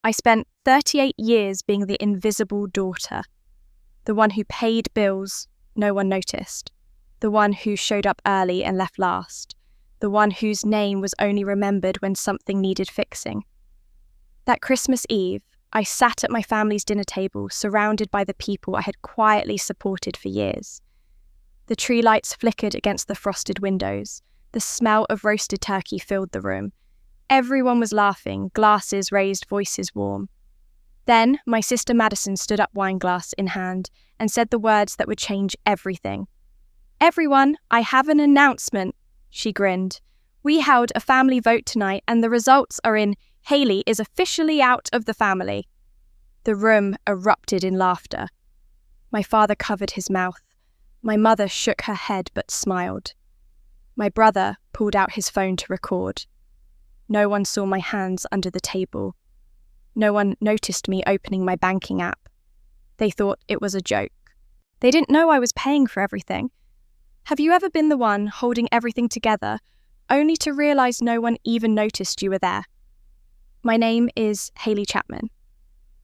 I spent 38 years being the invisible daughter, the one who paid bills no one noticed, the one who showed up early and left last, the one whose name was only remembered when something needed fixing. That Christmas Eve, I sat at my family's dinner table, surrounded by the people I had quietly supported for years. The tree lights flickered against the frosted windows. The smell of roasted turkey filled the room. Everyone was laughing, glasses raised, voices warm. Then my sister Madison stood up, wine glass in hand, and said the words that would change everything. "Everyone, I have an announcement," she grinned. "We held a family vote tonight, and the results are in. Haley is officially out of the family." The room erupted in laughter. My father covered his mouth. My mother shook her head but smiled. My brother pulled out his phone to record. No one saw my hands under the table. No one noticed me opening my banking app. They thought it was a joke. They didn't know I was paying for everything. Have you ever been the one holding everything together, only to realize no one even noticed you were there? My name is Haley Chapman.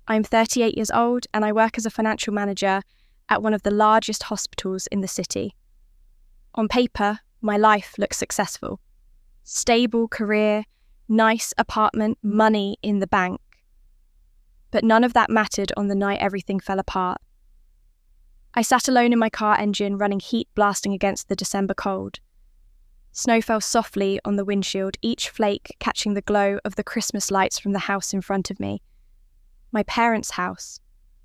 I'm 38 years old and I work as a financial manager at one of the largest hospitals in the city. On paper, my life looks successful. Stable career, nice apartment, money in the bank. But none of that mattered on the night everything fell apart. I sat alone in my car engine, running heat blasting against the December cold. Snow fell softly on the windshield, each flake catching the glow of the Christmas lights from the house in front of me. My parents' house,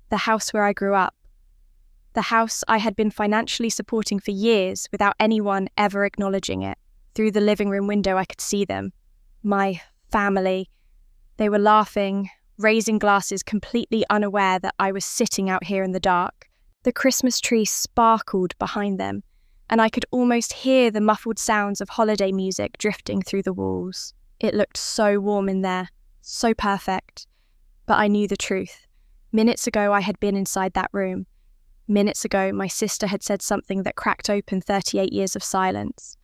the house where I grew up. The house I had been financially supporting for years without anyone ever acknowledging it. Through the living room window I could see them. My family. They were laughing, raising glasses, completely unaware that I was sitting out here in the dark. The Christmas tree sparkled behind them, and I could almost hear the muffled sounds of holiday music drifting through the walls. It looked so warm in there, so perfect. But I knew the truth. Minutes ago I had been inside that room. Minutes ago my sister had said something that cracked open 38 years of silence.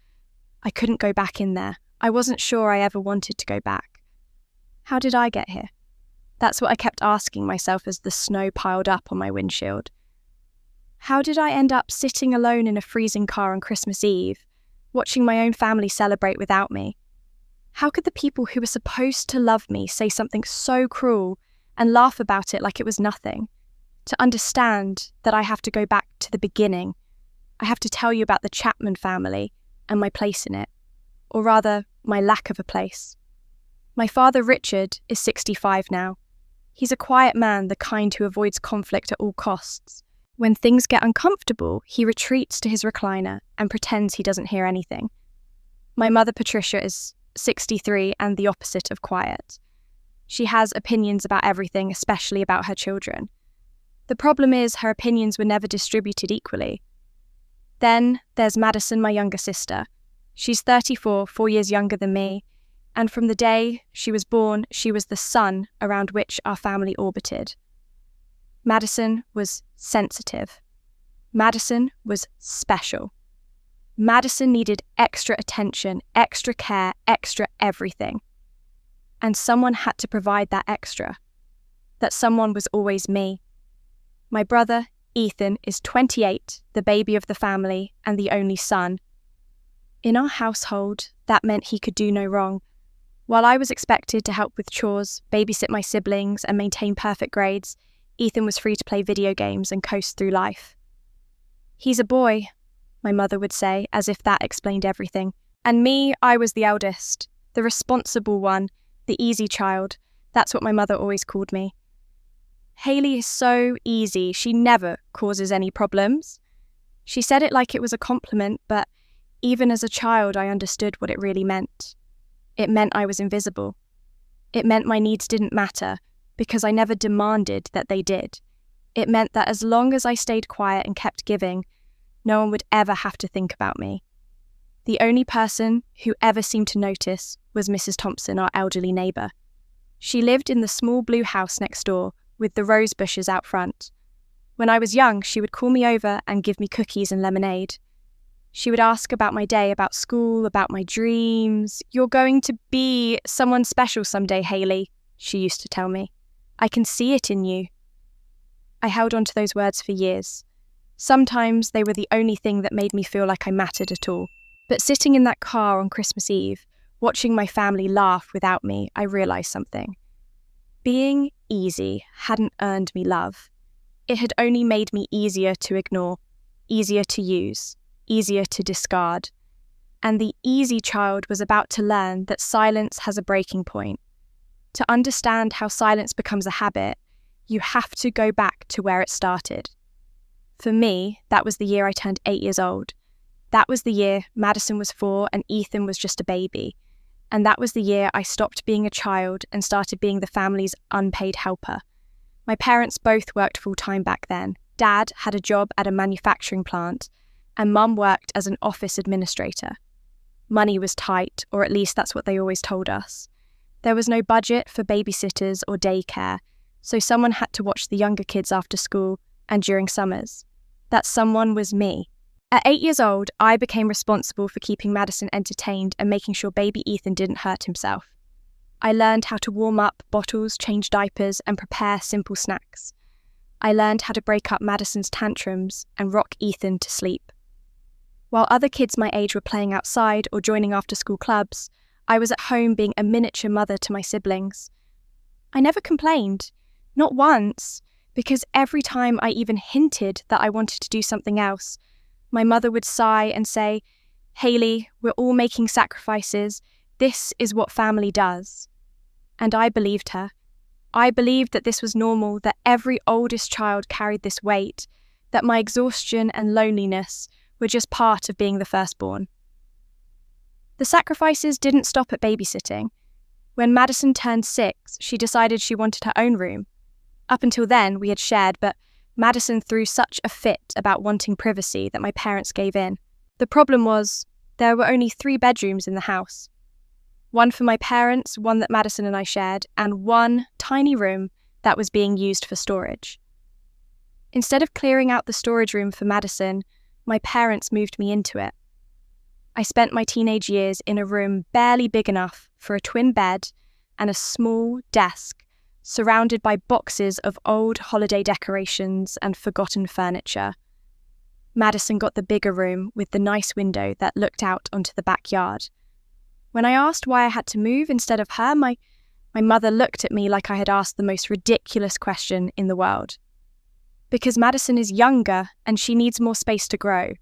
I couldn't go back in there. I wasn't sure I ever wanted to go back. How did I get here? That's what I kept asking myself as the snow piled up on my windshield. How did I end up sitting alone in a freezing car on Christmas Eve, watching my own family celebrate without me? How could the people who were supposed to love me say something so cruel and laugh about it like it was nothing? To understand that I have to go back to the beginning. I have to tell you about the Chapman family and my place in it. Or rather, my lack of a place. My father, Richard, is 65 now. He's a quiet man, the kind who avoids conflict at all costs. When things get uncomfortable, he retreats to his recliner and pretends he doesn't hear anything. My mother, Patricia, is 63 and the opposite of quiet. She has opinions about everything, especially about her children. The problem is her opinions were never distributed equally. Then there's Madison, my younger sister. She's 34, 4 years younger than me, and from the day she was born, she was the sun around which our family orbited. Madison was sensitive. Madison was special. Madison needed extra attention, extra care, extra everything. And someone had to provide that extra. That someone was always me. My brother, Ethan, is 28, the baby of the family and the only son. In our household, that meant he could do no wrong. While I was expected to help with chores, babysit my siblings, and maintain perfect grades, Ethan was free to play video games and coast through life. "He's a boy," my mother would say, as if that explained everything. And me, I was the eldest, the responsible one, the easy child. That's what my mother always called me. "Haley is so easy, she never causes any problems." She said it like it was a compliment, but even as a child I understood what it really meant. It meant I was invisible. It meant my needs didn't matter, because I never demanded that they did. It meant that as long as I stayed quiet and kept giving, no one would ever have to think about me. The only person who ever seemed to notice was Mrs. Thompson, our elderly neighbour. She lived in the small blue house next door, with the rose bushes out front. When I was young, she would call me over and give me cookies and lemonade. She would ask about my day, about school, about my dreams. "You're going to be someone special someday, Haley," she used to tell me. I can see it in you." I held on to those words for years. Sometimes they were the only thing that made me feel like I mattered at all. But sitting in that car on Christmas Eve, watching my family laugh without me, I realised something. Being easy hadn't earned me love. It had only made me easier to ignore, easier to use, easier to discard. And the easy child was about to learn that silence has a breaking point. To understand how silence becomes a habit, you have to go back to where it started. For me, that was the year I turned 8 years old. That was the year Madison was 4 and Ethan was just a baby. And that was the year I stopped being a child and started being the family's unpaid helper. My parents both worked full-time back then. Dad had a job at a manufacturing plant, and Mum worked as an office administrator. Money was tight, or at least that's what they always told us. There was no budget for babysitters or daycare, so someone had to watch the younger kids after school and during summers. That someone was me. At 8 years old, I became responsible for keeping Madison entertained and making sure baby Ethan didn't hurt himself. I learned how to warm up bottles, change diapers, and prepare simple snacks. I learned how to break up Madison's tantrums and rock Ethan to sleep. While other kids my age were playing outside or joining after-school clubs, I was at home being a miniature mother to my siblings. I never complained, not once, because every time I even hinted that I wanted to do something else, my mother would sigh and say, "Hayley, we're all making sacrifices. This is what family does." And I believed her. I believed that this was normal, that every oldest child carried this weight, that my exhaustion and loneliness were just part of being the firstborn. The sacrifices didn't stop at babysitting. When Madison turned 6, she decided she wanted her own room. Up until then, we had shared, but Madison threw such a fit about wanting privacy that my parents gave in. The problem was, there were only 3 bedrooms in the house. One for my parents, one that Madison and I shared, and one tiny room that was being used for storage. Instead of clearing out the storage room for Madison, my parents moved me into it. I spent my teenage years in a room barely big enough for a twin bed and a small desk, surrounded by boxes of old holiday decorations and forgotten furniture. Madison got the bigger room with the nice window that looked out onto the backyard. When I asked why I had to move instead of her, my mother looked at me like I had asked the most ridiculous question in the world. "Because Madison is younger and she needs more space to grow.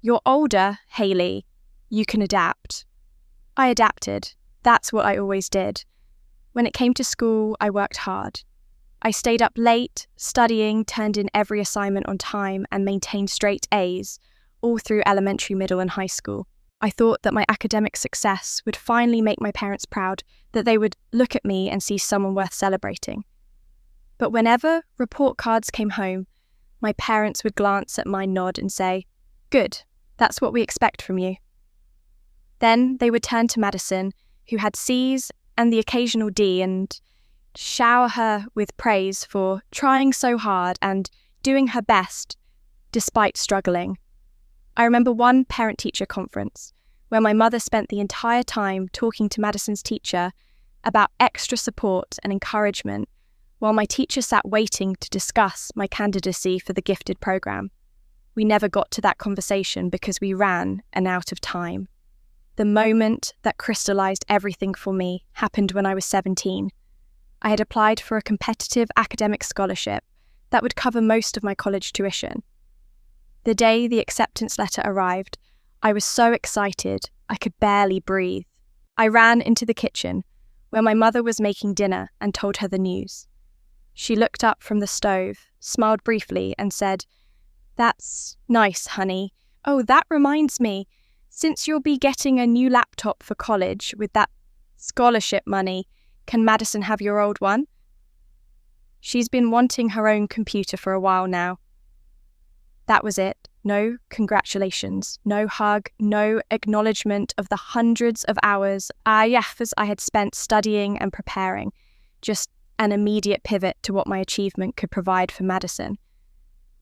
You're older, Hayley. You can adapt." I adapted. That's what I always did. When it came to school, I worked hard. I stayed up late, studying, turned in every assignment on time, and maintained straight A's, all through elementary, middle, and high school. I thought that my academic success would finally make my parents proud, that they would look at me and see someone worth celebrating. But whenever report cards came home, my parents would glance at my nod and say, "Good, that's what we expect from you." Then they would turn to Madison, who had C's and the occasional D, and shower her with praise for trying so hard and doing her best despite struggling. I remember one parent-teacher conference where my mother spent the entire time talking to Madison's teacher about extra support and encouragement, while my teacher sat waiting to discuss my candidacy for the gifted program. We never got to that conversation because we ran and out of time. The moment that crystallized everything for me happened when I was 17. I had applied for a competitive academic scholarship that would cover most of my college tuition. The day the acceptance letter arrived, I was so excited I could barely breathe. I ran into the kitchen, where my mother was making dinner, and told her the news. She looked up from the stove, smiled briefly, and said, "That's nice, honey. Oh, that reminds me. Since you'll be getting a new laptop for college with that scholarship money, can Madison have your old one?" She's been wanting her own computer for a while now. That was it. No congratulations, no hug, no acknowledgement of the hundreds of hours I had spent studying and preparing. Just an immediate pivot to what my achievement could provide for Madison.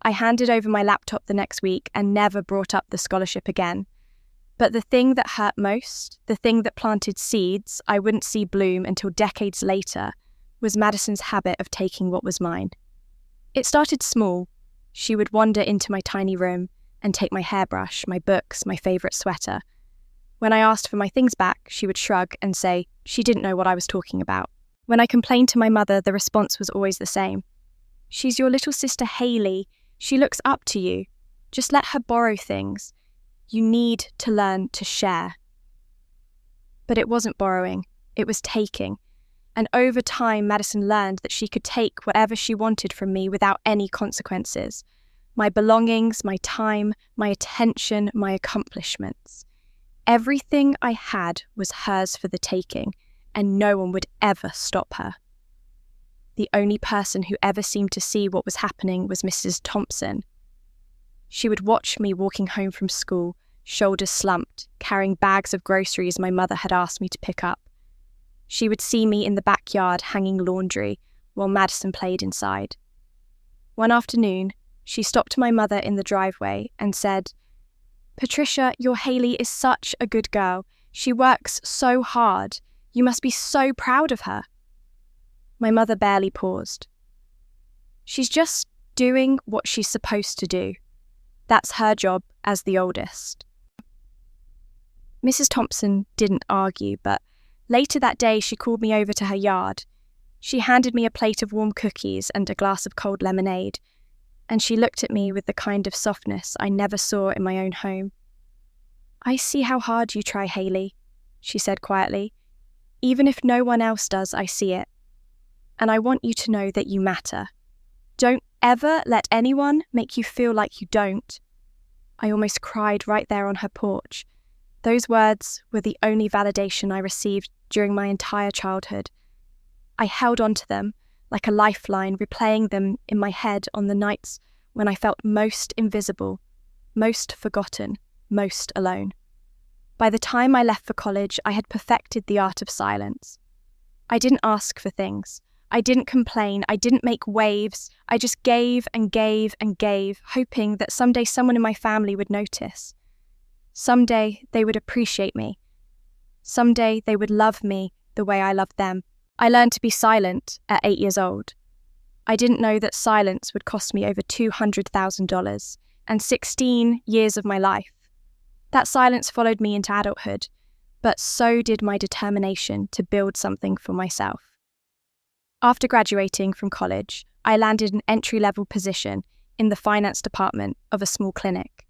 I handed over my laptop the next week and never brought up the scholarship again. But the thing that hurt most, the thing that planted seeds I wouldn't see bloom until decades later, was Madison's habit of taking what was mine. It started small. She would wander into my tiny room and take my hairbrush, my books, my favourite sweater. When I asked for my things back, she would shrug and say she didn't know what I was talking about. When I complained to my mother, the response was always the same. "She's your little sister Hayley. She looks up to you. Just let her borrow things. You need to learn to share." But it wasn't borrowing, it was taking. And over time, Madison learned that she could take whatever she wanted from me without any consequences. My belongings, my time, my attention, my accomplishments. Everything I had was hers for the taking, and no one would ever stop her. The only person who ever seemed to see what was happening was Mrs. Thompson. She would watch me walking home from school, shoulders slumped, carrying bags of groceries my mother had asked me to pick up. She would see me in the backyard hanging laundry while Madison played inside. One afternoon, she stopped my mother in the driveway and said, "Patricia, your Hayley is such a good girl. She works so hard. You must be so proud of her." My mother barely paused. "She's just doing what she's supposed to do. That's her job as the oldest." Mrs. Thompson didn't argue, but later that day she called me over to her yard. She handed me a plate of warm cookies and a glass of cold lemonade, and she looked at me with the kind of softness I never saw in my own home. "I see how hard you try, Hayley," she said quietly. "Even if no one else does, I see it. And I want you to know that you matter. Don't ever let anyone make you feel like you don't." I almost cried right there on her porch. Those words were the only validation I received during my entire childhood. I held on to them like a lifeline, replaying them in my head on the nights when I felt most invisible, most forgotten, most alone. By the time I left for college, I had perfected the art of silence. I didn't ask for things. I didn't complain. I didn't make waves. I just gave and gave and gave, hoping that someday someone in my family would notice. Someday they would appreciate me. Someday they would love me the way I loved them. I learned to be silent at 8 years old. I didn't know that silence would cost me over $200,000 and 16 years of my life. That silence followed me into adulthood, but so did my determination to build something for myself. After graduating from college, I landed an entry-level position in the finance department of a small clinic.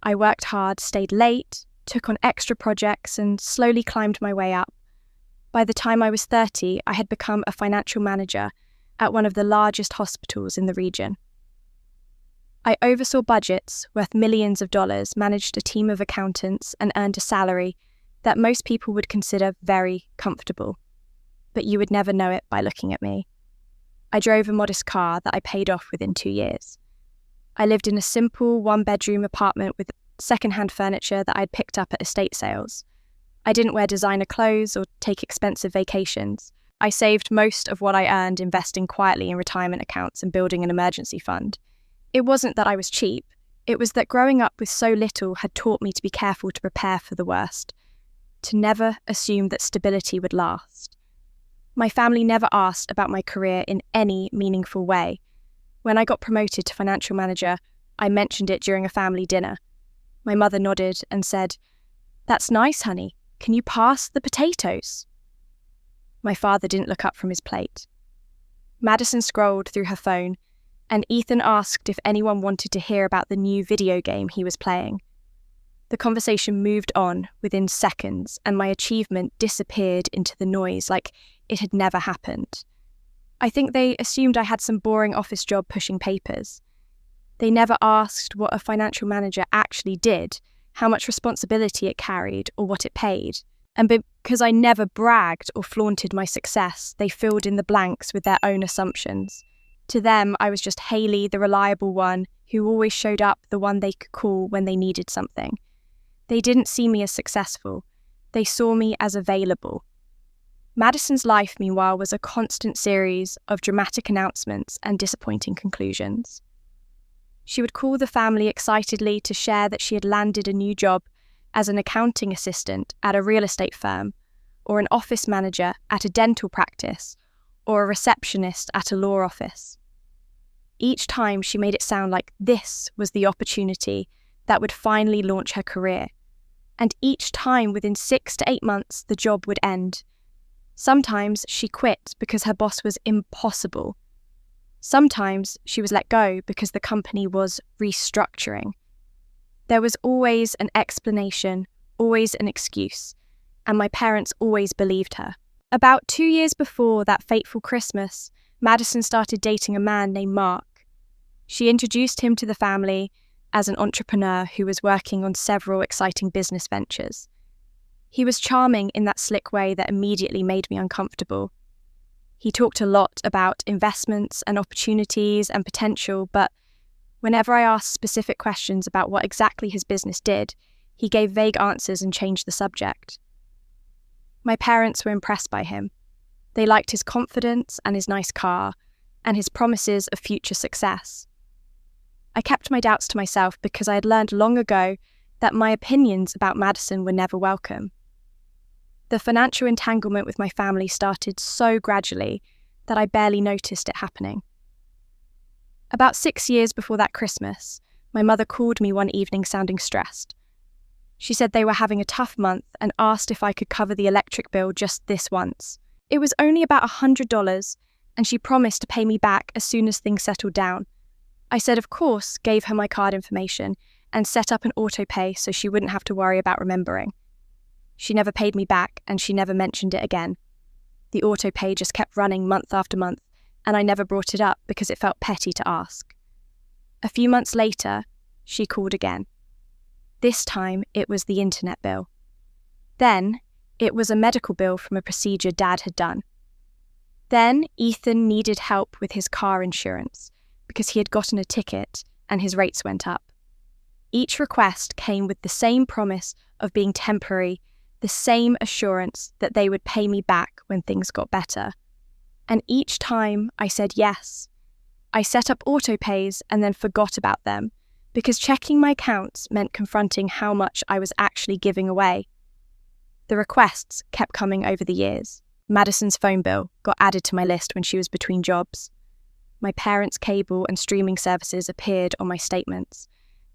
I worked hard, stayed late, took on extra projects, and slowly climbed my way up. By the time I was 30, I had become a financial manager at one of the largest hospitals in the region. I oversaw budgets worth millions of dollars, managed a team of accountants, and earned a salary that most people would consider very comfortable. But you would never know it by looking at me. I drove a modest car that I paid off within 2 years. I lived in a simple one-bedroom apartment with second-hand furniture that I'd picked up at estate sales. I didn't wear designer clothes or take expensive vacations. I saved most of what I earned investing quietly in retirement accounts and building an emergency fund. It wasn't that I was cheap. It was that growing up with so little had taught me to be careful to prepare for the worst, to never assume that stability would last. My family never asked about my career in any meaningful way. When I got promoted to financial manager, I mentioned it during a family dinner. My mother nodded and said, "That's nice, honey. Can you pass the potatoes?" My father didn't look up from his plate. Madison scrolled through her phone, and Ethan asked if anyone wanted to hear about the new video game he was playing. The conversation moved on within seconds, and my achievement disappeared into the noise like it had never happened. I think they assumed I had some boring office job pushing papers. They never asked what a financial manager actually did, how much responsibility it carried, or what it paid. And because I never bragged or flaunted my success, they filled in the blanks with their own assumptions. To them, I was just Hayley, the reliable one, who always showed up, the one they could call when they needed something. They didn't see me as successful. They saw me as available. Madison's life, meanwhile, was a constant series of dramatic announcements and disappointing conclusions. She would call the family excitedly to share that she had landed a new job as an accounting assistant at a real estate firm, or an office manager at a dental practice, or a receptionist at a law office. Each time she made it sound like this was the opportunity that would finally launch her career. And each time within 6 to 8 months, the job would end. Sometimes she quit because her boss was impossible. Sometimes she was let go because the company was restructuring. There was always an explanation, always an excuse, and my parents always believed her. About 2 years before that fateful Christmas, Madison started dating a man named Mark. She introduced him to the family as an entrepreneur who was working on several exciting business ventures. He was charming in that slick way that immediately made me uncomfortable. He talked a lot about investments and opportunities and potential, but whenever I asked specific questions about what exactly his business did, he gave vague answers and changed the subject. My parents were impressed by him. They liked his confidence and his nice car, and his promises of future success. I kept my doubts to myself because I had learned long ago that my opinions about Madison were never welcome. The financial entanglement with my family started so gradually that I barely noticed it happening. About 6 years before that Christmas, my mother called me one evening sounding stressed. She said they were having a tough month and asked if I could cover the electric bill just this once. It was only about $100, and she promised to pay me back as soon as things settled down. I said of course, gave her my card information, and set up an Autopay so she wouldn't have to worry about remembering. She never paid me back, and she never mentioned it again. The Autopay just kept running month after month, and I never brought it up because it felt petty to ask. A few months later, she called again. This time, it was the internet bill. Then, it was a medical bill from a procedure Dad had done. Then, Ethan needed help with his car insurance because he had gotten a ticket and his rates went up. Each request came with the same promise of being temporary, the same assurance that they would pay me back when things got better. And each time I said yes. I set up autopays and then forgot about them because checking my accounts meant confronting how much I was actually giving away. The requests kept coming over the years. Madison's phone bill got added to my list when she was between jobs. My parents' cable and streaming services appeared on my statements.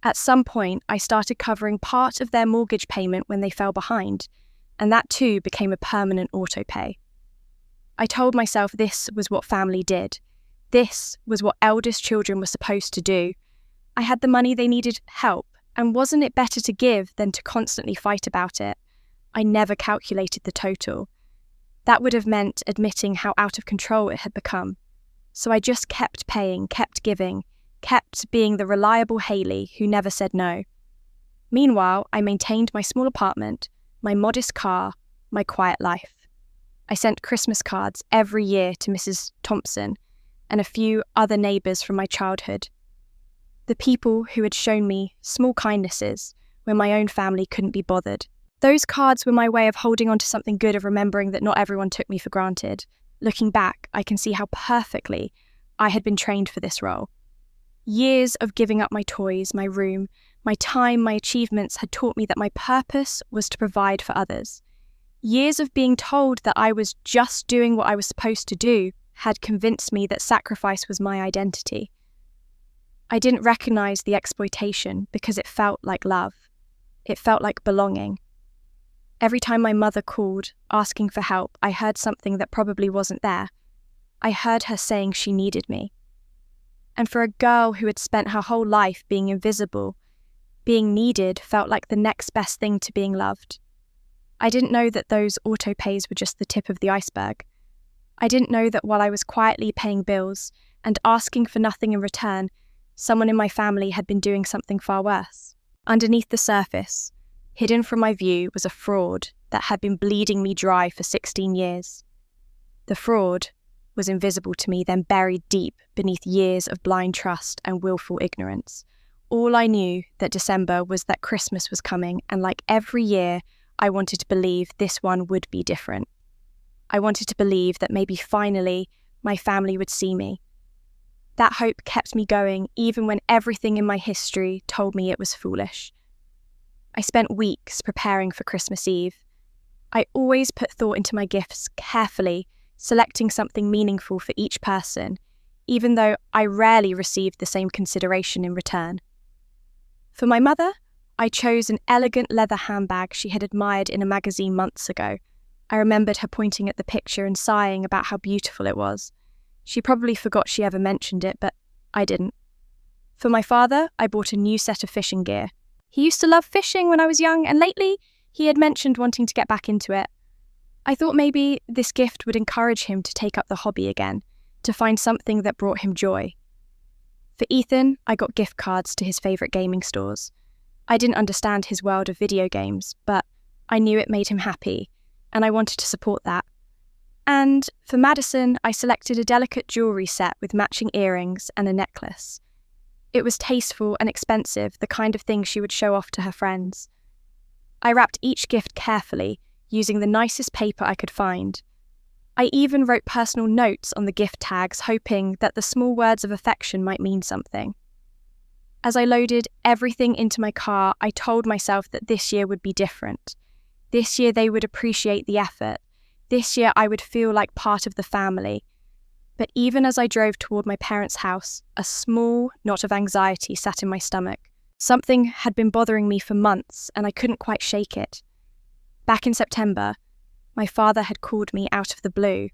At some point, I started covering part of their mortgage payment when they fell behind, and that too became a permanent autopay. I told myself this was what family did. This was what eldest children were supposed to do. I had the money they needed help, and wasn't it better to give than to constantly fight about it? I never calculated the total. That would have meant admitting how out of control it had become. So I just kept paying, kept giving, kept being the reliable Hayley who never said no. Meanwhile, I maintained my small apartment, my modest car, my quiet life. I sent Christmas cards every year to Mrs. Thompson and a few other neighbours from my childhood. The people who had shown me small kindnesses when my own family couldn't be bothered. Those cards were my way of holding on to something good, of remembering that not everyone took me for granted. Looking back, I can see how perfectly I had been trained for this role. Years of giving up my toys, my room, my time, my achievements had taught me that my purpose was to provide for others. Years of being told that I was just doing what I was supposed to do had convinced me that sacrifice was my identity. I didn't recognize the exploitation because it felt like love. It felt like belonging. Every time my mother called, asking for help, I heard something that probably wasn't there. I heard her saying she needed me. And for a girl who had spent her whole life being invisible, being needed felt like the next best thing to being loved. I didn't know that those autopays were just the tip of the iceberg. I didn't know that while I was quietly paying bills and asking for nothing in return, someone in my family had been doing something far worse. Underneath the surface, hidden from my view, was a fraud that had been bleeding me dry for 16 years. The fraud was invisible to me, then buried deep beneath years of blind trust and willful ignorance. All I knew that December was that Christmas was coming, and like every year, I wanted to believe this one would be different. I wanted to believe that maybe finally my family would see me. That hope kept me going even when everything in my history told me it was foolish. I spent weeks preparing for Christmas Eve. I always put thought into my gifts carefully, selecting something meaningful for each person, even though I rarely received the same consideration in return. For my mother, I chose an elegant leather handbag she had admired in a magazine months ago. I remembered her pointing at the picture and sighing about how beautiful it was. She probably forgot she ever mentioned it, but I didn't. For my father, I bought a new set of fishing gear. He used to love fishing when I was young, and lately he had mentioned wanting to get back into it. I thought maybe this gift would encourage him to take up the hobby again, to find something that brought him joy. For Ethan, I got gift cards to his favourite gaming stores. I didn't understand his world of video games, but I knew it made him happy, and I wanted to support that. And for Madison, I selected a delicate jewellery set with matching earrings and a necklace. It was tasteful and expensive, the kind of thing she would show off to her friends. I wrapped each gift carefully, using the nicest paper I could find. I even wrote personal notes on the gift tags, hoping that the small words of affection might mean something. As I loaded everything into my car, I told myself that this year would be different. This year they would appreciate the effort. This year I would feel like part of the family. But even as I drove toward my parents' house, a small knot of anxiety sat in my stomach. Something had been bothering me for months, and I couldn't quite shake it. Back in September, my father had called me out of the blue.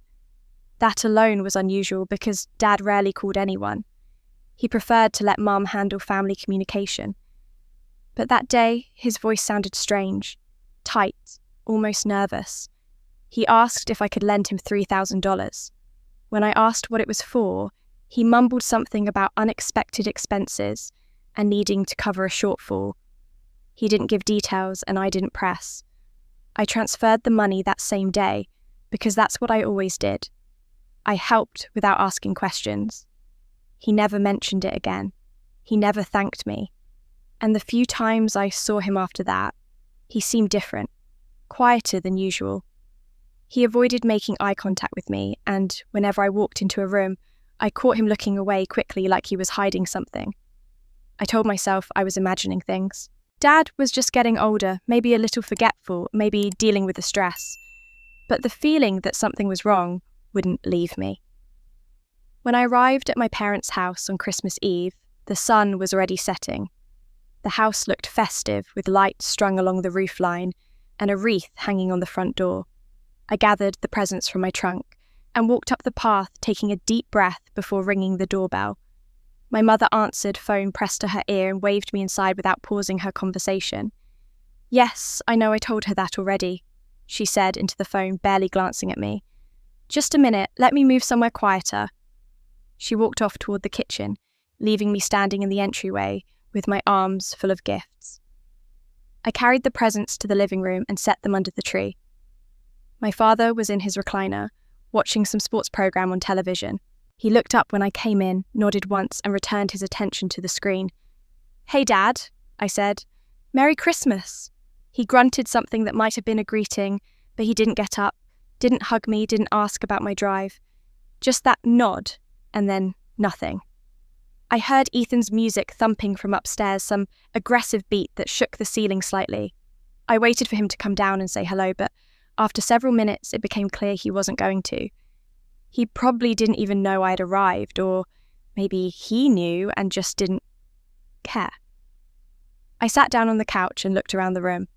That alone was unusual because Dad rarely called anyone. He preferred to let Mum handle family communication. But that day, his voice sounded strange, tight, almost nervous. He asked if I could lend him $3,000. When I asked what it was for, he mumbled something about unexpected expenses and needing to cover a shortfall. He didn't give details and I didn't press. I transferred the money that same day because that's what I always did. I helped without asking questions. He never mentioned it again. He never thanked me. And the few times I saw him after that, he seemed different, quieter than usual. He avoided making eye contact with me, and whenever I walked into a room, I caught him looking away quickly like he was hiding something. I told myself I was imagining things. Dad was just getting older, maybe a little forgetful, maybe dealing with the stress. But the feeling that something was wrong wouldn't leave me. When I arrived at my parents' house on Christmas Eve, the sun was already setting. The house looked festive, with lights strung along the roofline and a wreath hanging on the front door. I gathered the presents from my trunk and walked up the path, taking a deep breath before ringing the doorbell. My mother answered, phone pressed to her ear, and waved me inside without pausing her conversation. "Yes, I know I told her that already," she said into the phone, barely glancing at me. "Just a minute, let me move somewhere quieter." She walked off toward the kitchen, leaving me standing in the entryway with my arms full of gifts. I carried the presents to the living room and set them under the tree. My father was in his recliner, watching some sports program on television. He looked up when I came in, nodded once, and returned his attention to the screen. "Hey, Dad," I said. "Merry Christmas." He grunted something that might have been a greeting, but he didn't get up, didn't hug me, didn't ask about my drive. Just that nod, and then nothing. I heard Ethan's music thumping from upstairs, some aggressive beat that shook the ceiling slightly. I waited for him to come down and say hello, but after several minutes it became clear he wasn't going to. He probably didn't even know I had arrived, or maybe he knew and just didn't care. I sat down on the couch and looked around the room.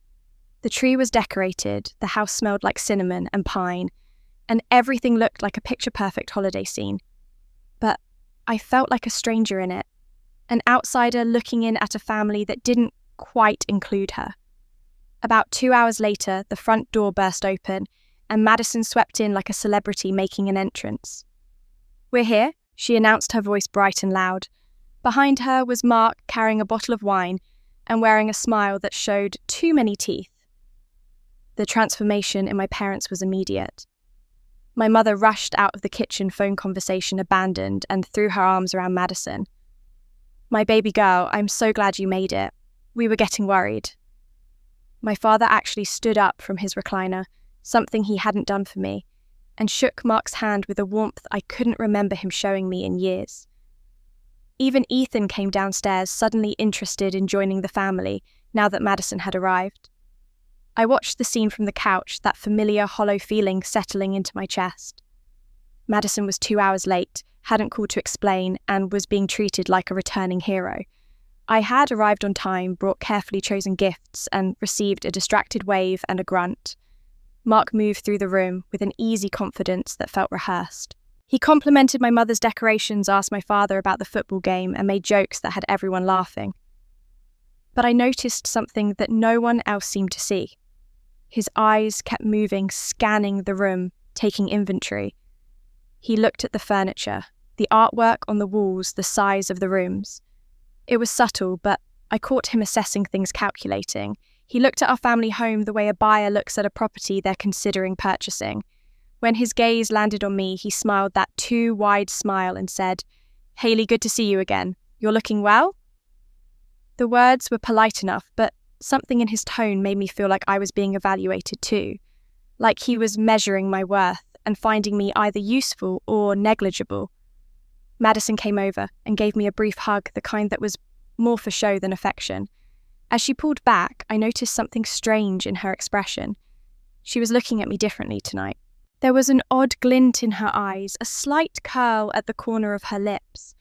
The tree was decorated, the house smelled like cinnamon and pine, and everything looked like a picture-perfect holiday scene. But I felt like a stranger in it, an outsider looking in at a family that didn't quite include her. About 2 hours later, the front door burst open, and Madison swept in like a celebrity making an entrance. "We're here," she announced, her voice bright and loud. Behind her was Mark, carrying a bottle of wine and wearing a smile that showed too many teeth. The transformation in my parents was immediate. My mother rushed out of the kitchen, phone conversation abandoned, and threw her arms around Madison. "My baby girl, I'm so glad you made it. We were getting worried." My father actually stood up from his recliner, something he hadn't done for me, and shook Mark's hand with a warmth I couldn't remember him showing me in years. Even Ethan came downstairs, suddenly interested in joining the family now that Madison had arrived. I watched the scene from the couch, that familiar hollow feeling settling into my chest. Madison was 2 hours late, hadn't called to explain, and was being treated like a returning hero. I had arrived on time, brought carefully chosen gifts, and received a distracted wave and a grunt. Mark moved through the room with an easy confidence that felt rehearsed. He complimented my mother's decorations, asked my father about the football game, and made jokes that had everyone laughing. But I noticed something that no one else seemed to see. His eyes kept moving, scanning the room, taking inventory. He looked at the furniture, the artwork on the walls, the size of the rooms. It was subtle, but I caught him assessing things, calculating. He looked at our family home the way a buyer looks at a property they're considering purchasing. When his gaze landed on me, he smiled that too wide smile and said, "Hayley, good to see you again. You're looking well?" The words were polite enough, but something in his tone made me feel like I was being evaluated too, like he was measuring my worth and finding me either useful or negligible. Madison came over and gave me a brief hug, the kind that was more for show than affection. As she pulled back, I noticed something strange in her expression. She was looking at me differently tonight. There was an odd glint in her eyes, a slight curl at the corner of her lips.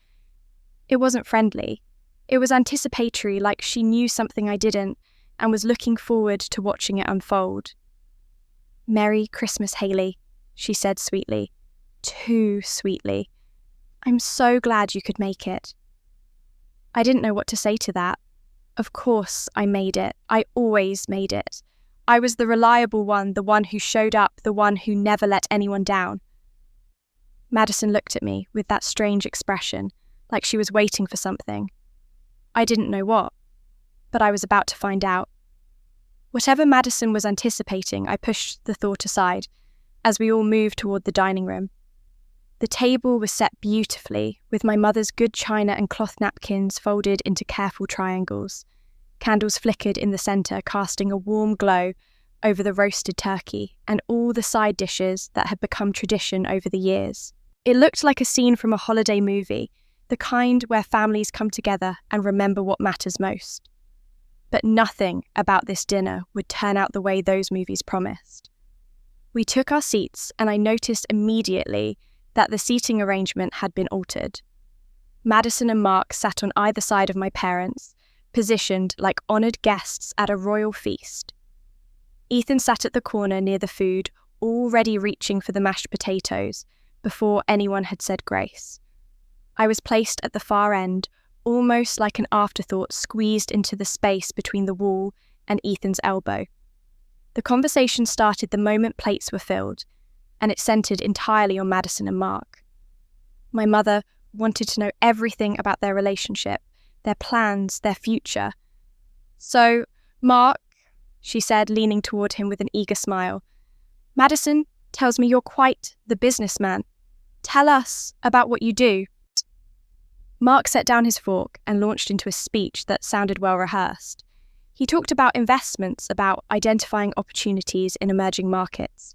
It wasn't friendly. It was anticipatory, like she knew something I didn't and was looking forward to watching it unfold. "Merry Christmas, Hayley," she said sweetly. Too sweetly. "I'm so glad you could make it." I didn't know what to say to that. Of course I made it. I always made it. I was the reliable one, the one who showed up, the one who never let anyone down. Madison looked at me with that strange expression, like she was waiting for something. I didn't know what, but I was about to find out. Whatever Madison was anticipating, I pushed the thought aside as we all moved toward the dining room. The table was set beautifully, with my mother's good china and cloth napkins folded into careful triangles. Candles flickered in the centre, casting a warm glow over the roasted turkey and all the side dishes that had become tradition over the years. It looked like a scene from a holiday movie, the kind where families come together and remember what matters most. But nothing about this dinner would turn out the way those movies promised. We took our seats, and I noticed immediately that the seating arrangement had been altered. Madison and Mark sat on either side of my parents, positioned like honoured guests at a royal feast. Ethan sat at the corner near the food, already reaching for the mashed potatoes before anyone had said grace. I was placed at the far end, almost like an afterthought squeezed into the space between the wall and Ethan's elbow. The conversation started the moment plates were filled, and it centred entirely on Madison and Mark. My mother wanted to know everything about their relationship, their plans, their future. "So, Mark," she said, leaning toward him with an eager smile, "Madison tells me you're quite the businessman. Tell us about what you do." Mark set down his fork and launched into a speech that sounded well rehearsed. He talked about investments, about identifying opportunities in emerging markets,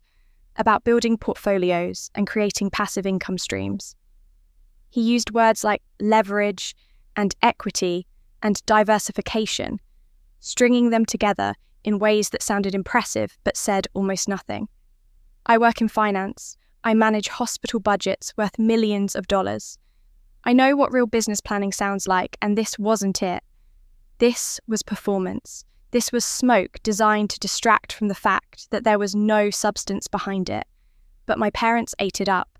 about building portfolios and creating passive income streams. He used words like leverage and equity and diversification, stringing them together in ways that sounded impressive but said almost nothing. "I work in finance. I manage hospital budgets worth millions of dollars. I know what real business planning sounds like, and this wasn't it. This was performance. This was smoke designed to distract from the fact that there was no substance behind it. But my parents ate it up.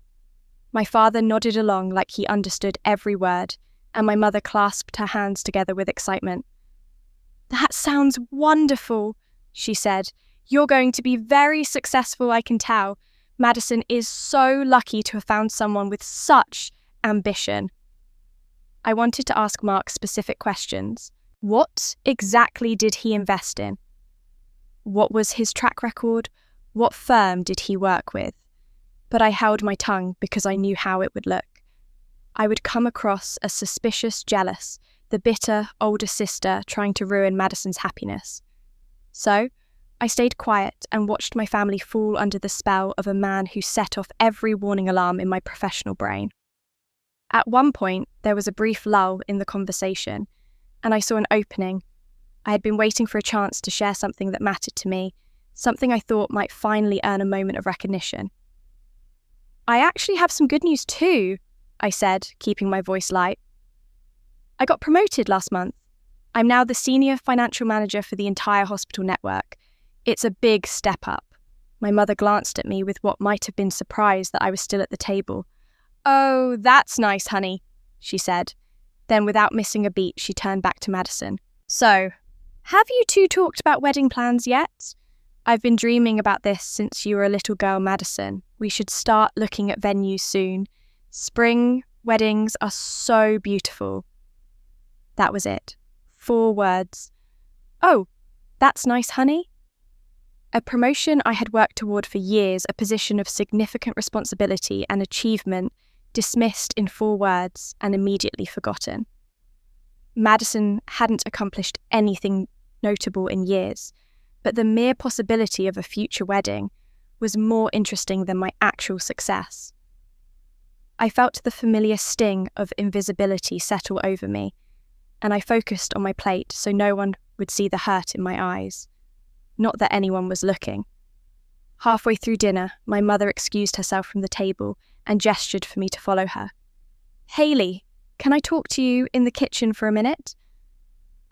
My father nodded along like he understood every word, and my mother clasped her hands together with excitement. "That sounds wonderful," she said. "You're going to be very successful, I can tell. Madison is so lucky to have found someone with such ambition." I wanted to ask Mark specific questions. What exactly did he invest in? What was his track record? What firm did he work with? But I held my tongue because I knew how it would look. I would come across as suspicious, jealous, the bitter older sister trying to ruin Madison's happiness. So I stayed quiet and watched my family fall under the spell of a man who set off every warning alarm in my professional brain. At one point, there was a brief lull in the conversation, and I saw an opening. I had been waiting for a chance to share something that mattered to me, something I thought might finally earn a moment of recognition. I actually have some good news too, I said, keeping my voice light. I got promoted last month. I'm now the senior financial manager for the entire hospital network. It's a big step up. My mother glanced at me with what might have been surprise that I was still at the table. Oh, that's nice, honey, she said. Then, without missing a beat, she turned back to Madison. So, have you two talked about wedding plans yet? I've been dreaming about this since you were a little girl, Madison. We should start looking at venues soon. Spring weddings are so beautiful. That was it. 4 words. Oh, that's nice, honey. A promotion I had worked toward for years, a position of significant responsibility and achievement, dismissed in 4 words and immediately forgotten. Madison hadn't accomplished anything notable in years, but the mere possibility of a future wedding was more interesting than my actual success. I felt the familiar sting of invisibility settle over me, and I focused on my plate so no one would see the hurt in my eyes. Not that anyone was looking. Halfway through dinner, my mother excused herself from the table and gestured for me to follow her. Hayley, can I talk to you in the kitchen for a minute?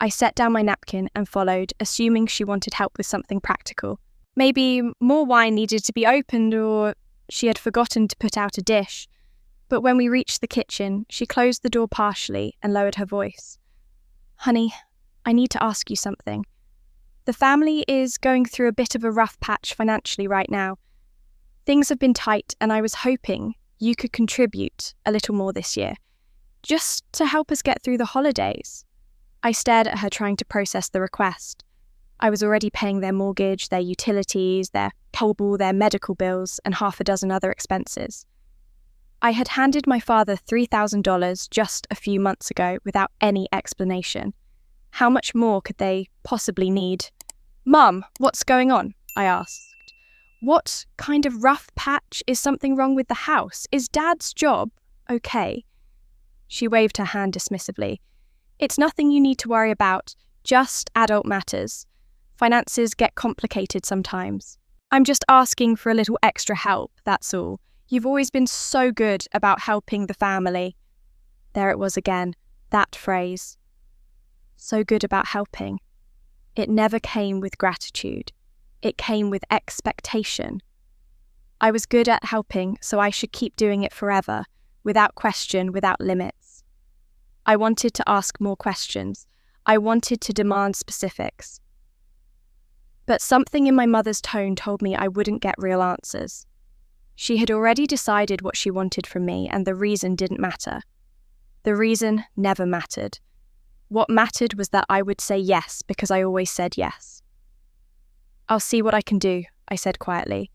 I set down my napkin and followed, assuming she wanted help with something practical. Maybe more wine needed to be opened, or she had forgotten to put out a dish. But when we reached the kitchen, she closed the door partially and lowered her voice. Honey, I need to ask you something. The family is going through a bit of a rough patch financially right now. Things have been tight, and I was hoping you could contribute a little more this year, just to help us get through the holidays. I stared at her, trying to process the request. I was already paying their mortgage, their utilities, their cable, their medical bills, and half a dozen other expenses. I had handed my father $3,000 just a few months ago without any explanation. How much more could they possibly need? Mum, what's going on? I asked. What kind of rough patch? Is something wrong with the house? Is Dad's job okay? She waved her hand dismissively. It's nothing you need to worry about, just adult matters. Finances get complicated sometimes. I'm just asking for a little extra help, that's all. You've always been so good about helping the family. There it was again, that phrase. So good about helping. It never came with gratitude. It came with expectation. I was good at helping, so I should keep doing it forever, without question, without limits. I wanted to ask more questions. I wanted to demand specifics. But something in my mother's tone told me I wouldn't get real answers. She had already decided what she wanted from me, and the reason didn't matter. The reason never mattered. What mattered was that I would say yes because I always said yes. I'll see what I can do, I said quietly.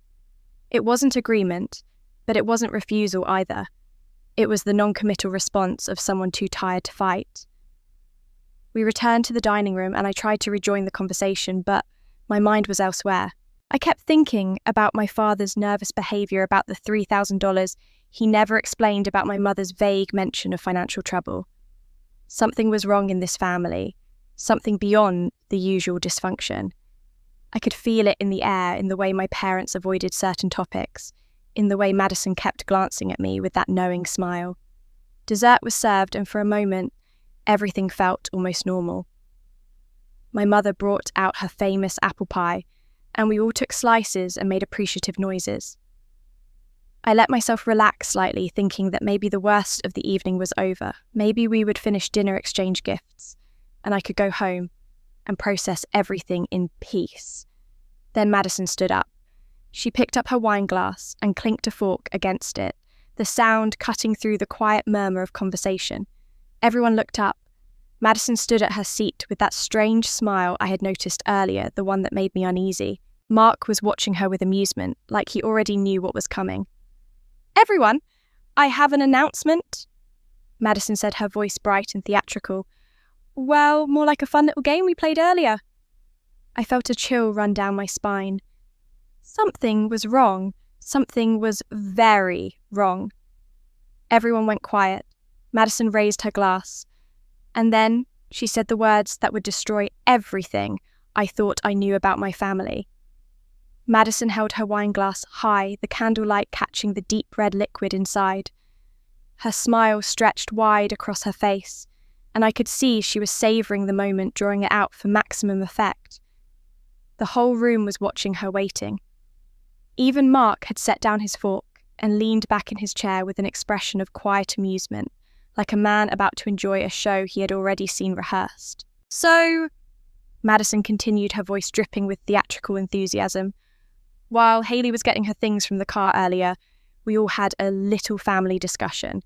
It wasn't agreement, but it wasn't refusal either. It was the non-committal response of someone too tired to fight. We returned to the dining room and I tried to rejoin the conversation, but my mind was elsewhere. I kept thinking about my father's nervous behaviour about the $3,000 he never explained, about my mother's vague mention of financial trouble. Something was wrong in this family, something beyond the usual dysfunction. I could feel it in the air, in the way my parents avoided certain topics, in the way Madison kept glancing at me with that knowing smile. Dessert was served, and for a moment, everything felt almost normal. My mother brought out her famous apple pie, and we all took slices and made appreciative noises. I let myself relax slightly, thinking that maybe the worst of the evening was over. Maybe we would finish dinner, exchange gifts, and I could go home and process everything in peace. Then Madison stood up. She picked up her wine glass and clinked a fork against it, the sound cutting through the quiet murmur of conversation. Everyone looked up. Madison stood at her seat with that strange smile I had noticed earlier, the one that made me uneasy. Mark was watching her with amusement, like he already knew what was coming. "Everyone, I have an announcement," Madison said, her voice bright and theatrical. "Well, more like a fun little game we played earlier." I felt a chill run down my spine. Something was wrong. Something was very wrong. Everyone went quiet. Madison raised her glass. And then she said the words that would destroy everything I thought I knew about my family. Madison held her wine glass high, the candlelight catching the deep red liquid inside. Her smile stretched wide across her face, and I could see she was savouring the moment, drawing it out for maximum effect. The whole room was watching her waiting. Even Mark had set down his fork and leaned back in his chair with an expression of quiet amusement, like a man about to enjoy a show he had already seen rehearsed. "So," Madison continued, her voice dripping with theatrical enthusiasm, "while Hayley was getting her things from the car earlier, we all had a little family discussion.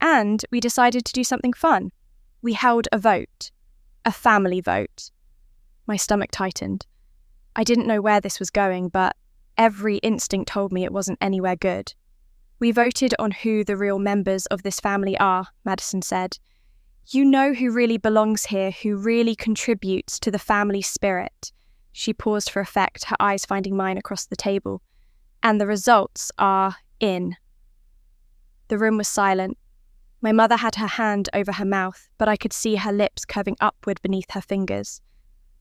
And we decided to do something fun. We held a vote. A family vote." My stomach tightened. I didn't know where this was going, but every instinct told me it wasn't anywhere good. "We voted on who the real members of this family are," Madison said. "You know who really belongs here, who really contributes to the family spirit." She paused for effect, her eyes finding mine across the table. "And the results are in." The room was silent. My mother had her hand over her mouth, but I could see her lips curving upward beneath her fingers.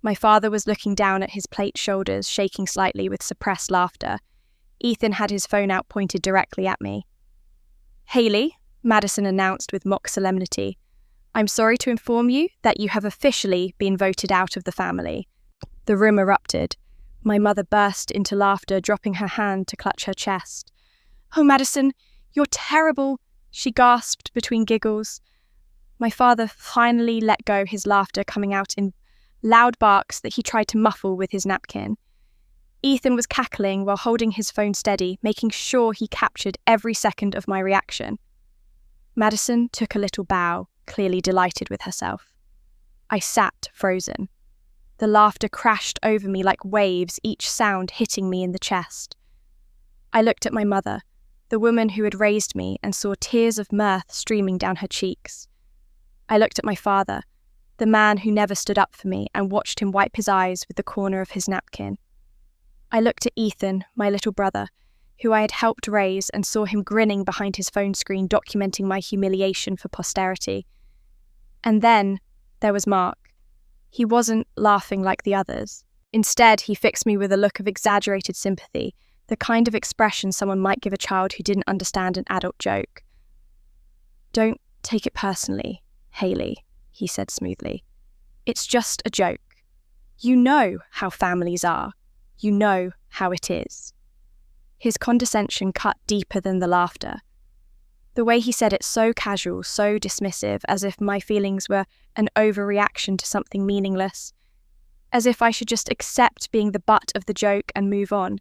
My father was looking down at his plate shoulders, shaking slightly with suppressed laughter. Ethan had his phone out pointed directly at me. "Hayley," Madison announced with mock solemnity, "I'm sorry to inform you that you have officially been voted out of the family." The room erupted. My mother burst into laughter, dropping her hand to clutch her chest. "Oh, Madison, you're terrible," she gasped between giggles. My father finally let go, his laughter coming out in loud barks that he tried to muffle with his napkin. Ethan was cackling while holding his phone steady, making sure he captured every second of my reaction. Madison took a little bow, clearly delighted with herself. I sat frozen. The laughter crashed over me like waves, each sound hitting me in the chest. I looked at my mother, the woman who had raised me, and saw tears of mirth streaming down her cheeks. I looked at my father, the man who never stood up for me, and watched him wipe his eyes with the corner of his napkin. I looked at Ethan, my little brother, who I had helped raise, and saw him grinning behind his phone screen, documenting my humiliation for posterity. And then there was Mark. He wasn't laughing like the others. Instead, he fixed me with a look of exaggerated sympathy, the kind of expression someone might give a child who didn't understand an adult joke. "Don't take it personally, Hayley," he said smoothly. "It's just a joke. You know how families are. You know how it is." His condescension cut deeper than the laughter. The way he said it, so casual, so dismissive, as if my feelings were an overreaction to something meaningless. As if I should just accept being the butt of the joke and move on.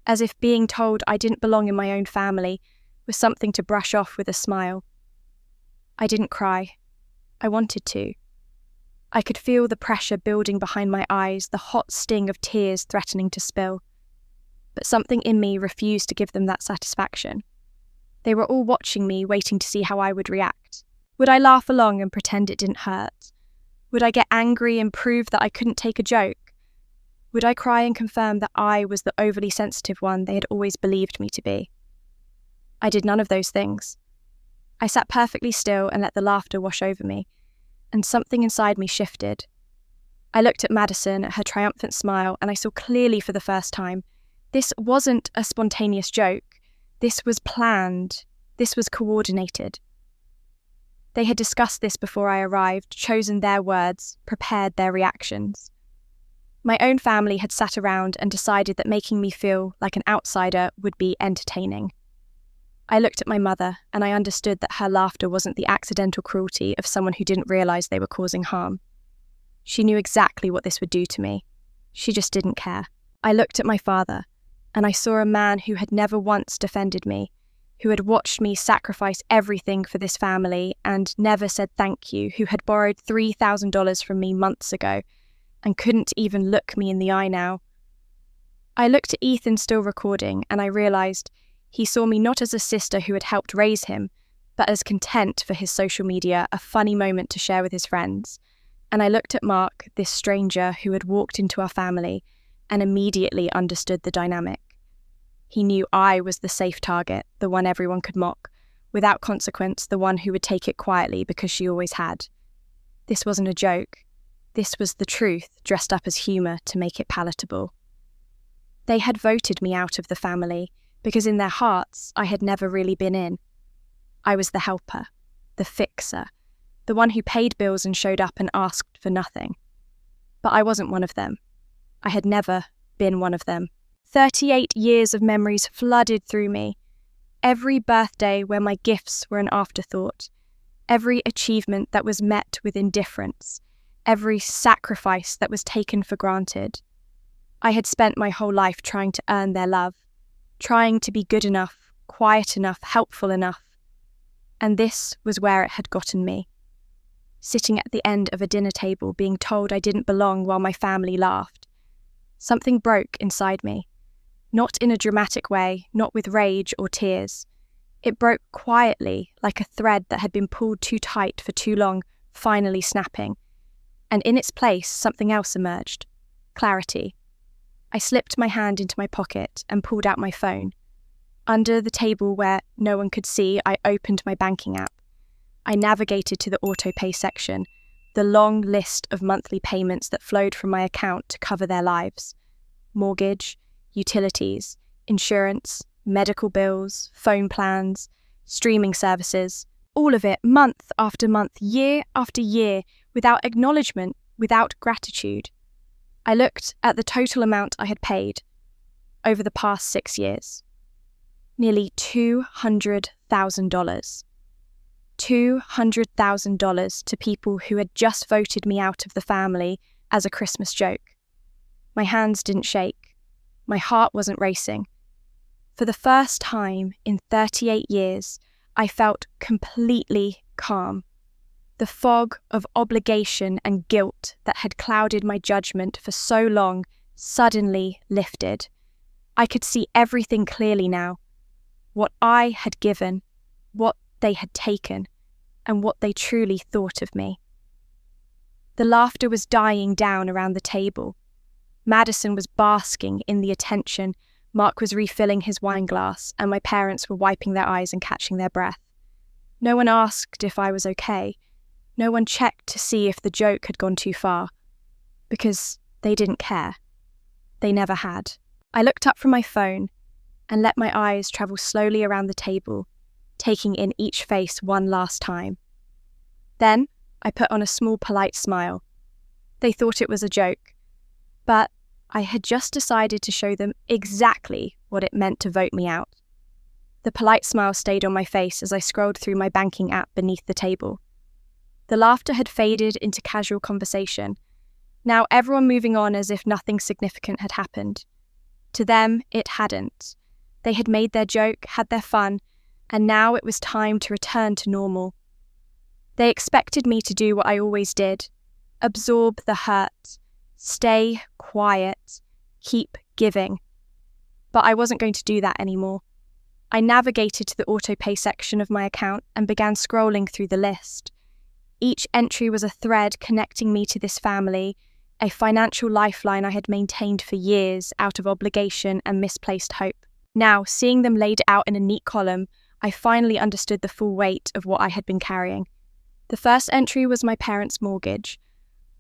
As if being told I didn't belong in my own family was something to brush off with a smile. I didn't cry. I wanted to. I could feel the pressure building behind my eyes, the hot sting of tears threatening to spill. But something in me refused to give them that satisfaction. They were all watching me, waiting to see how I would react. Would I laugh along and pretend it didn't hurt? Would I get angry and prove that I couldn't take a joke? Would I cry and confirm that I was the overly sensitive one they had always believed me to be? I did none of those things. I sat perfectly still and let the laughter wash over me, and something inside me shifted. I looked at Madison, at her triumphant smile, and I saw clearly for the first time, this wasn't a spontaneous joke. This was planned. This was coordinated. They had discussed this before I arrived, chosen their words, prepared their reactions. My own family had sat around and decided that making me feel like an outsider would be entertaining. I looked at my mother, and I understood that her laughter wasn't the accidental cruelty of someone who didn't realise they were causing harm. She knew exactly what this would do to me. She just didn't care. I looked at my father, and I saw a man who had never once defended me, who had watched me sacrifice everything for this family and never said thank you, who had borrowed $3,000 from me months ago and couldn't even look me in the eye now. I looked at Ethan still recording, and I realised he saw me not as a sister who had helped raise him, but as content for his social media, a funny moment to share with his friends. And I looked at Mark, this stranger who had walked into our family, and immediately understood the dynamic. He knew I was the safe target, the one everyone could mock, without consequence, the one who would take it quietly because she always had. This wasn't a joke. This was the truth, dressed up as humour to make it palatable. They had voted me out of the family because in their hearts I had never really been in. I was the helper, the fixer, the one who paid bills and showed up and asked for nothing. But I wasn't one of them. I had never been one of them. 38 years of memories flooded through me. Every birthday where my gifts were an afterthought. Every achievement that was met with indifference. Every sacrifice that was taken for granted. I had spent my whole life trying to earn their love, trying to be good enough, quiet enough, helpful enough. And this was where it had gotten me. Sitting at the end of a dinner table being told I didn't belong while my family laughed. Something broke inside me. Not in a dramatic way, not with rage or tears. It broke quietly, like a thread that had been pulled too tight for too long, finally snapping. And in its place, something else emerged. Clarity. I slipped my hand into my pocket and pulled out my phone. Under the table where no one could see, I opened my banking app. I navigated to the Autopay section, the long list of monthly payments that flowed from my account to cover their lives. Mortgage, utilities, insurance, medical bills, phone plans, streaming services, all of it month after month, year after year, without acknowledgement, without gratitude. I looked at the total amount I had paid over the past 6 years. Nearly $200,000. $200,000 to people who had just voted me out of the family as a Christmas joke. My hands didn't shake. My heart wasn't racing. For the first time in 38 years, I felt completely calm. The fog of obligation and guilt that had clouded my judgment for so long suddenly lifted. I could see everything clearly now. What I had given, what they had taken, and what they truly thought of me. The laughter was dying down around the table. Madison was basking in the attention. Mark was refilling his wine glass, and my parents were wiping their eyes and catching their breath. No one asked if I was okay. No one checked to see if the joke had gone too far. Because they didn't care. They never had. I looked up from my phone and let my eyes travel slowly around the table, taking in each face one last time. Then I put on a small, polite smile. They thought it was a joke, but I had just decided to show them exactly what it meant to vote me out. The polite smile stayed on my face as I scrolled through my banking app beneath the table. The laughter had faded into casual conversation, now everyone moving on as if nothing significant had happened. To them, it hadn't. They had made their joke, had their fun, and now it was time to return to normal. They expected me to do what I always did, absorb the hurt, stay quiet, keep giving. But I wasn't going to do that anymore. I navigated to the Autopay section of my account and began scrolling through the list. Each entry was a thread connecting me to this family, a financial lifeline I had maintained for years out of obligation and misplaced hope. Now, seeing them laid out in a neat column, I finally understood the full weight of what I had been carrying. The first entry was my parents' mortgage,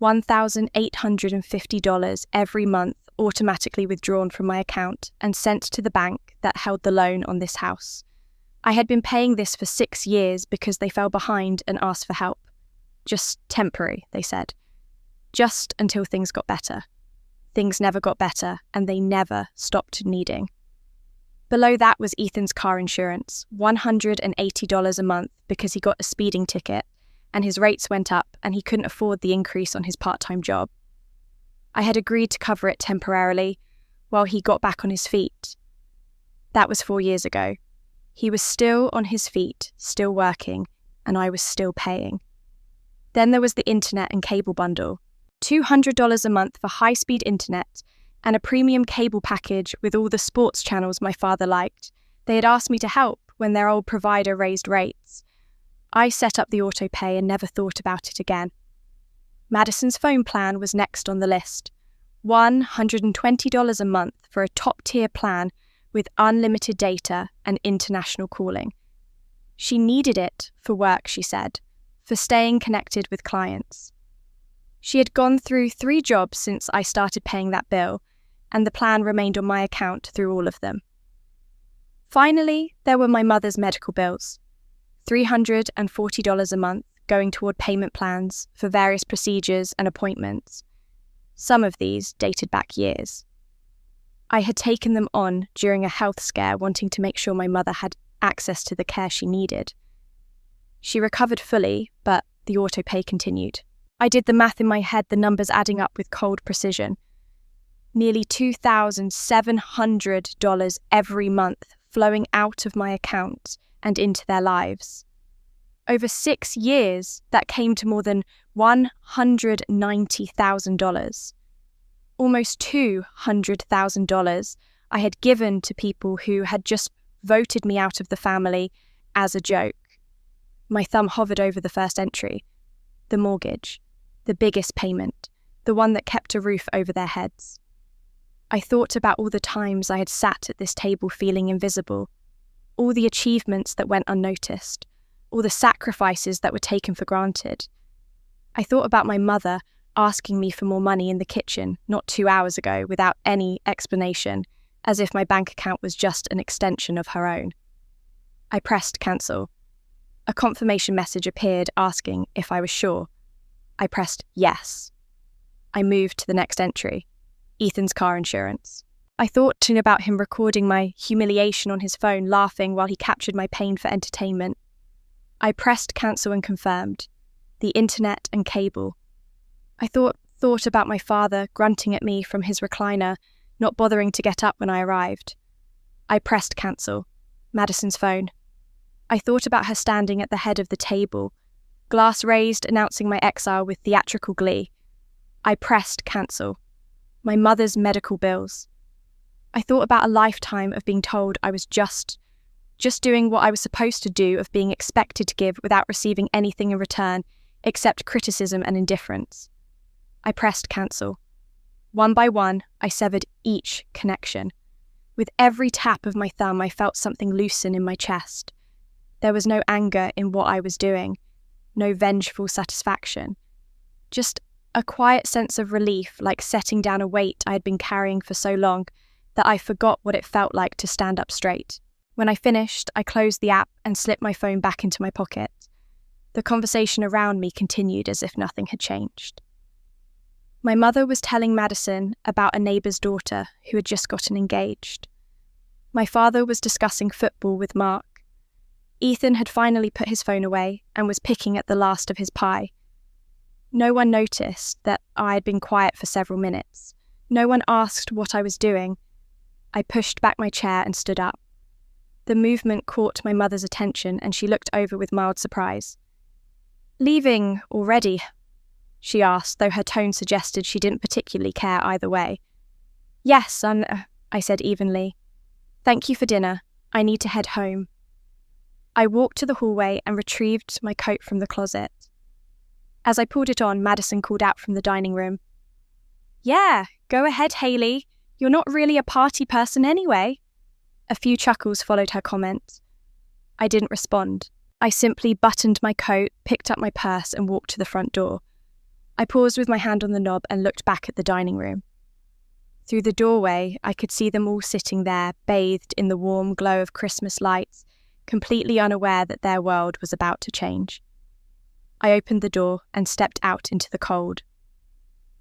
$1,850 every month automatically withdrawn from my account and sent to the bank that held the loan on this house. I had been paying this for 6 years because they fell behind and asked for help. Just temporary, they said. Just until things got better. Things never got better, and they never stopped needing. Below that was Ethan's car insurance, $180 a month because he got a speeding ticket, and his rates went up and he couldn't afford the increase on his part-time job. I had agreed to cover it temporarily while he got back on his feet. That was 4 years ago. He was still on his feet, still working, and I was still paying. Then there was the internet and cable bundle, $200 a month for high-speed internet and a premium cable package with all the sports channels my father liked. They had asked me to help when their old provider raised rates. I set up the Autopay and never thought about it again. Madison's phone plan was next on the list, $120 a month for a top-tier plan with unlimited data and international calling. She needed it for work, she said, for staying connected with clients. She had gone through 3 jobs since I started paying that bill, and the plan remained on my account through all of them. Finally, there were my mother's medical bills, $340 a month going toward payment plans for various procedures and appointments. Some of these dated back years. I had taken them on during a health scare, wanting to make sure my mother had access to the care she needed. She recovered fully, but the autopay continued. I did the math in my head, the numbers adding up with cold precision. Nearly $2,700 every month flowing out of my account and into their lives. Over 6 years, that came to more than $190,000. Almost $200,000 I had given to people who had just voted me out of the family as a joke. My thumb hovered over the first entry, the mortgage, the biggest payment, the one that kept a roof over their heads. I thought about all the times I had sat at this table feeling invisible, all the achievements that went unnoticed, all the sacrifices that were taken for granted. I thought about my mother asking me for more money in the kitchen not 2 hours ago without any explanation, as if my bank account was just an extension of her own. I pressed cancel. A confirmation message appeared asking if I was sure. I pressed yes. I moved to the next entry, Ethan's car insurance. I thought about him recording my humiliation on his phone, laughing while he captured my pain for entertainment. I pressed cancel and confirmed. The internet and cable. I thought about my father grunting at me from his recliner, not bothering to get up when I arrived. I pressed cancel. Madison's phone. I thought about her standing at the head of the table, glass raised, announcing my exile with theatrical glee. I pressed cancel. My mother's medical bills. I thought about a lifetime of being told I was just doing what I was supposed to do, of being expected to give without receiving anything in return except criticism and indifference. I pressed cancel. One by one, I severed each connection. With every tap of my thumb, I felt something loosen in my chest. There was no anger in what I was doing, no vengeful satisfaction. Just a quiet sense of relief, like setting down a weight I had been carrying for so long that I forgot what it felt like to stand up straight. When I finished, I closed the app and slipped my phone back into my pocket. The conversation around me continued as if nothing had changed. My mother was telling Madison about a neighbour's daughter who had just gotten engaged. My father was discussing football with Mark. Ethan had finally put his phone away and was picking at the last of his pie. No one noticed that I had been quiet for several minutes. No one asked what I was doing. I pushed back my chair and stood up. The movement caught my mother's attention and she looked over with mild surprise. "Leaving already?" she asked, though her tone suggested she didn't particularly care either way. "Yes, I said evenly. "Thank you for dinner. I need to head home." I walked to the hallway and retrieved my coat from the closet. As I pulled it on, Madison called out from the dining room. "Yeah, go ahead, Hayley. You're not really a party person anyway." A few chuckles followed her comment. I didn't respond. I simply buttoned my coat, picked up my purse and walked to the front door. I paused with my hand on the knob and looked back at the dining room. Through the doorway, I could see them all sitting there, bathed in the warm glow of Christmas lights, completely unaware that their world was about to change. I opened the door and stepped out into the cold.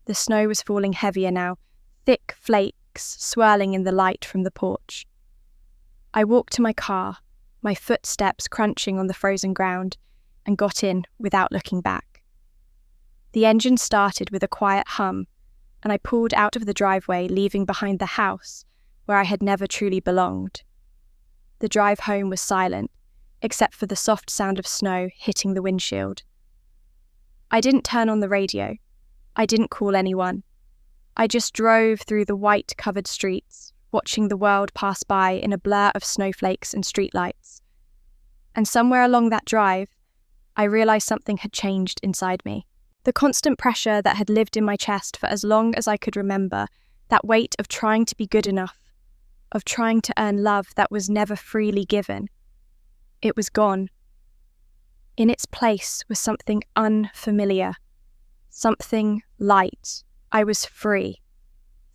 The snow was falling heavier now, thick flakes swirling in the light from the porch. I walked to my car, my footsteps crunching on the frozen ground, and got in without looking back. The engine started with a quiet hum, and I pulled out of the driveway, leaving behind the house where I had never truly belonged. The drive home was silent, except for the soft sound of snow hitting the windshield. I didn't turn on the radio. I didn't call anyone. I just drove through the white-covered streets, watching the world pass by in a blur of snowflakes and streetlights. And somewhere along that drive, I realized something had changed inside me. The constant pressure that had lived in my chest for as long as I could remember, that weight of trying to be good enough, of trying to earn love that was never freely given. It was gone. In its place was something unfamiliar, something light. I was free.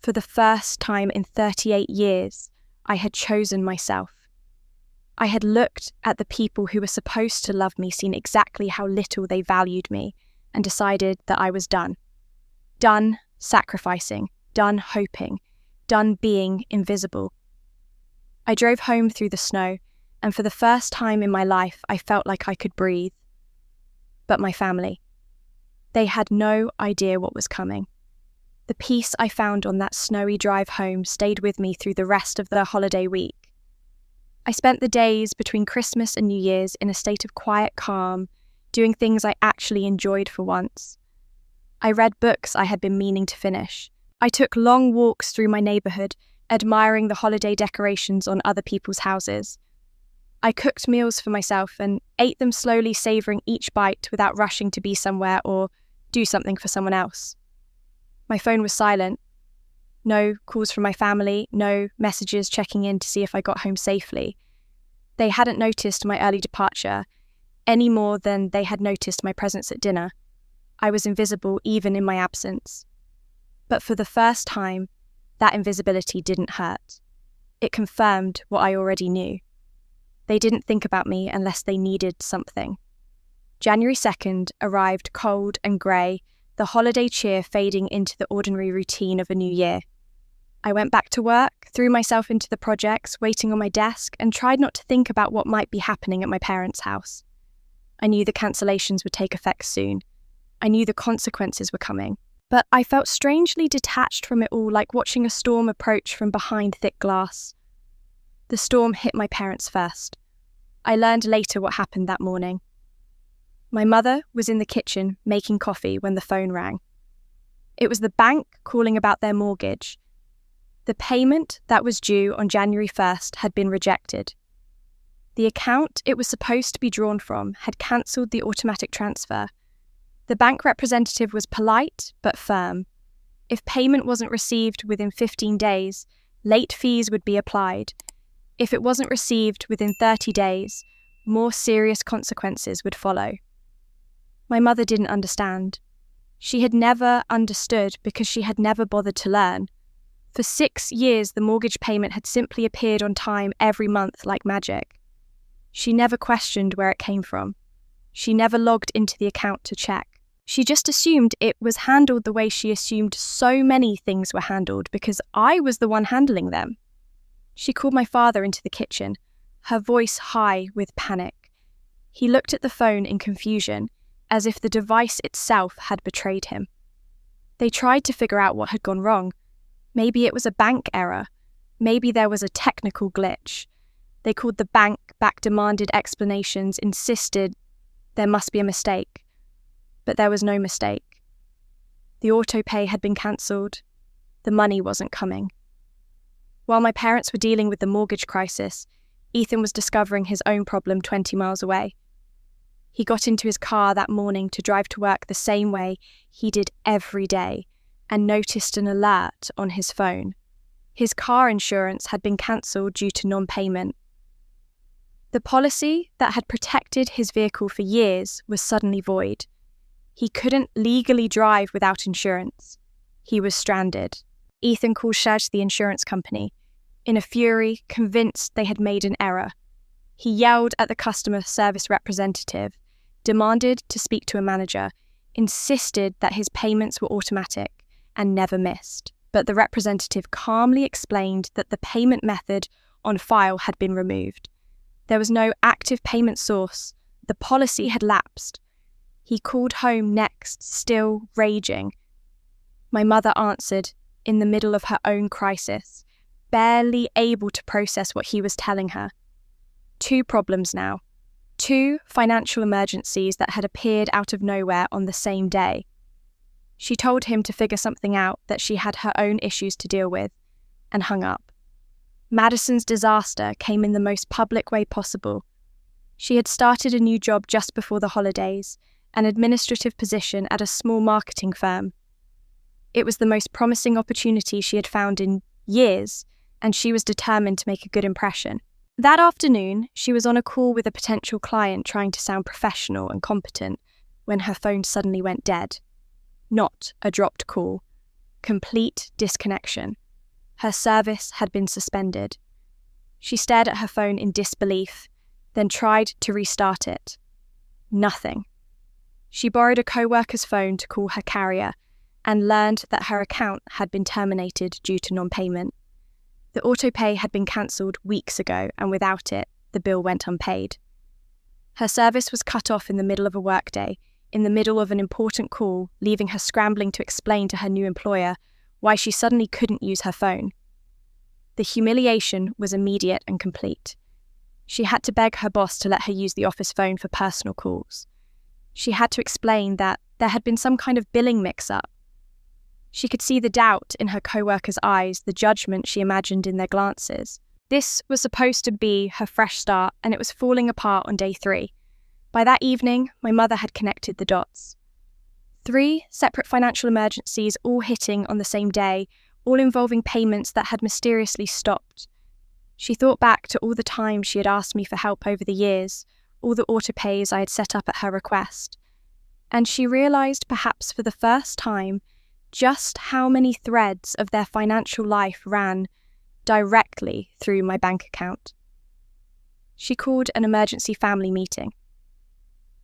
For the first time in 38 years, I had chosen myself. I had looked at the people who were supposed to love me, seen exactly how little they valued me, and decided that I was done. Done sacrificing, done hoping, done being invisible. I drove home through the snow, and for the first time in my life, I felt like I could breathe. But my family, they had no idea what was coming. The peace I found on that snowy drive home stayed with me through the rest of the holiday week. I spent the days between Christmas and New Year's in a state of quiet calm, doing things I actually enjoyed for once. I read books I had been meaning to finish. I took long walks through my neighbourhood, admiring the holiday decorations on other people's houses. I cooked meals for myself and ate them slowly, savouring each bite without rushing to be somewhere or do something for someone else. My phone was silent. No calls from my family, no messages checking in to see if I got home safely. They hadn't noticed my early departure any more than they had noticed my presence at dinner. I was invisible even in my absence. But for the first time, that invisibility didn't hurt. It confirmed what I already knew. They didn't think about me unless they needed something. January 2nd arrived cold and grey, the holiday cheer fading into the ordinary routine of a new year. I went back to work, threw myself into the projects waiting on my desk, and tried not to think about what might be happening at my parents' house. I knew the cancellations would take effect soon. I knew the consequences were coming. But I felt strangely detached from it all, like watching a storm approach from behind thick glass. The storm hit my parents first. I learned later what happened that morning. My mother was in the kitchen making coffee when the phone rang. It was the bank calling about their mortgage. The payment that was due on January 1st had been rejected. The account it was supposed to be drawn from had cancelled the automatic transfer. The bank representative was polite but firm. If payment wasn't received within 15 days, late fees would be applied. If it wasn't received within 30 days, more serious consequences would follow. My mother didn't understand. She had never understood because she had never bothered to learn. For 6 years, the mortgage payment had simply appeared on time every month like magic. She never questioned where it came from. She never logged into the account to check. She just assumed it was handled the way she assumed so many things were handled because I was the one handling them. She called my father into the kitchen, her voice high with panic. He looked at the phone in confusion, as if the device itself had betrayed him. They tried to figure out what had gone wrong. Maybe it was a bank error. Maybe there was a technical glitch. They called the bank back, demanded explanations, insisted there must be a mistake. But there was no mistake. The Autopay had been cancelled. The money wasn't coming. While my parents were dealing with the mortgage crisis, Ethan was discovering his own problem 20 miles away. He got into his car that morning to drive to work the same way he did every day and noticed an alert on his phone. His car insurance had been cancelled due to non-payment. The policy that had protected his vehicle for years was suddenly void. He couldn't legally drive without insurance. He was stranded. Ethan called Serge, the insurance company, in a fury, convinced they had made an error. He yelled at the customer service representative, demanded to speak to a manager, insisted that his payments were automatic and never missed. But the representative calmly explained that the payment method on file had been removed. There was no active payment source. The policy had lapsed. He called home next, still raging. My mother answered in the middle of her own crisis, barely able to process what he was telling her. 2 problems now. 2 financial emergencies that had appeared out of nowhere on the same day. She told him to figure something out, that she had her own issues to deal with, and hung up. Madison's disaster came in the most public way possible. She had started a new job just before the holidays, an administrative position at a small marketing firm. It was the most promising opportunity she had found in years, and she was determined to make a good impression. That afternoon, she was on a call with a potential client trying to sound professional and competent when her phone suddenly went dead. Not a dropped call. Complete disconnection. Her service had been suspended. She stared at her phone in disbelief, then tried to restart it. Nothing. She borrowed a co-worker's phone to call her carrier and learned that her account had been terminated due to non-payment. The Autopay had been cancelled weeks ago, and without it, the bill went unpaid. Her service was cut off in the middle of a workday, in the middle of an important call, leaving her scrambling to explain to her new employer why she suddenly couldn't use her phone. The humiliation was immediate and complete. She had to beg her boss to let her use the office phone for personal calls. She had to explain that there had been some kind of billing mix-up. She could see the doubt in her co-workers' eyes, the judgment she imagined in their glances. This was supposed to be her fresh start, and it was falling apart on day 3. By that evening, my mother had connected the dots. 3 separate financial emergencies all hitting on the same day, all involving payments that had mysteriously stopped. She thought back to all the times she had asked me for help over the years, all the autopays I had set up at her request. And she realised, perhaps for the first time, just how many threads of their financial life ran directly through my bank account. She called an emergency family meeting.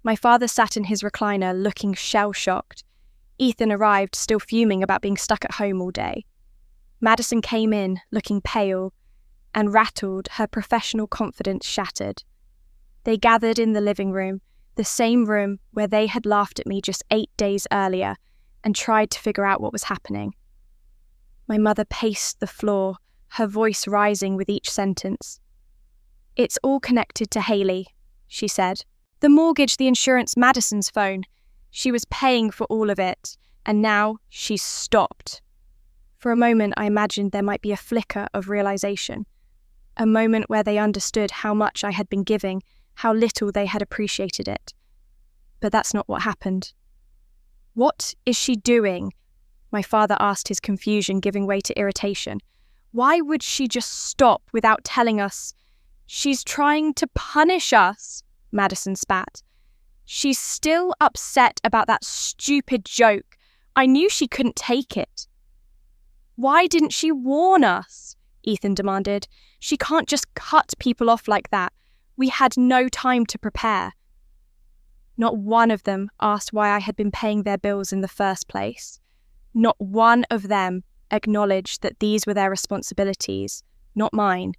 My father sat in his recliner looking shell-shocked. Ethan arrived still fuming about being stuck at home all day. Madison came in looking pale and rattled, her professional confidence shattered. They gathered in the living room, the same room where they had laughed at me just 8 days earlier, and tried to figure out what was happening. My mother paced the floor, her voice rising with each sentence. "It's all connected to Haley," she said. "The mortgage, the insurance, Madison's phone. She was paying for all of it, and now she's stopped." For a moment I imagined there might be a flicker of realization, a moment where they understood how much I had been giving, how little they had appreciated it. But that's not what happened. "What is she doing?" My father asked, his confusion giving way to irritation. "Why would she just stop without telling us?" "She's trying to punish us," Madison spat. "She's still upset about that stupid joke. I knew she couldn't take it." "Why didn't she warn us?" Ethan demanded. "She can't just cut people off like that. We had no time to prepare." Not one of them asked why I had been paying their bills in the first place. Not one of them acknowledged that these were their responsibilities, not mine.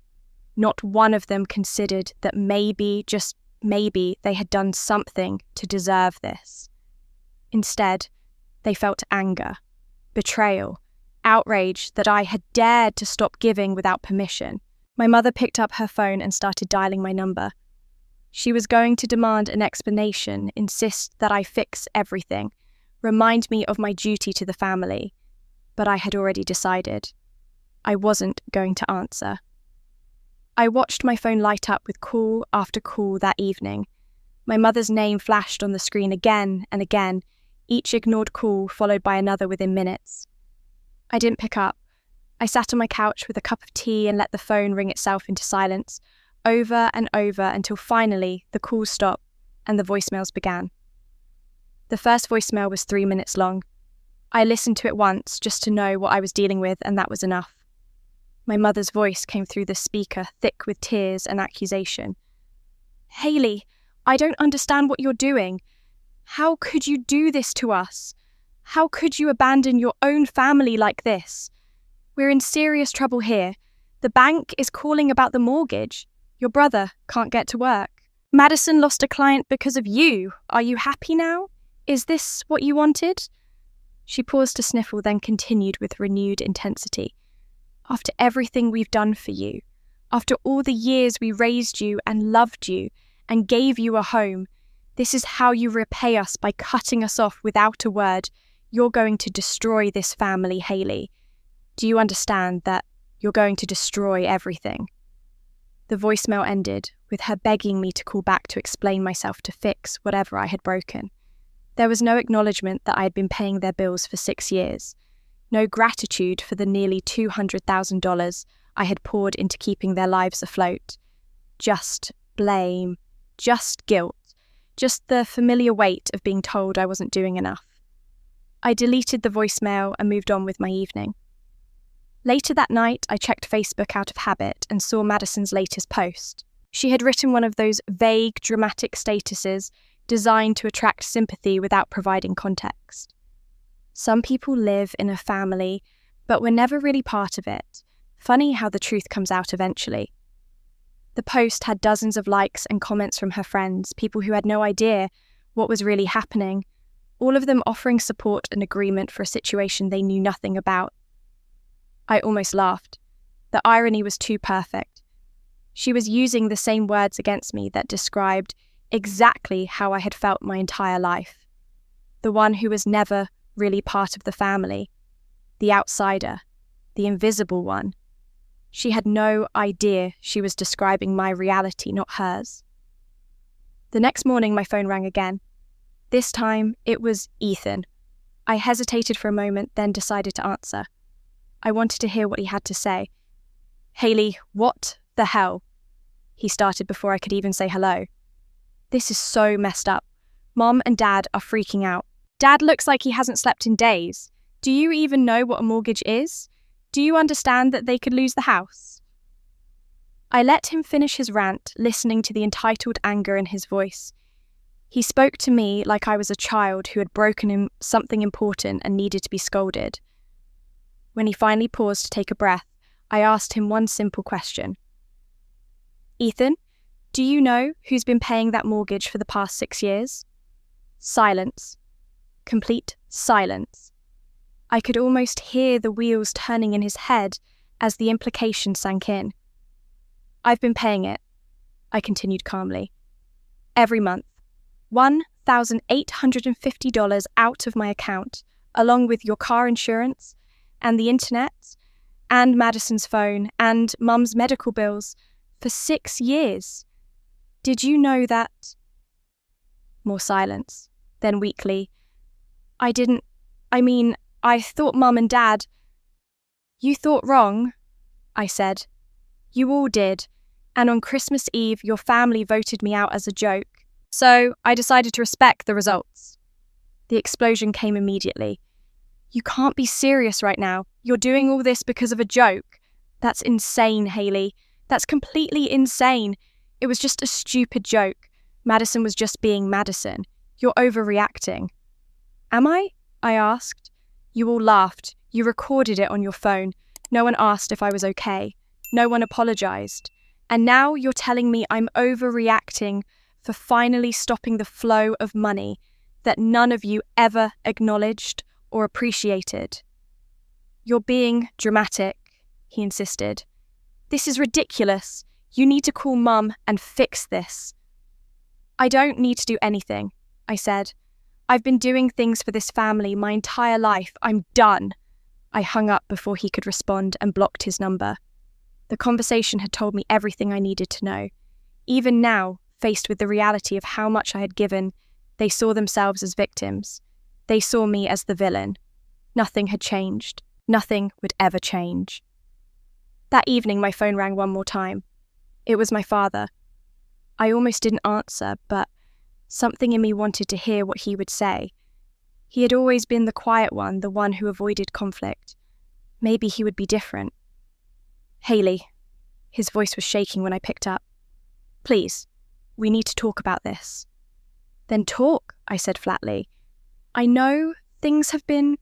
Not one of them considered that maybe, just maybe, they had done something to deserve this. Instead, they felt anger, betrayal, outrage that I had dared to stop giving without permission. My mother picked up her phone and started dialing my number. She was going to demand an explanation, insist that I fix everything, remind me of my duty to the family. But I had already decided. I wasn't going to answer. I watched my phone light up with call after call that evening. My mother's name flashed on the screen again and again, each ignored call followed by another within minutes. I didn't pick up. I sat on my couch with a cup of tea and let the phone ring itself into silence, over and over until finally the calls stopped and the voicemails began. The first voicemail was 3 minutes long. I listened to it once just to know what I was dealing with, and that was enough. My mother's voice came through the speaker, thick with tears and accusation. "Haley, I don't understand what you're doing. How could you do this to us? How could you abandon your own family like this? We're in serious trouble here. The bank is calling about the mortgage. Your brother can't get to work. Madison lost a client because of you. Are you happy now? Is this what you wanted?" She paused to sniffle, then continued with renewed intensity. "After everything we've done for you, after all the years we raised you and loved you and gave you a home, this is how you repay us by cutting us off without a word. You're going to destroy this family, Haley. Do you understand that you're going to destroy everything?" The voicemail ended with her begging me to call back to explain myself, to fix whatever I had broken. There was no acknowledgement that I had been paying their bills for 6 years. No gratitude for the nearly $200,000 I had poured into keeping their lives afloat. Just blame, just guilt, just the familiar weight of being told I wasn't doing enough. I deleted the voicemail and moved on with my evening. Later that night, I checked Facebook out of habit and saw Madison's latest post. She had written one of those vague, dramatic statuses designed to attract sympathy without providing context. Some people live in a family, but were never really part of it. Funny how the truth comes out eventually. The post had dozens of likes and comments from her friends, people who had no idea what was really happening, all of them offering support and agreement for a situation they knew nothing about. I almost laughed. The irony was too perfect. She was using the same words against me that described exactly how I had felt my entire life. The one who was never really part of the family, the outsider, the invisible one. She had no idea she was describing my reality, not hers. The next morning, my phone rang again. This time, it was Ethan. I hesitated for a moment, then decided to answer. I wanted to hear what he had to say. "Hayley, what the hell?" he started before I could even say hello. "This is so messed up. Mom and Dad are freaking out. Dad looks like he hasn't slept in days. Do you even know what a mortgage is? Do you understand that they could lose the house?" I let him finish his rant, listening to the entitled anger in his voice. He spoke to me like I was a child who had broken him something important and needed to be scolded. When he finally paused to take a breath, I asked him one simple question. "Ethan, do you know who's been paying that mortgage for the past 6 years?" Silence. Complete silence. I could almost hear the wheels turning in his head as the implication sank in. "I've been paying it," I continued calmly. "Every month. $1,850 out of my account, along with your car insurance, and the internet, and Madison's phone, and Mum's medical bills, for 6 years. Did you know that—" More silence. Then weakly, I thought Mum and Dad—" "You thought wrong," I said. "You all did, and on Christmas Eve your family voted me out as a joke. So I decided to respect the results." The explosion came immediately. "You can't be serious right now. You're doing all this because of a joke. That's insane, Hayley. That's completely insane. It was just a stupid joke. Madison was just being Madison. You're overreacting." "Am I?" I asked. "You all laughed. You recorded it on your phone. No one asked if I was okay. No one apologized. And now you're telling me I'm overreacting for finally stopping the flow of money that none of you ever acknowledged or appreciated." "You're being dramatic," he insisted. "This is ridiculous. You need to call Mum and fix this." "I don't need to do anything," I said. "I've been doing things for this family my entire life. I'm done." I hung up before he could respond and blocked his number. The conversation had told me everything I needed to know. Even now, faced with the reality of how much I had given, they saw themselves as victims. They saw me as the villain. Nothing had changed. Nothing would ever change. That evening, my phone rang one more time. It was my father. I almost didn't answer, but something in me wanted to hear what he would say. He had always been the quiet one, the one who avoided conflict. Maybe he would be different. "Hayley," his voice was shaking when I picked up. "Please, we need to talk about this." "Then talk," I said flatly. "I know things have been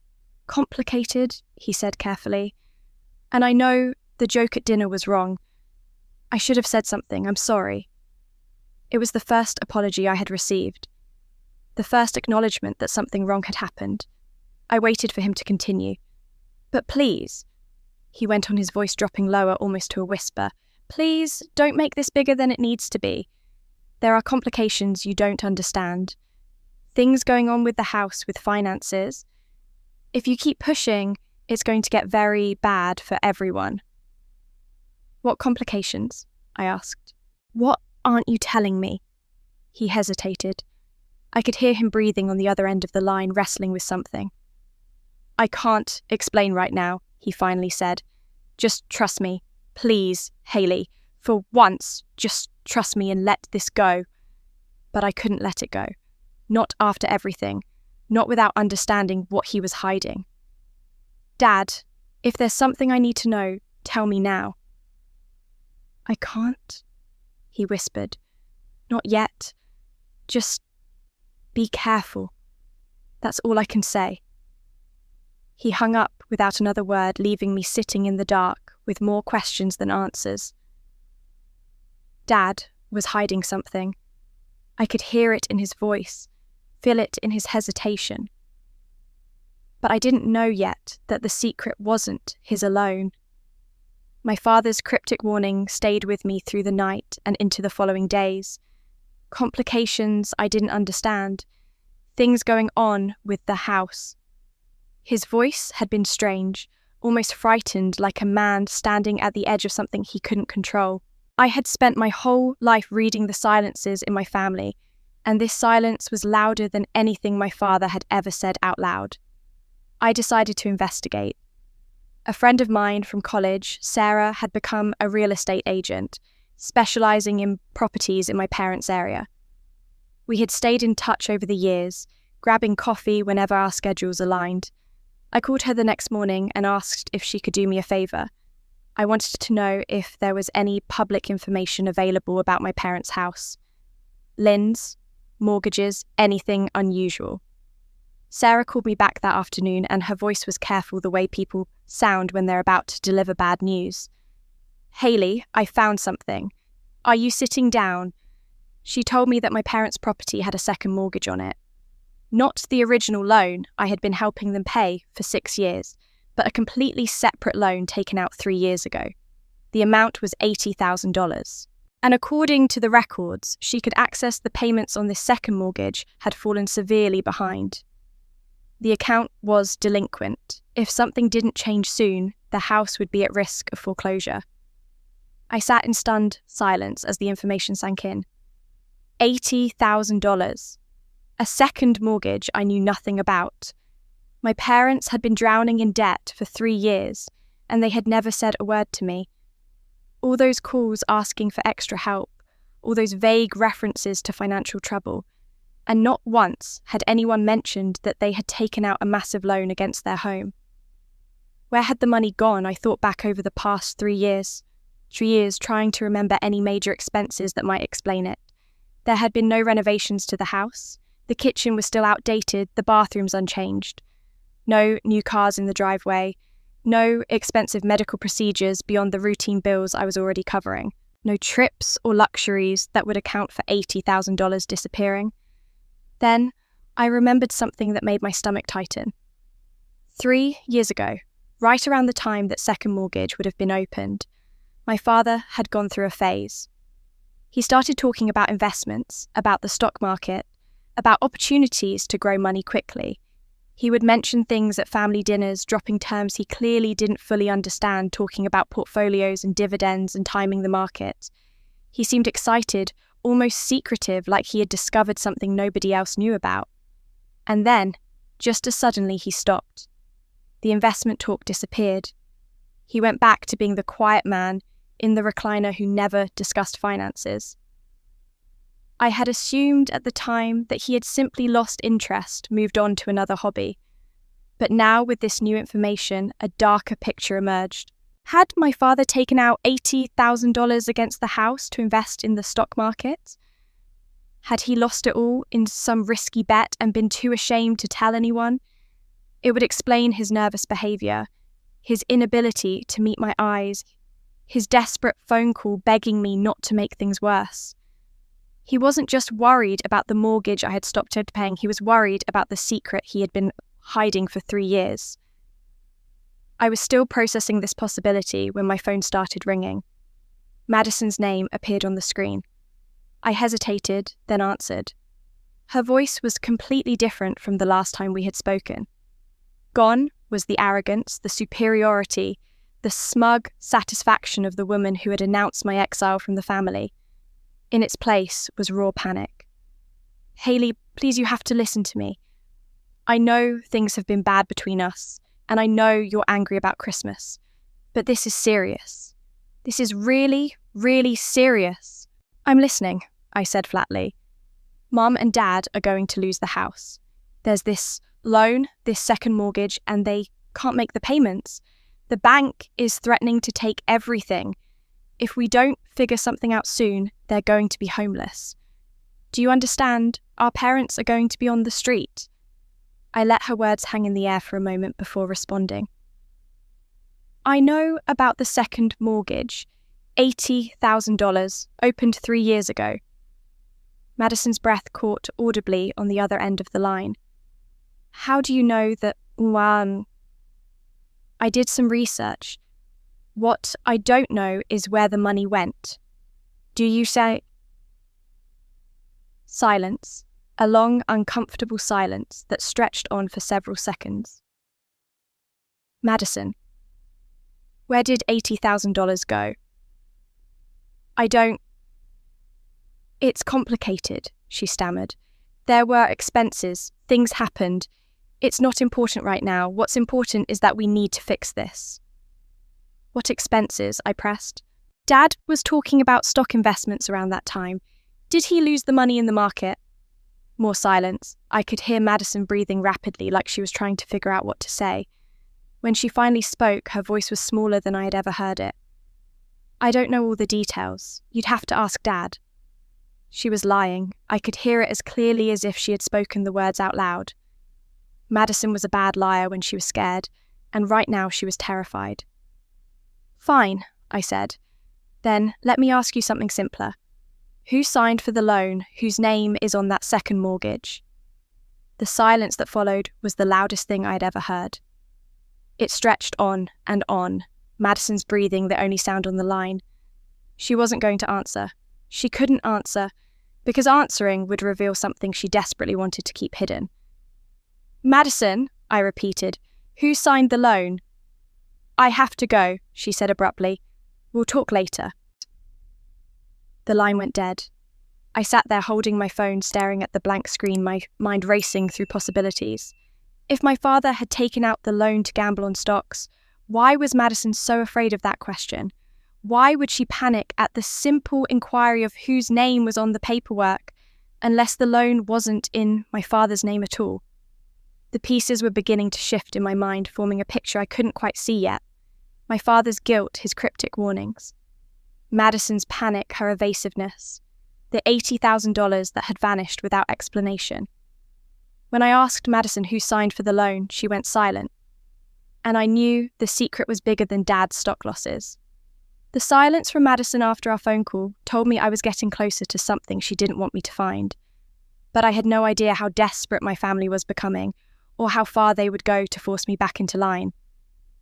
complicated," he said carefully. "And I know the joke at dinner was wrong. I should have said something. I'm sorry." It was the first apology I had received. The first acknowledgement that something wrong had happened. I waited for him to continue. "But please," he went on, his voice dropping lower almost to a whisper, "please don't make this bigger than it needs to be. There are complications you don't understand. Things going on with the house, with finances. If you keep pushing, it's going to get very bad for everyone." "What complications?" I asked. "What aren't you telling me?" He hesitated. I could hear him breathing on the other end of the line, wrestling with something. "I can't explain right now," he finally said. "Just trust me. Please, Hayley. For once, just trust me and let this go." But I couldn't let it go. Not after everything. not without understanding what he was hiding. "Dad, if there's something I need to know, tell me now." "I can't," he whispered. "Not yet. Just be careful. That's all I can say." He hung up without another word, leaving me sitting in the dark with more questions than answers. Dad was hiding something. I could hear it in his voice, feel it in his hesitation. But I didn't know yet that the secret wasn't his alone. My father's cryptic warning stayed with me through the night and into the following days. Complications I didn't understand. Things going on with the house. His voice had been strange, almost frightened, like a man standing at the edge of something he couldn't control. I had spent my whole life reading the silences in my family, and this silence was louder than anything my father had ever said out loud. I decided to investigate. A friend of mine from college, Sarah, had become a real estate agent, specializing in properties in my parents' area. We had stayed in touch over the years, grabbing coffee whenever our schedules aligned. I called her the next morning and asked if she could do me a favor. I wanted to know if there was any public information available about my parents' house. Liens, mortgages, anything unusual. Sarah called me back that afternoon, and her voice was careful, the way people sound when they're about to deliver bad news. "Hayley, I found something. Are you sitting down?" She told me that my parents' property had a second mortgage on it. Not the original loan I had been helping them pay for 6 years, but a completely separate loan taken out 3 years ago. The amount was $80,000. And according to the records, she could access the payments on this second mortgage had fallen severely behind. The account was delinquent. If something didn't change soon, the house would be at risk of foreclosure. I sat in stunned silence as the information sank in. $80,000. A second mortgage I knew nothing about. My parents had been drowning in debt for 3 years, and they had never said a word to me. All those calls asking for extra help, all those vague references to financial trouble, and not once had anyone mentioned that they had taken out a massive loan against their home. Where had the money gone? I thought back over the past 3 years. 3 years trying to remember any major expenses that might explain it. There had been no renovations to the house. The kitchen was still outdated, the bathrooms unchanged. No new cars in the driveway. No expensive medical procedures beyond the routine bills I was already covering. No trips or luxuries that would account for $80,000 disappearing. Then I remembered something that made my stomach tighten. 3 years ago, right around the time that second mortgage would have been opened, my father had gone through a phase. He started talking about investments, about the stock market, about opportunities to grow money quickly. He would mention things at family dinners, dropping terms he clearly didn't fully understand, talking about portfolios and dividends and timing the market. He seemed excited, almost secretive, like he had discovered something nobody else knew about. And then, just as suddenly, he stopped. The investment talk disappeared. He went back to being the quiet man in the recliner who never discussed finances. I had assumed at the time that he had simply lost interest, moved on to another hobby. But now, with this new information, a darker picture emerged. Had my father taken out $80,000 against the house to invest in the stock market? Had he lost it all in some risky bet and been too ashamed to tell anyone? It would explain his nervous behaviour, his inability to meet my eyes, his desperate phone call begging me not to make things worse. He wasn't just worried about the mortgage I had stopped paying, he was worried about the secret he had been hiding for 3 years. I was still processing this possibility when my phone started ringing. Madison's name appeared on the screen. I hesitated, then answered. Her voice was completely different from the last time we had spoken. Gone was the arrogance, the superiority, the smug satisfaction of the woman who had announced my exile from the family. In its place was raw panic. "Hayley, please, you have to listen to me. I know things have been bad between us, and I know you're angry about Christmas, but this is serious. This is really, really serious." "I'm listening," I said flatly. "Mum and Dad are going to lose the house. There's this loan, this second mortgage, and they can't make the payments. The bank is threatening to take everything. If we don't figure something out soon, they're going to be homeless. Do you understand? Our parents are going to be on the street. I let her words hang in the air for a moment before responding. I know about the second mortgage, $80,000, opened 3 years ago. Madison's breath caught audibly on the other end of the line. How do you know that one? I did some research. What I don't know is where the money went. Do you say? Silence, a long, uncomfortable silence that stretched on for several seconds. Madison, where did $80,000 go? I don't. It's complicated, she stammered. There were expenses, things happened. It's not important right now. What's important is that we need to fix this. What expenses? I pressed. Dad was talking about stock investments around that time. Did he lose the money in the market? More silence. I could hear Madison breathing rapidly, like she was trying to figure out what to say. When she finally spoke, her voice was smaller than I had ever heard it. I don't know all the details. You'd have to ask Dad. She was lying. I could hear it as clearly as if she had spoken the words out loud. Madison was a bad liar when she was scared, and right now she was terrified. Fine, I said. Then let me ask you something simpler. Who signed for the loan whose name is on that second mortgage? The silence that followed was the loudest thing I had ever heard. It stretched on, Madison's breathing the only sound on the line. She wasn't going to answer. She couldn't answer, because answering would reveal something she desperately wanted to keep hidden. Madison, I repeated, who signed the loan? I have to go, she said abruptly. We'll talk later. The line went dead. I sat there holding my phone, staring at the blank screen, my mind racing through possibilities. If my father had taken out the loan to gamble on stocks, why was Madison so afraid of that question? Why would she panic at the simple inquiry of whose name was on the paperwork, unless the loan wasn't in my father's name at all? The pieces were beginning to shift in my mind, forming a picture I couldn't quite see yet. My father's guilt, his cryptic warnings. Madison's panic, her evasiveness. The $80,000 that had vanished without explanation. When I asked Madison who signed for the loan, she went silent. And I knew the secret was bigger than Dad's stock losses. The silence from Madison after our phone call told me I was getting closer to something she didn't want me to find. But I had no idea how desperate my family was becoming, or how far they would go to force me back into line.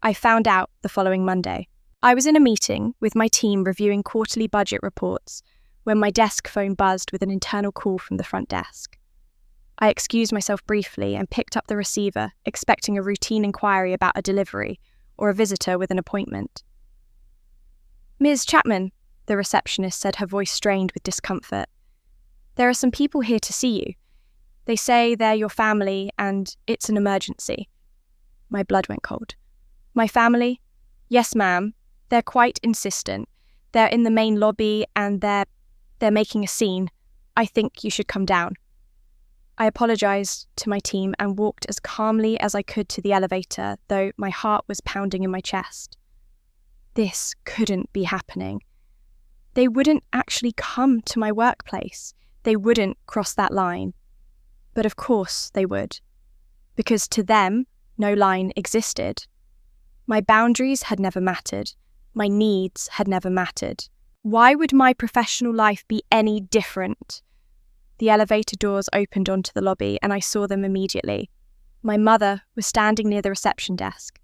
I found out the following Monday. I was in a meeting with my team reviewing quarterly budget reports when my desk phone buzzed with an internal call from the front desk. I excused myself briefly and picked up the receiver, expecting a routine inquiry about a delivery or a visitor with an appointment. Ms. Chapman, the receptionist said, her voice strained with discomfort. There are some people here to see you. They say they're your family and it's an emergency. My blood went cold. My family? Yes, ma'am. They're quite insistent. They're in the main lobby and they're making a scene. I think you should come down. I apologised to my team and walked as calmly as I could to the elevator, though my heart was pounding in my chest. This couldn't be happening. They wouldn't actually come to my workplace. They wouldn't cross that line. But of course they would. Because to them, no line existed. My boundaries had never mattered. My needs had never mattered. Why would my professional life be any different? The elevator doors opened onto the lobby and I saw them immediately. My mother was standing near the reception desk,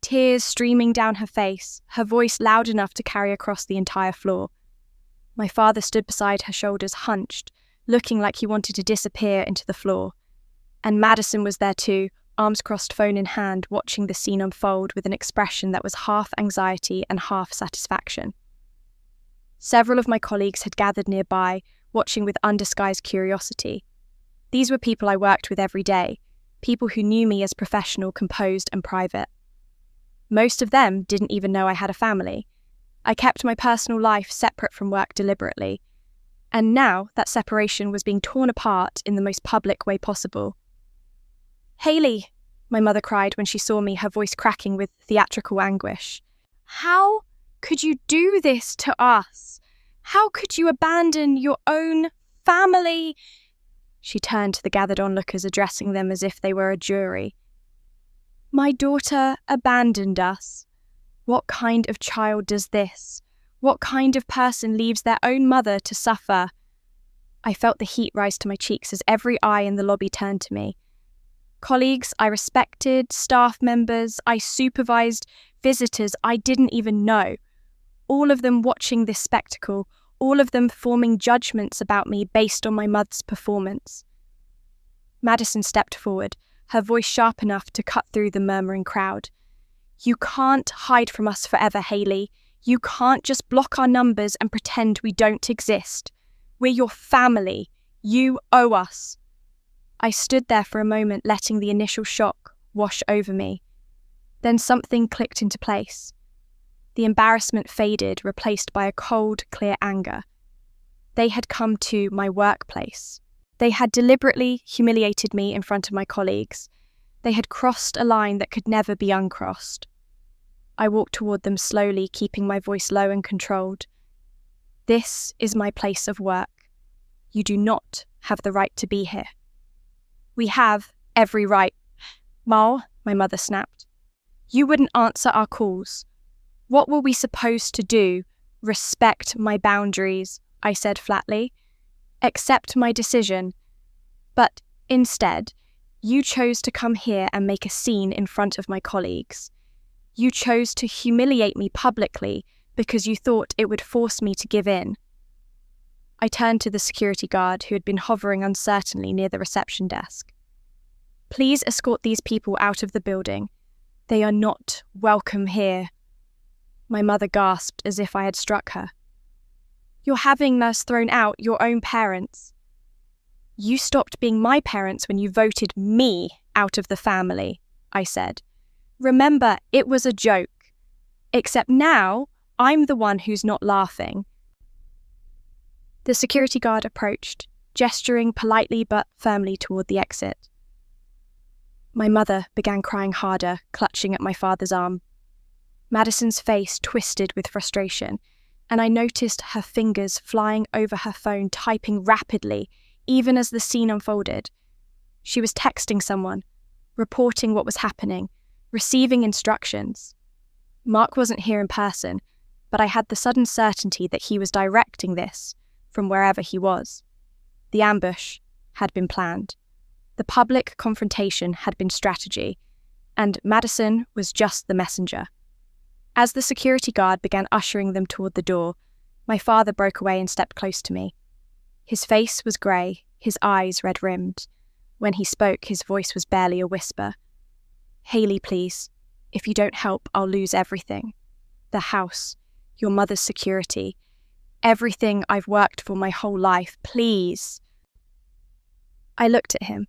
tears streaming down her face, her voice loud enough to carry across the entire floor. My father stood beside her, shoulders hunched, looking like he wanted to disappear into the floor. And Madison was there too, arms crossed, phone in hand, watching the scene unfold with an expression that was half anxiety and half satisfaction. Several of my colleagues had gathered nearby, watching with undisguised curiosity. These were people I worked with every day, people who knew me as professional, composed and private. Most of them didn't even know I had a family. I kept my personal life separate from work deliberately, and now that separation was being torn apart in the most public way possible. Haley, my mother cried when she saw me, her voice cracking with theatrical anguish. How could you do this to us? How could you abandon your own family? She turned to the gathered onlookers, addressing them as if they were a jury. My daughter abandoned us. What kind of child does this? What kind of person leaves their own mother to suffer? I felt the heat rise to my cheeks as every eye in the lobby turned to me. Colleagues I respected, staff members I supervised, visitors I didn't even know. All of them watching this spectacle, all of them forming judgments about me based on my mother's performance. Madison stepped forward, her voice sharp enough to cut through the murmuring crowd. You can't hide from us forever, Haley. You can't just block our numbers and pretend we don't exist. We're your family. You owe us. I stood there for a moment, letting the initial shock wash over me. Then something clicked into place. The embarrassment faded, replaced by a cold, clear anger. They had come to my workplace. They had deliberately humiliated me in front of my colleagues. They had crossed a line that could never be uncrossed. I walked toward them slowly, keeping my voice low and controlled. This is my place of work. You do not have the right to be here. We have every right. Mal, my mother snapped. You wouldn't answer our calls. What were we supposed to do? Respect my boundaries, I said flatly. Accept my decision. But instead, you chose to come here and make a scene in front of my colleagues. You chose to humiliate me publicly because you thought it would force me to give in. I turned to the security guard who had been hovering uncertainly near the reception desk. Please escort these people out of the building. They are not welcome here. My mother gasped as if I had struck her. You're having us thrown out, your own parents. You stopped being my parents when you voted me out of the family, I said. Remember, it was a joke. Except now, I'm the one who's not laughing. The security guard approached, gesturing politely but firmly toward the exit. My mother began crying harder, clutching at my father's arm. Madison's face twisted with frustration, and I noticed her fingers flying over her phone, typing rapidly, even as the scene unfolded. She was texting someone, reporting what was happening, receiving instructions. Mark wasn't here in person, but I had the sudden certainty that he was directing this from wherever he was. The ambush had been planned. The public confrontation had been strategy, and Madison was just the messenger. As the security guard began ushering them toward the door, my father broke away and stepped close to me. His face was grey, his eyes red-rimmed. When he spoke, his voice was barely a whisper. Haley, please. If you don't help, I'll lose everything. The house, your mother's security, everything I've worked for my whole life, please. I looked at him.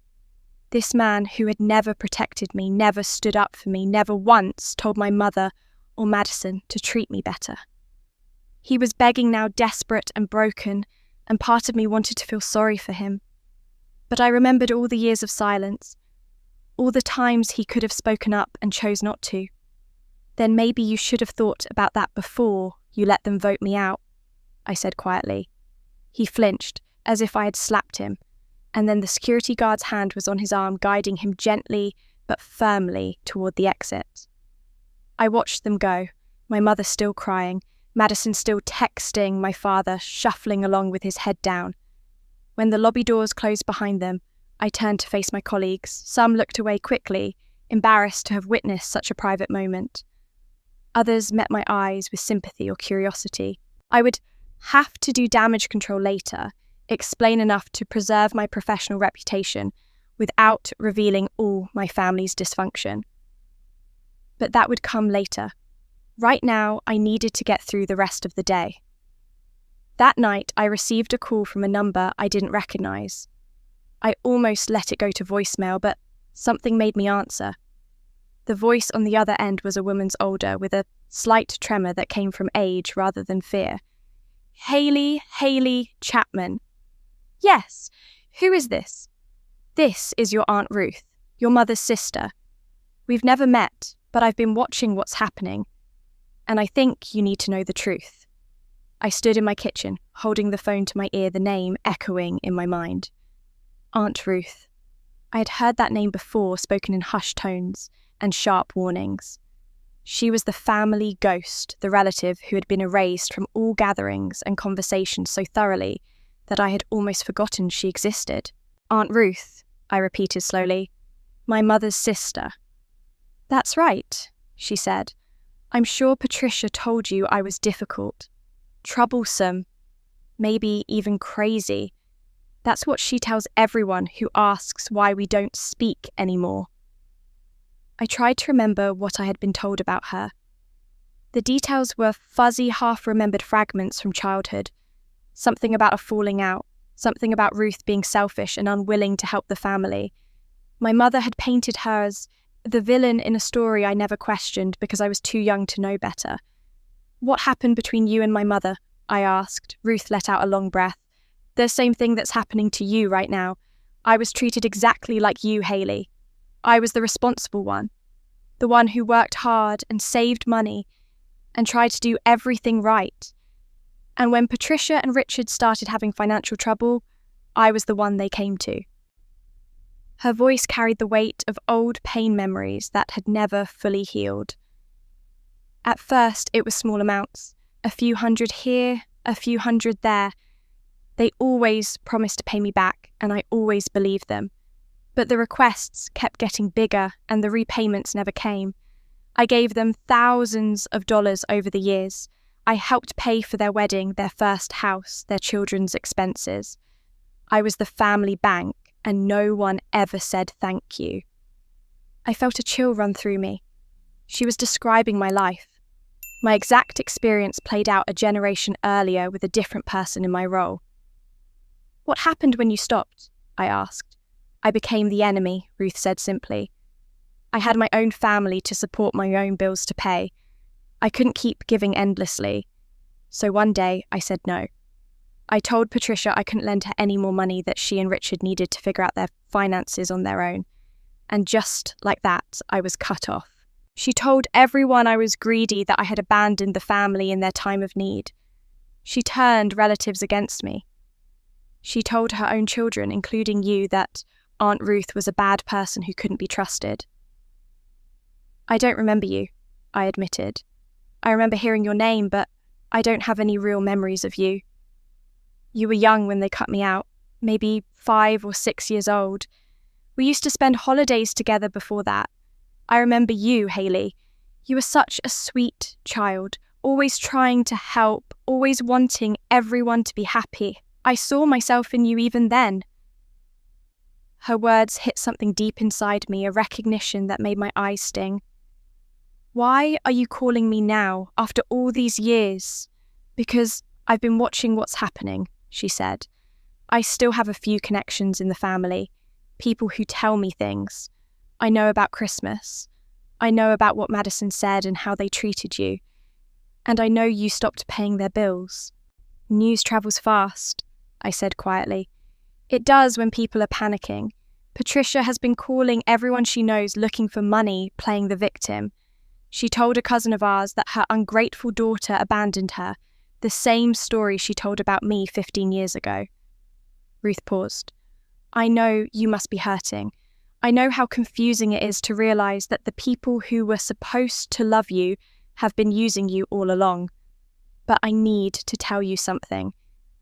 This man who had never protected me, never stood up for me, never once told my mother or Madison to treat me better. He was begging now, desperate and broken, and part of me wanted to feel sorry for him. But I remembered all the years of silence, all the times he could have spoken up and chose not to. Then maybe you should have thought about that before you let them vote me out, I said quietly. He flinched, as if I had slapped him, and then the security guard's hand was on his arm, guiding him gently but firmly toward the exit. I watched them go, my mother still crying, Madison still texting my father, shuffling along with his head down. When the lobby doors closed behind them, I turned to face my colleagues. Some looked away quickly, embarrassed to have witnessed such a private moment. Others met my eyes with sympathy or curiosity. I would have to do damage control later, explain enough to preserve my professional reputation without revealing all my family's dysfunction. But that would come later. Right now, I needed to get through the rest of the day. That night, I received a call from a number I didn't recognize. I almost let it go to voicemail, but something made me answer. The voice on the other end was a woman's older, with a slight tremor that came from age rather than fear. Haley Chapman. Yes, who is this? This is your Aunt Ruth. Your mother's sister. We've never met, but I've been watching what's happening, and I think you need to know the truth." I stood in my kitchen, holding the phone to my ear, the name echoing in my mind. Aunt Ruth. I had heard that name before, spoken in hushed tones and sharp warnings. She was the family ghost, the relative who had been erased from all gatherings and conversations so thoroughly that I had almost forgotten she existed. "Aunt Ruth," I repeated slowly. "My mother's sister." "That's right," she said. "I'm sure Patricia told you I was difficult, troublesome, maybe even crazy. That's what she tells everyone who asks why we don't speak anymore." I tried to remember what I had been told about her. The details were fuzzy, half-remembered fragments from childhood. Something about a falling out, something about Ruth being selfish and unwilling to help the family. My mother had painted her as the villain in a story I never questioned because I was too young to know better. "What happened between you and my mother?" I asked. Ruth let out a long breath. "The same thing that's happening to you right now. I was treated exactly like you, Hayley. I was the responsible one, the one who worked hard and saved money and tried to do everything right. And when Patricia and Richard started having financial trouble, I was the one they came to." Her voice carried the weight of old pain memories that had never fully healed. At first, it was small amounts, a few hundred here, a few hundred there. They always promised to pay me back, and I always believed them. But the requests kept getting bigger, and the repayments never came. I gave them thousands of dollars over the years. I helped pay for their wedding, their first house, their children's expenses. I was the family bank, and no one ever said thank you. I felt a chill run through me. She was describing my life. My exact experience played out a generation earlier with a different person in my role. "What happened when you stopped?" I asked. "I became the enemy," Ruth said simply. "I had my own family to support, my own bills to pay. I couldn't keep giving endlessly. So one day I said no. I told Patricia I couldn't lend her any more money, that she and Richard needed to figure out their finances on their own. And just like that, I was cut off. She told everyone I was greedy, that I had abandoned the family in their time of need. She turned relatives against me. She told her own children, including you, that Aunt Ruth was a bad person who couldn't be trusted." "I don't remember you," I admitted. "I remember hearing your name, but I don't have any real memories of you. You were young when they cut me out, maybe 5 or 6 years old. We used to spend holidays together before that. I remember you, Hayley. You were such a sweet child, always trying to help, always wanting everyone to be happy. I saw myself in you even then." Her words hit something deep inside me, a recognition that made my eyes sting. "Why are you calling me now, after all these years?" "Because I've been watching what's happening," she said. "I still have a few connections in the family, people who tell me things. I know about Christmas. I know about what Madison said and how they treated you. And I know you stopped paying their bills." "News travels fast," I said quietly. "It does when people are panicking. Patricia has been calling everyone she knows looking for money, playing the victim. She told a cousin of ours that her ungrateful daughter abandoned her, the same story she told about me 15 years ago." Ruth paused. "I know you must be hurting. I know how confusing it is to realize that the people who were supposed to love you have been using you all along. But I need to tell you something,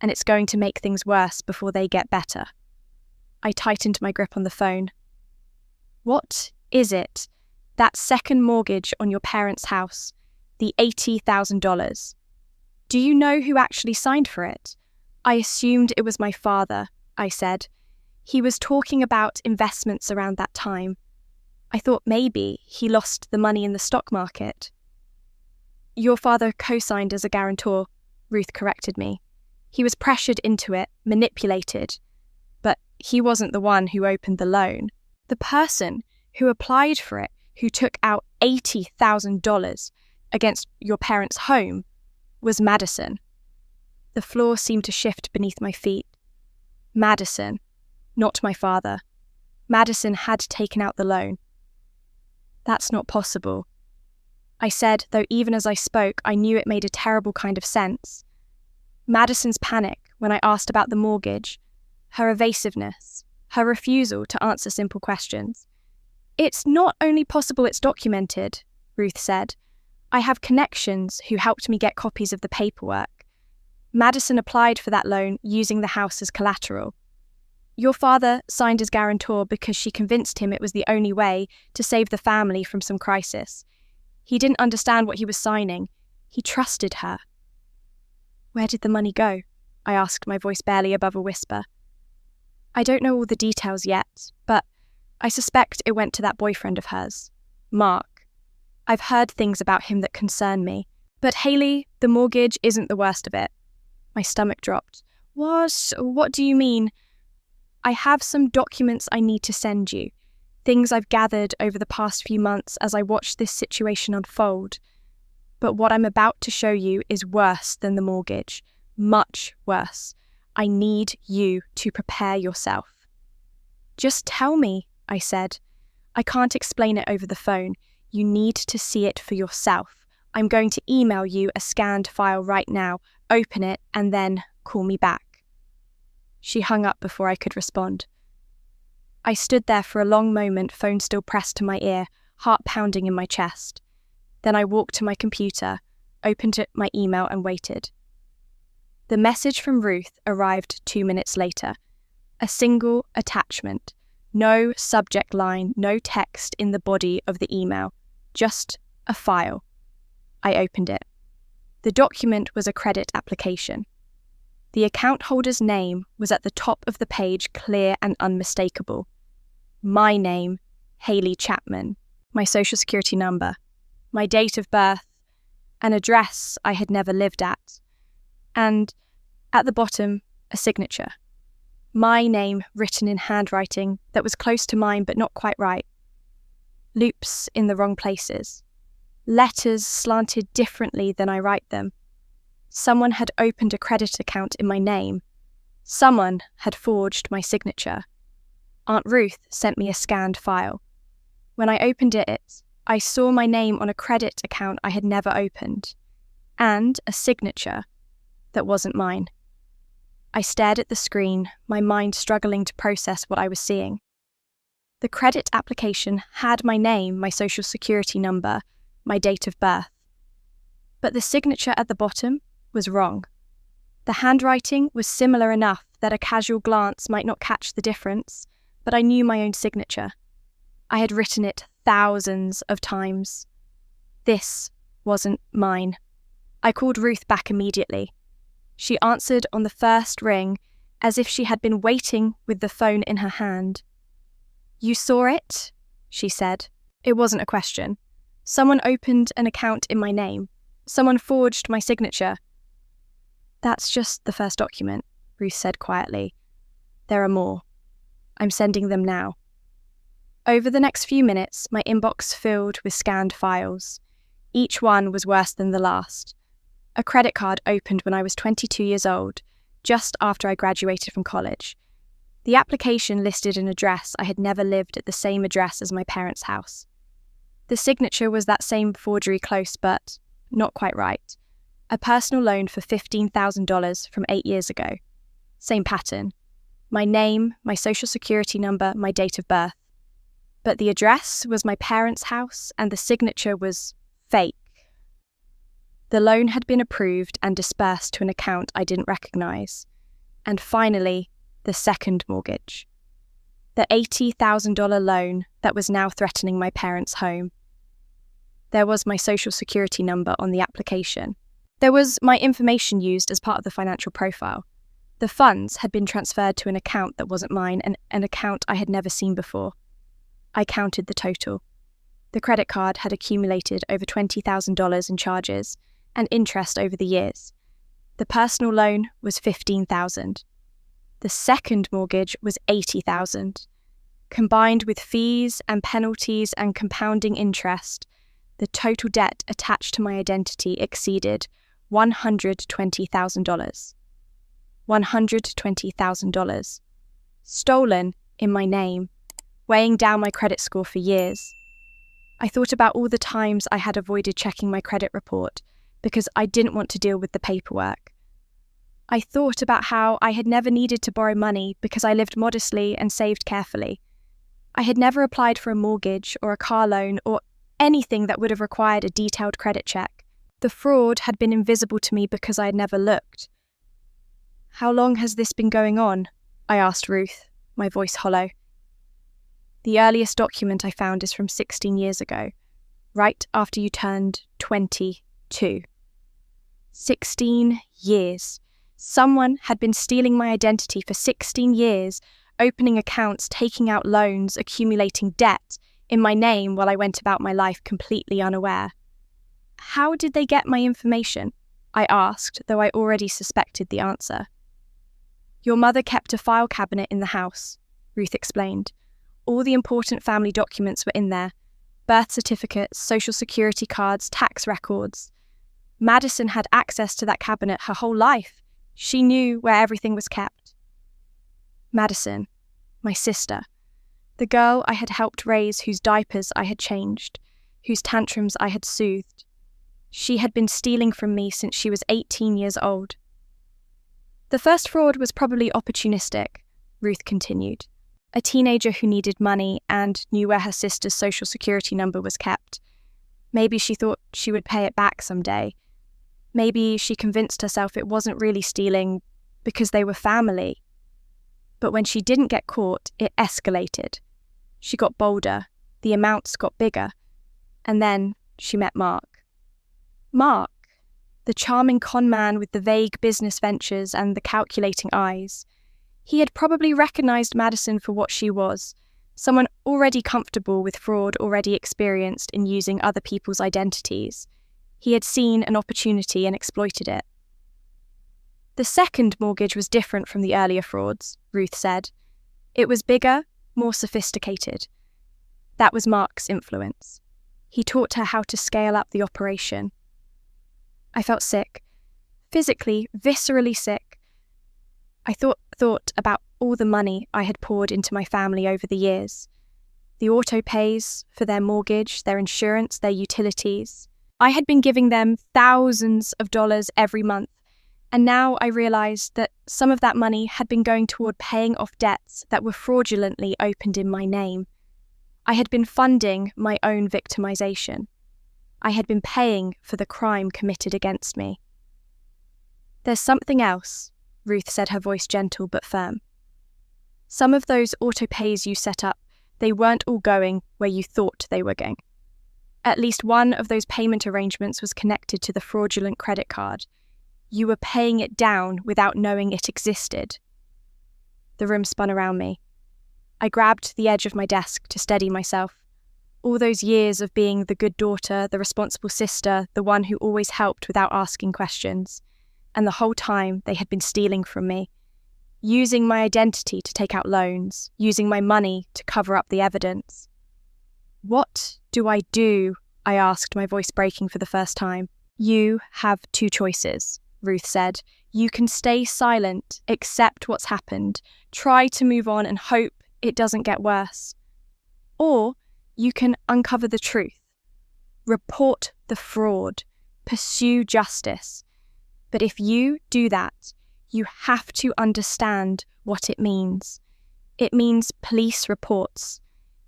and it's going to make things worse before they get better." I tightened my grip on the phone. "What is it? That second mortgage on your parents' house, the $80,000. Do you know who actually signed for it?" "I assumed it was my father," I said. "He was talking about investments around that time. I thought maybe he lost the money in the stock market." "Your father co-signed as a guarantor," Ruth corrected me. "He was pressured into it, manipulated. But he wasn't the one who opened the loan. The person who applied for it, who took out $80,000 against your parents' home, was Madison." The floor seemed to shift beneath my feet. Madison, not my father. Madison had taken out the loan. That's not possible, I said, though even as I spoke, I knew it made a terrible kind of sense. Madison's panic when I asked about the mortgage, her evasiveness, her refusal to answer simple questions. It's not only possible, it's documented, Ruth said. I have connections who helped me get copies of the paperwork. Madison applied for that loan using the house as collateral. Your father signed as guarantor because she convinced him it was the only way to save the family from some crisis. He didn't understand what he was signing. He trusted her. Where did the money go? I asked, my voice barely above a whisper. I don't know all the details yet, but I suspect it went to that boyfriend of hers, Mark. I've heard things about him that concern me. But Hayley, the mortgage isn't the worst of it. My stomach dropped. What do you mean? I have some documents I need to send you. Things I've gathered over the past few months as I watched this situation unfold. But what I'm about to show you is worse than the mortgage. Much worse. I need you to prepare yourself. Just tell me, I said. I can't explain it over the phone. You need to see it for yourself. I'm going to email you a scanned file right now. Open it and then call me back. She hung up before I could respond. I stood there for a long moment, phone still pressed to my ear, heart pounding in my chest. Then I walked to my computer, opened my email and waited. The message from Ruth arrived 2 minutes later. A single attachment. No subject line, no text in the body of the email. Just a file. I opened it. The document was a credit application. The account holder's name was at the top of the page, clear and unmistakable. My name, Hayley Chapman. My social security number. My date of birth. An address I had never lived at. And at the bottom, a signature. My name written in handwriting that was close to mine but not quite right. Loops in the wrong places. Letters slanted differently than I write them. Someone had opened a credit account in my name. Someone had forged my signature. Aunt Ruth sent me a scanned file. When I opened it, I saw my name on a credit account I had never opened, and a signature that wasn't mine. I stared at the screen, my mind struggling to process what I was seeing. The credit application had my name, my social security number, my date of birth. But the signature at the bottom was wrong. The handwriting was similar enough that a casual glance might not catch the difference, but I knew my own signature. I had written it thousands of times. This wasn't mine. I called Ruth back immediately. She answered on the first ring, as if she had been waiting with the phone in her hand. You saw it? She said. It wasn't a question. Someone opened an account in my name. Someone forged my signature. That's just the first document, Ruth said quietly. There are more. I'm sending them now. Over the next few minutes, my inbox filled with scanned files. Each one was worse than the last. A credit card opened when I was 22 years old, just after I graduated from college. The application listed an address I had never lived at the same address as my parents' house. The signature was that same forgery close, but not quite right. A personal loan for $15,000 from 8 years ago. Same pattern. My name, my social security number, my date of birth. But the address was my parents' house and the signature was fake. The loan had been approved and dispersed to an account I didn't recognise. And finally, the second mortgage. The $80,000 loan that was now threatening my parents' home. There was my social security number on the application. There was my information used as part of the financial profile. The funds had been transferred to an account that wasn't mine, and an account I had never seen before. I counted the total. The credit card had accumulated over $20,000 in charges and interest over the years. The personal loan was $15,000. The second mortgage was $80,000. Combined with fees and penalties and compounding interest, the total debt attached to my identity exceeded $120,000. $120,000. Stolen in my name. weighing down my credit score for years. I thought about all the times I had avoided checking my credit report because I didn't want to deal with the paperwork. I thought about how I had never needed to borrow money because I lived modestly and saved carefully. I had never applied for a mortgage or a car loan or anything that would have required a detailed credit check. The fraud had been invisible to me because I had never looked. "How long has this been going on?" I asked Ruth, my voice hollow. "The earliest document I found is from 16 years ago, right after you turned 22. 16 years. Someone had been stealing my identity for 16 years, opening accounts, taking out loans, accumulating debt in my name while I went about my life completely unaware. How did they get my information?" I asked, though I already suspected the answer. "Your mother kept a file cabinet in the house," Ruth explained. "All the important family documents were in there. Birth certificates, social security cards, tax records. Madison had access to that cabinet her whole life. She knew where everything was kept." Madison, my sister, the girl I had helped raise, whose diapers I had changed, whose tantrums I had soothed. She had been stealing from me since she was 18 years old. "The first fraud was probably opportunistic," Ruth continued. "A teenager who needed money and knew where her sister's social security number was kept. Maybe she thought she would pay it back someday. Maybe she convinced herself it wasn't really stealing because they were family. But when she didn't get caught, it escalated. She got bolder, the amounts got bigger, and then she met Mark. Mark, the charming con man with the vague business ventures and the calculating eyes. He had probably recognized Madison for what she was, someone already comfortable with fraud, already experienced in using other people's identities. He had seen an opportunity and exploited it. "The second mortgage was different from the earlier frauds," Ruth said. "It was bigger, more sophisticated. That was Mark's influence. He taught her how to scale up the operation." I felt sick, physically, viscerally sick. I thought about all the money I had poured into my family over the years. The autopays for their mortgage, their insurance, their utilities. I had been giving them thousands of dollars every month, and now I realized that some of that money had been going toward paying off debts that were fraudulently opened in my name. I had been funding my own victimization. I had been paying for the crime committed against me. "There's something else," Ruth said, her voice gentle but firm. "Some of those autopays you set up, they weren't all going where you thought they were going. At least one of those payment arrangements was connected to the fraudulent credit card. You were paying it down without knowing it existed." The room spun around me. I grabbed the edge of my desk to steady myself. All those years of being the good daughter, the responsible sister, the one who always helped without asking questions. And the whole time they had been stealing from me, using my identity to take out loans, using my money to cover up the evidence. "What do I do?" I asked, my voice breaking for the first time. "You have two choices," Ruth said. "You can stay silent, accept what's happened, try to move on and hope it doesn't get worse. Or you can uncover the truth, report the fraud, pursue justice. But if you do that, you have to understand what it means. It means police reports.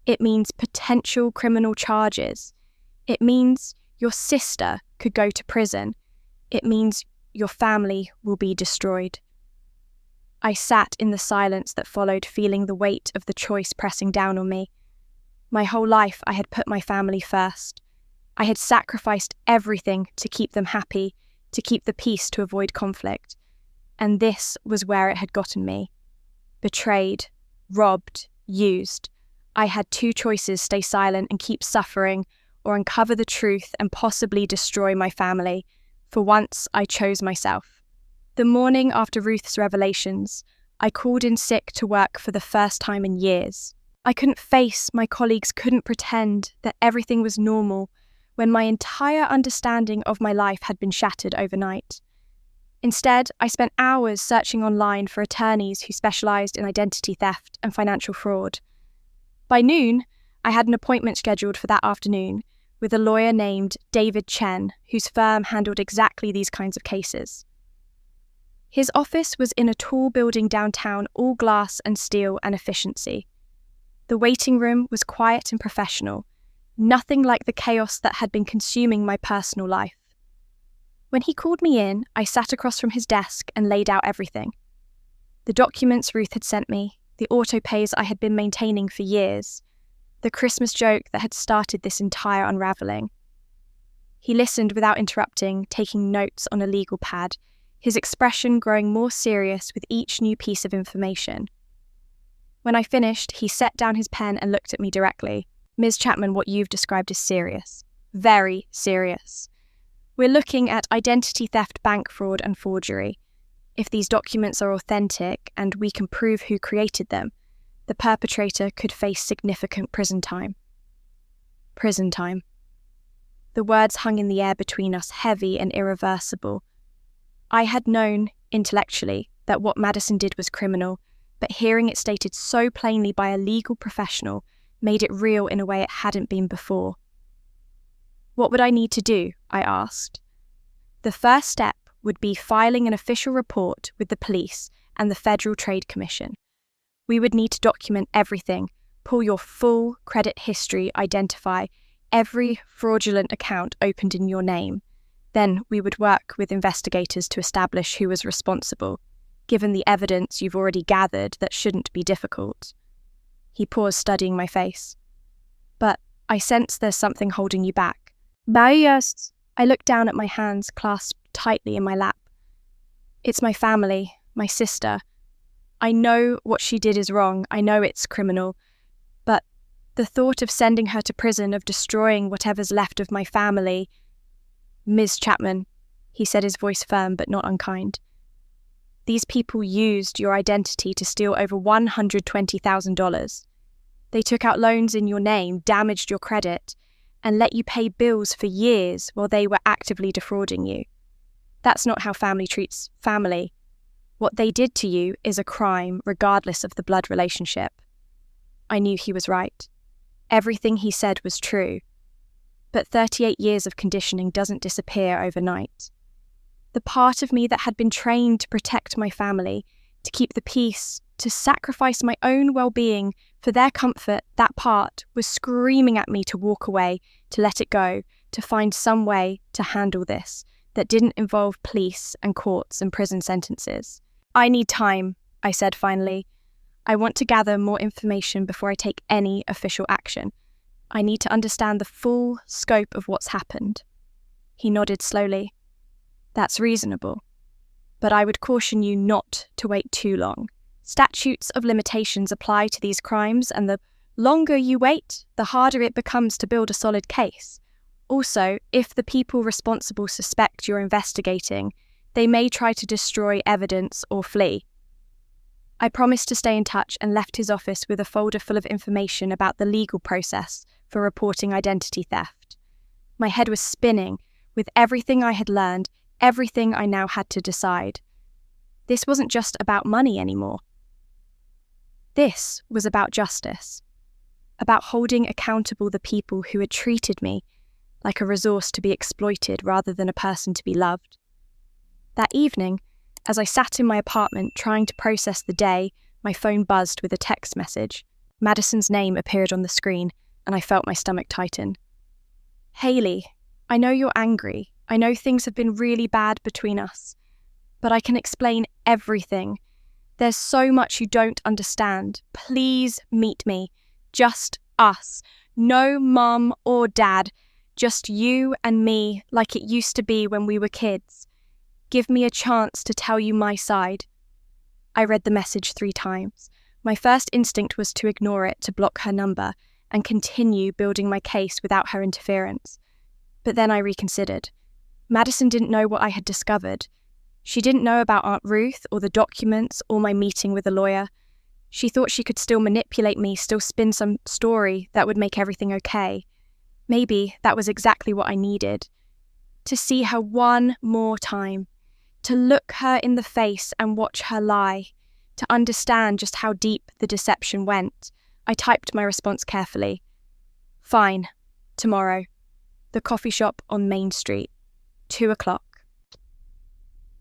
It means potential criminal charges. It means your sister could go to prison. It means your family will be destroyed." I sat in the silence that followed, feeling the weight of the choice pressing down on me. My whole life I had put my family first. I had sacrificed everything to keep them happy, to keep the peace, to avoid conflict. And this was where it had gotten me. Betrayed, robbed, used. I had two choices: stay silent and keep suffering, or uncover the truth and possibly destroy my family. For once, I chose myself. The morning after Ruth's revelations, I called in sick to work for the first time in years. I couldn't face my colleagues, couldn't pretend that everything was normal when my entire understanding of my life had been shattered overnight. Instead, I spent hours searching online for attorneys who specialized in identity theft and financial fraud. By noon, I had an appointment scheduled for that afternoon with a lawyer named David Chen, whose firm handled exactly these kinds of cases. His office was in a tall building downtown, all glass and steel and efficiency. The waiting room was quiet and professional, nothing like the chaos that had been consuming my personal life. When he called me in, I sat across from his desk and laid out everything. The documents Ruth had sent me, the autopays I had been maintaining for years, the Christmas joke that had started this entire unravelling. He listened without interrupting, taking notes on a legal pad, his expression growing more serious with each new piece of information. When I finished, he set down his pen and looked at me directly. "Ms. Chapman, what you've described is serious. Very serious. We're looking at identity theft, bank fraud, and forgery. If these documents are authentic and we can prove who created them, the perpetrator could face significant prison time." Prison time. The words hung in the air between us, heavy and irreversible. I had known, intellectually, that what Madison did was criminal, but hearing it stated so plainly by a legal professional made it real in a way it hadn't been before. What would I need to do? I asked. The first step would be filing an official report with the police and the Federal Trade Commission. We would need to document everything, pull your full credit history, identify every fraudulent account opened in your name. Then we would work with investigators to establish who was responsible. Given the evidence you've already gathered, that shouldn't be difficult. He paused, studying my face. But I sense there's something holding you back. Biased. I looked down at my hands clasped tightly in my lap. It's my family, my sister. I know what she did is wrong. I know it's criminal. But the thought of sending her to prison, of destroying whatever's left of my family... Ms. Chapman, he said, his voice firm but not unkind. These people used your identity to steal over $120,000. They took out loans in your name, damaged your credit, and let you pay bills for years while they were actively defrauding you. That's not how family treats family. What they did to you is a crime, regardless of the blood relationship. I knew he was right. Everything he said was true. But 38 years of conditioning doesn't disappear overnight. The part of me that had been trained to protect my family, to keep the peace, to sacrifice my own well-being for their comfort, that part was screaming at me to walk away, to let it go, to find some way to handle this that didn't involve police and courts and prison sentences. I need time, I said finally. I want to gather more information before I take any official action. I need to understand the full scope of what's happened. He nodded slowly. That's reasonable. But I would caution you not to wait too long. Statutes of limitations apply to these crimes, and the longer you wait, the harder it becomes to build a solid case. Also, if the people responsible suspect you're investigating, they may try to destroy evidence or flee. I promised to stay in touch and left his office with a folder full of information about the legal process for reporting identity theft. My head was spinning with everything I had learned, everything I now had to decide. This wasn't just about money anymore. This was about justice, about holding accountable the people who had treated me like a resource to be exploited rather than a person to be loved. That evening, as I sat in my apartment trying to process the day, my phone buzzed with a text message. Madison's name appeared on the screen, and I felt my stomach tighten. Haley, I know you're angry. I know things have been really bad between us, but I can explain everything. There's so much you don't understand. Please meet me. Just us. No mum or dad. Just you and me, like it used to be when we were kids. Give me a chance to tell you my side. I read the message 3 times. My first instinct was to ignore it, to block her number, and continue building my case without her interference. But then I reconsidered. Madison didn't know what I had discovered. She didn't know about Aunt Ruth or the documents or my meeting with a lawyer. She thought she could still manipulate me, still spin some story that would make everything okay. Maybe that was exactly what I needed. To see her one more time. To look her in the face and watch her lie. To understand just how deep the deception went. I typed my response carefully. Fine. Tomorrow. The coffee shop on Main Street. 2:00.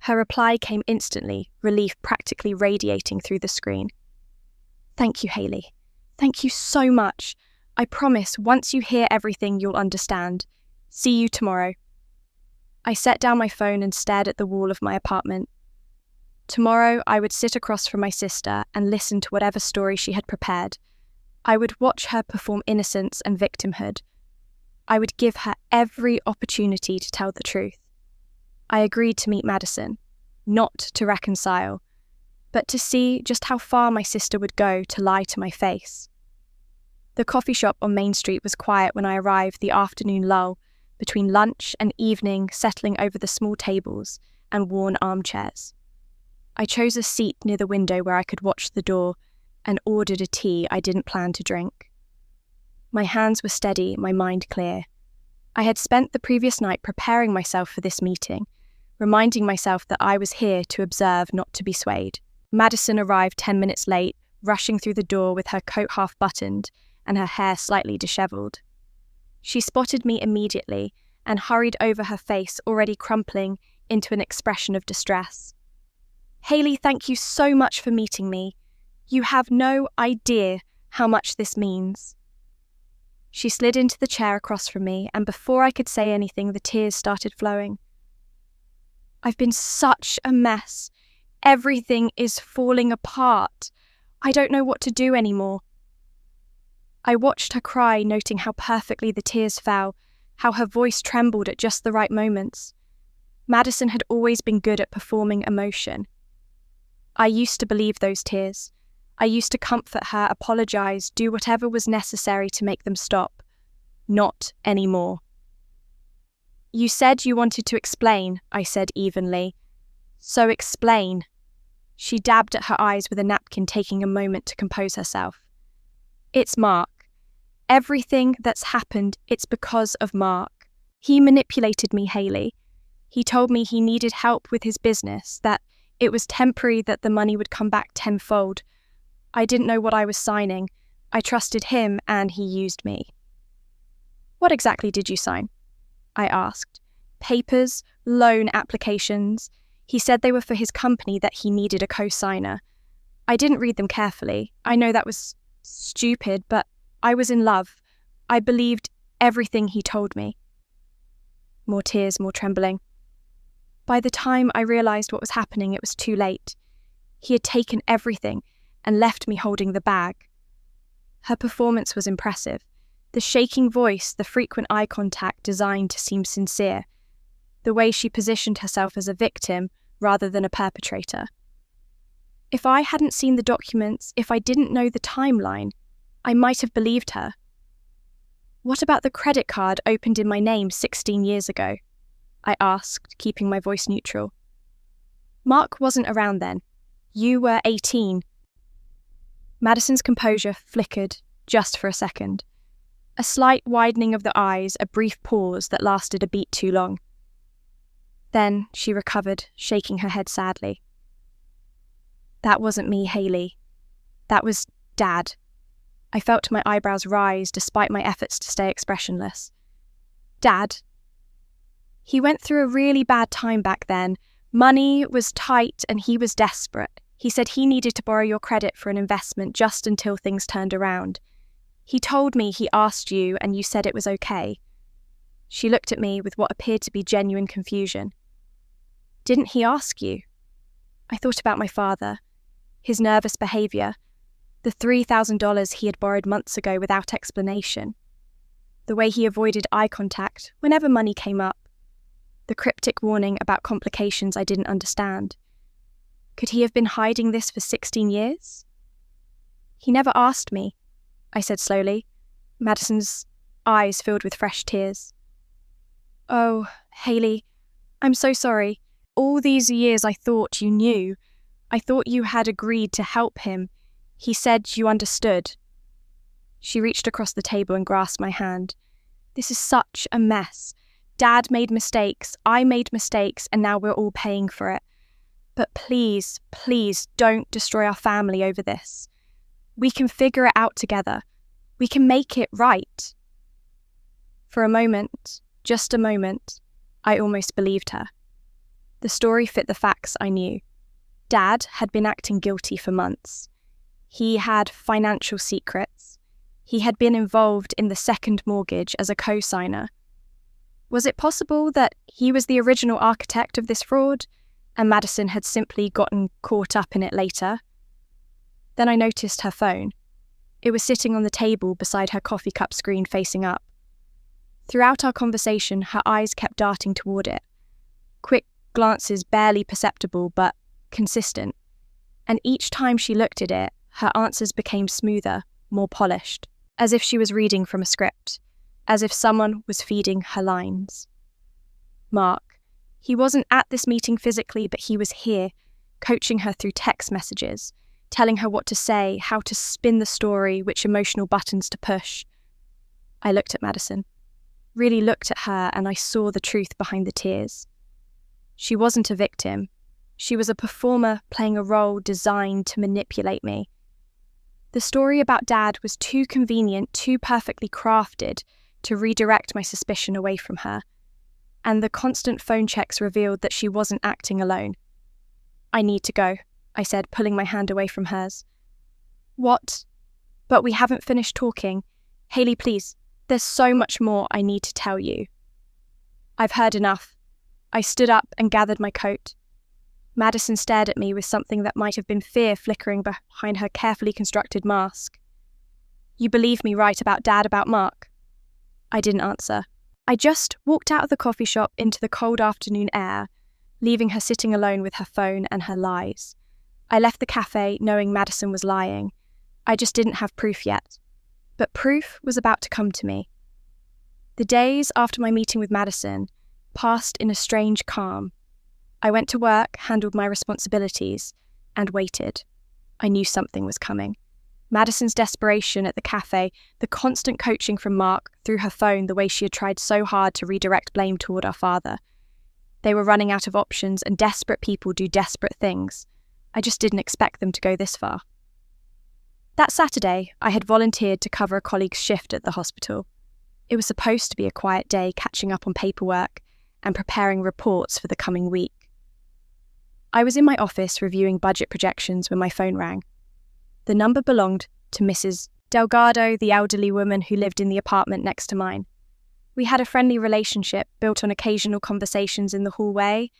Her reply came instantly, relief practically radiating through the screen. Thank you, Hayley. Thank you so much. I promise once you hear everything, you'll understand. See you tomorrow. I set down my phone and stared at the wall of my apartment. Tomorrow, I would sit across from my sister and listen to whatever story she had prepared. I would watch her perform innocence and victimhood. I would give her every opportunity to tell the truth. I agreed to meet Madison, not to reconcile, but to see just how far my sister would go to lie to my face. The coffee shop on Main Street was quiet when I arrived, the afternoon lull between lunch and evening settling over the small tables and worn armchairs. I chose a seat near the window where I could watch the door and ordered a tea I didn't plan to drink. My hands were steady, my mind clear. I had spent the previous night preparing myself for this meeting, reminding myself that I was here to observe, not to be swayed. Madison arrived 10 minutes late, rushing through the door with her coat half buttoned and her hair slightly dishevelled. She spotted me immediately and hurried over, her face already crumpling into an expression of distress. Hayley, thank you so much for meeting me. You have no idea how much this means. She slid into the chair across from me, and before I could say anything, the tears started flowing. I've been such a mess. Everything is falling apart. I don't know what to do anymore. I watched her cry, noting how perfectly the tears fell, how her voice trembled at just the right moments. Madison had always been good at performing emotion. I used to believe those tears. I used to comfort her, apologize, do whatever was necessary to make them stop. Not anymore. You said you wanted to explain, I said evenly. So explain. She dabbed at her eyes with a napkin, taking a moment to compose herself. It's Mark. Everything that's happened, it's because of Mark. He manipulated me, Hayley. He told me he needed help with his business, that it was temporary, that the money would come back tenfold. I didn't know what I was signing. I trusted him and he used me. What exactly did you sign? I asked. Papers, loan applications. He said they were for his company, that he needed a co-signer. I didn't read them carefully. I know that was stupid, but I was in love. I believed everything he told me. More tears, more trembling. By the time I realised what was happening, it was too late. He had taken everything and left me holding the bag. Her performance was impressive. The shaking voice, the frequent eye contact designed to seem sincere. The way she positioned herself as a victim rather than a perpetrator. If I hadn't seen the documents, if I didn't know the timeline, I might have believed her. What about the credit card opened in my name 16 years ago? I asked, keeping my voice neutral. Mark wasn't around then. You were 18. Madison's composure flickered just for a second. A slight widening of the eyes, a brief pause that lasted a beat too long. Then she recovered, shaking her head sadly. That wasn't me, Hayley. That was Dad. I felt my eyebrows rise despite my efforts to stay expressionless. Dad? He went through a really bad time back then. Money was tight and he was desperate. He said he needed to borrow your credit for an investment just until things turned around. He told me he asked you and you said it was okay. She looked at me with what appeared to be genuine confusion. Didn't he ask you? I thought about my father, his nervous behaviour, the $3,000 he had borrowed months ago without explanation, the way he avoided eye contact whenever money came up, the cryptic warning about complications I didn't understand. Could he have been hiding this for 16 years? He never asked me, I said slowly, Madison's eyes filled with fresh tears. Oh, Hayley, I'm so sorry. All these years I thought you knew. I thought you had agreed to help him. He said you understood. She reached across the table and grasped my hand. This is such a mess. Dad made mistakes, I made mistakes, and now we're all paying for it. But please, please don't destroy our family over this. We can figure it out together. We can make it right. For a moment, just a moment, I almost believed her. The story fit the facts I knew. Dad had been acting guilty for months. He had financial secrets. He had been involved in the second mortgage as a co-signer. Was it possible that he was the original architect of this fraud, and Madison had simply gotten caught up in it later? Then I noticed her phone. It was sitting on the table beside her coffee cup screen facing up. Throughout our conversation, her eyes kept darting toward it. Quick glances barely perceptible, but consistent. And each time she looked at it, her answers became smoother, more polished, as if she was reading from a script, as if someone was feeding her lines. Mark. He wasn't at this meeting physically, but he was here, coaching her through text messages, telling her what to say, how to spin the story, which emotional buttons to push. I looked at Madison, really looked at her, and I saw the truth behind the tears. She wasn't a victim. She was a performer playing a role designed to manipulate me. The story about Dad was too convenient, too perfectly crafted to redirect my suspicion away from her, and the constant phone checks revealed that she wasn't acting alone. I need to go, I said, pulling my hand away from hers. What? But we haven't finished talking. Hayley, please, there's so much more I need to tell you. I've heard enough. I stood up and gathered my coat. Madison stared at me with something that might have been fear flickering behind her carefully constructed mask. You believe me, right, about Dad, about Mark? I didn't answer. I just walked out of the coffee shop into the cold afternoon air, leaving her sitting alone with her phone and her lies. I left the cafe knowing Madison was lying. I just didn't have proof yet. But proof was about to come to me. The days after my meeting with Madison passed in a strange calm. I went to work, handled my responsibilities, and waited. I knew something was coming. Madison's desperation at the cafe, the constant coaching from Mark through her phone, the way she had tried so hard to redirect blame toward our father. They were running out of options, and desperate people do desperate things. I just didn't expect them to go this far. That Saturday, I had volunteered to cover a colleague's shift at the hospital. It was supposed to be a quiet day, catching up on paperwork and preparing reports for the coming week. I was in my office reviewing budget projections when my phone rang. The number belonged to Mrs. Delgado, the elderly woman who lived in the apartment next to mine. We had a friendly relationship built on occasional conversations in the hallway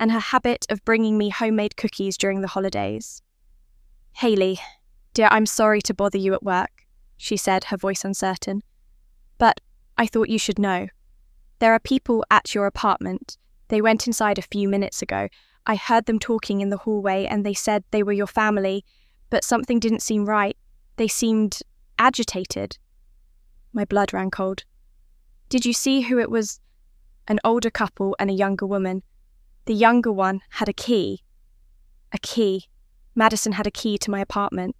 and her habit of bringing me homemade cookies during the holidays. Hayley, dear, I'm sorry to bother you at work, she said, her voice uncertain. But I thought you should know. There are people at your apartment. They went inside a few minutes ago. I heard them talking in the hallway and they said they were your family, but something didn't seem right. They seemed agitated. My blood ran cold. Did you see who it was? An older couple and a younger woman. The younger one had a key. A key. Madison had a key to my apartment.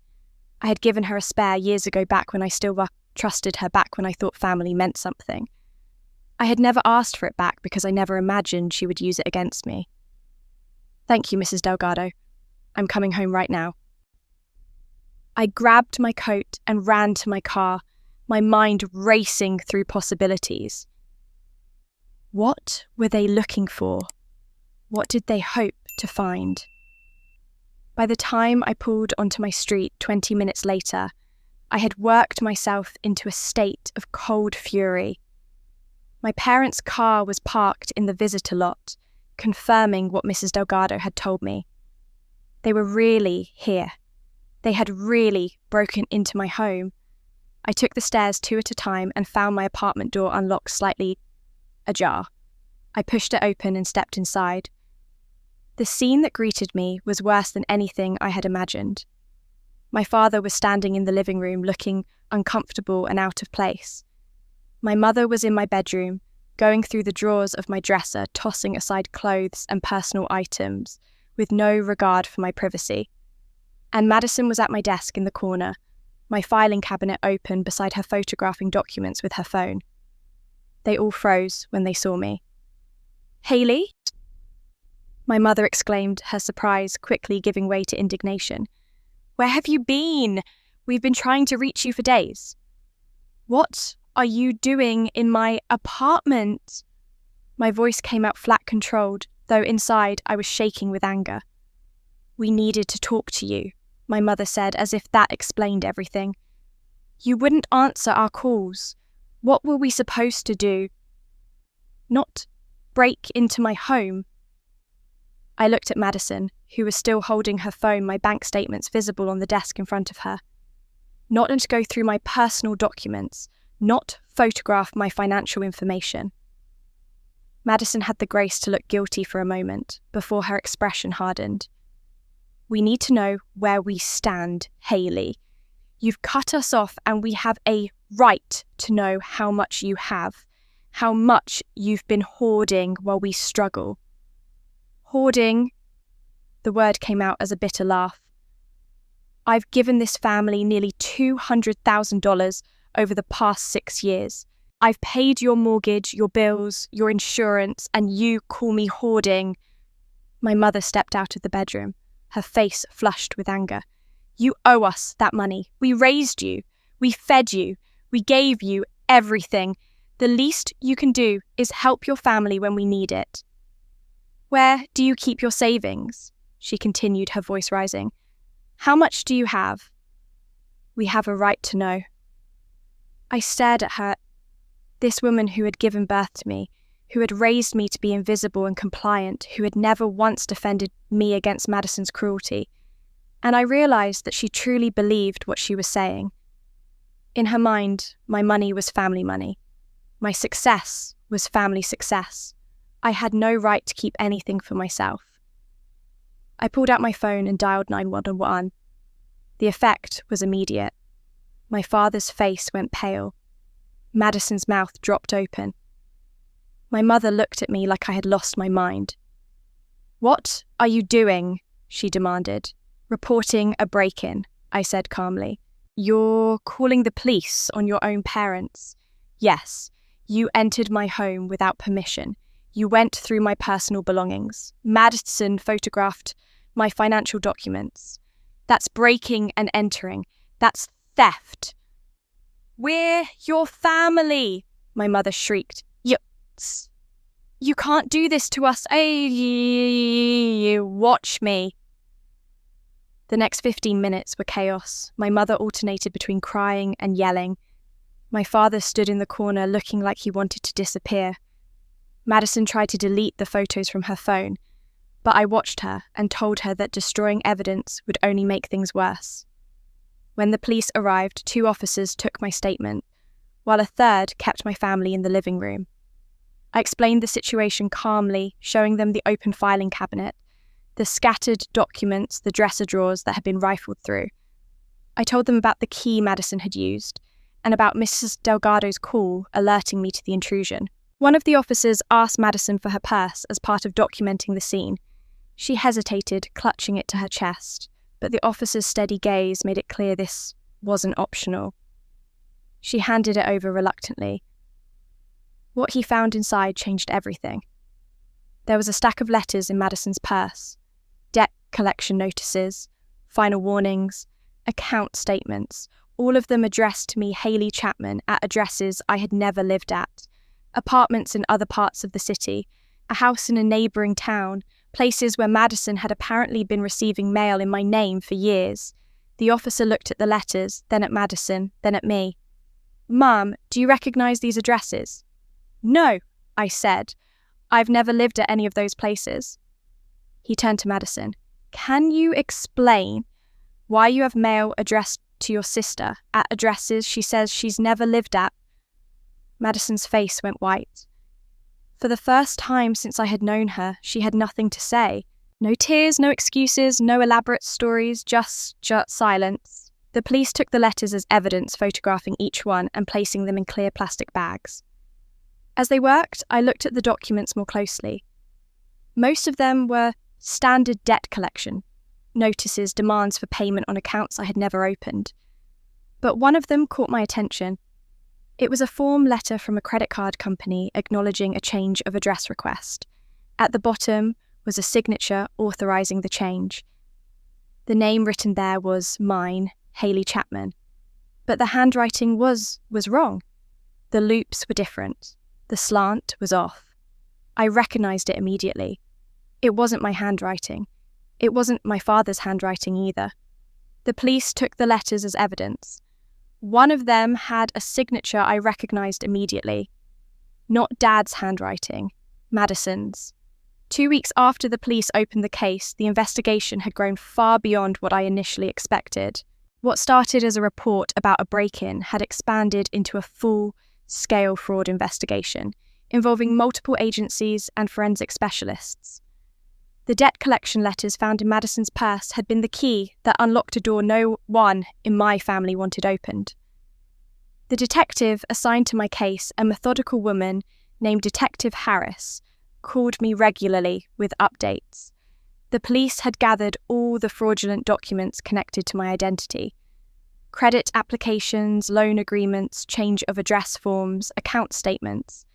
I had given her a spare years ago, back when I still trusted her, back when I thought family meant something. I had never asked for it back because I never imagined she would use it against me. Thank you, Mrs. Delgado. I'm coming home right now. I grabbed my coat and ran to my car, my mind racing through possibilities. What were they looking for? What did they hope to find? By the time I pulled onto my street 20 minutes later, I had worked myself into a state of cold fury. My parents' car was parked in the visitor lot, confirming what Mrs. Delgado had told me. They were really here. They had really broken into my home. I took the stairs 2 at a time and found my apartment door unlocked slightly ajar. I pushed it open and stepped inside. The scene that greeted me was worse than anything I had imagined. My father was standing in the living room looking uncomfortable and out of place. My mother was in my bedroom, going through the drawers of my dresser, tossing aside clothes and personal items with no regard for my privacy. And Madison was at my desk in the corner, my filing cabinet open beside her photographing documents with her phone. They all froze when they saw me. Hayley? My mother exclaimed, her surprise quickly giving way to indignation. Where have you been? We've been trying to reach you for days. What are you doing in my apartment? My voice came out flat controlled, though inside I was shaking with anger. We needed to talk to you, my mother said, as if that explained everything. You wouldn't answer our calls. What were we supposed to do? Not break into my home. I looked at Madison, who was still holding her phone, my bank statements visible on the desk in front of her. Not to go through my personal documents, not photograph my financial information. Madison had the grace to look guilty for a moment before her expression hardened. We need to know where we stand, Hayley. You've cut us off and we have a right to know how much you have, how much you've been hoarding while we struggle. Hoarding, the word came out as a bitter laugh. I've given this family nearly $200,000 over the past 6 years. I've paid your mortgage, your bills, your insurance, and you call me hoarding. My mother stepped out of the bedroom, her face flushed with anger. You owe us that money. We raised you. We fed you. We gave you everything. The least you can do is help your family when we need it. Where do you keep your savings? She continued, her voice rising. How much do you have? We have a right to know. I stared at her. This woman who had given birth to me, who had raised me to be invisible and compliant, who had never once defended me against Madison's cruelty. And I realised that she truly believed what she was saying. In her mind, my money was family money. My success was family success. I had no right to keep anything for myself. I pulled out my phone and dialed 911. The effect was immediate. My father's face went pale. Madison's mouth dropped open. My mother looked at me like I had lost my mind. What are you doing? She demanded. Reporting a break-in, I said calmly. You're calling the police on your own parents. Yes, you entered my home without permission. You went through my personal belongings. Madison photographed my financial documents. That's breaking and entering. That's theft. We're your family, my mother shrieked. You can't do this to us. Watch me. The next 15 minutes were chaos. My mother alternated between crying and yelling. My father stood in the corner looking like he wanted to disappear. Madison tried to delete the photos from her phone, but I watched her and told her that destroying evidence would only make things worse. When the police arrived, 2 officers took my statement, while a third kept my family in the living room. I explained the situation calmly, showing them the open filing cabinet, the scattered documents, the dresser drawers that had been rifled through. I told them about the key Madison had used, and about Mrs. Delgado's call alerting me to the intrusion. One of the officers asked Madison for her purse as part of documenting the scene. She hesitated, clutching it to her chest, but the officer's steady gaze made it clear this wasn't optional. She handed it over reluctantly. What he found inside changed everything. There was a stack of letters in Madison's purse, debt collection notices, final warnings, account statements, all of them addressed to me, Hayley Chapman, at addresses I had never lived at, apartments in other parts of the city, a house in a neighbouring town, places where Madison had apparently been receiving mail in my name for years. The officer looked at the letters, then at Madison, then at me. Mum, do you recognise these addresses? No, I said. I've never lived at any of those places. He turned to Madison. Can you explain why you have mail addressed to your sister at addresses she says she's never lived at? Madison's face went white. For the first time since I had known her, she had nothing to say. No tears, no excuses, no elaborate stories, just silence. The police took the letters as evidence, photographing each one and placing them in clear plastic bags. As they worked, I looked at the documents more closely. Most of them were standard debt collection, notices, demands for payment on accounts I had never opened. But one of them caught my attention. It was a form letter from a credit card company acknowledging a change of address request. At the bottom was a signature authorising the change. The name written there was mine, Haley Chapman. But the handwriting was wrong. The loops were different. The slant was off. I recognized it immediately. It wasn't my handwriting. It wasn't my father's handwriting either. The police took the letters as evidence. One of them had a signature I recognized immediately. Not Dad's handwriting, Madison's. 2 weeks after the police opened the case, the investigation had grown far beyond what I initially expected. What started as a report about a break-in had expanded into a full-scale fraud investigation, involving multiple agencies and forensic specialists. The debt collection letters found in Madison's purse had been the key that unlocked a door no one in my family wanted opened. The detective assigned to my case, a methodical woman named Detective Harris, called me regularly with updates. The police had gathered all the fraudulent documents connected to my identity. Credit applications, loan agreements, change of address forms, account statements.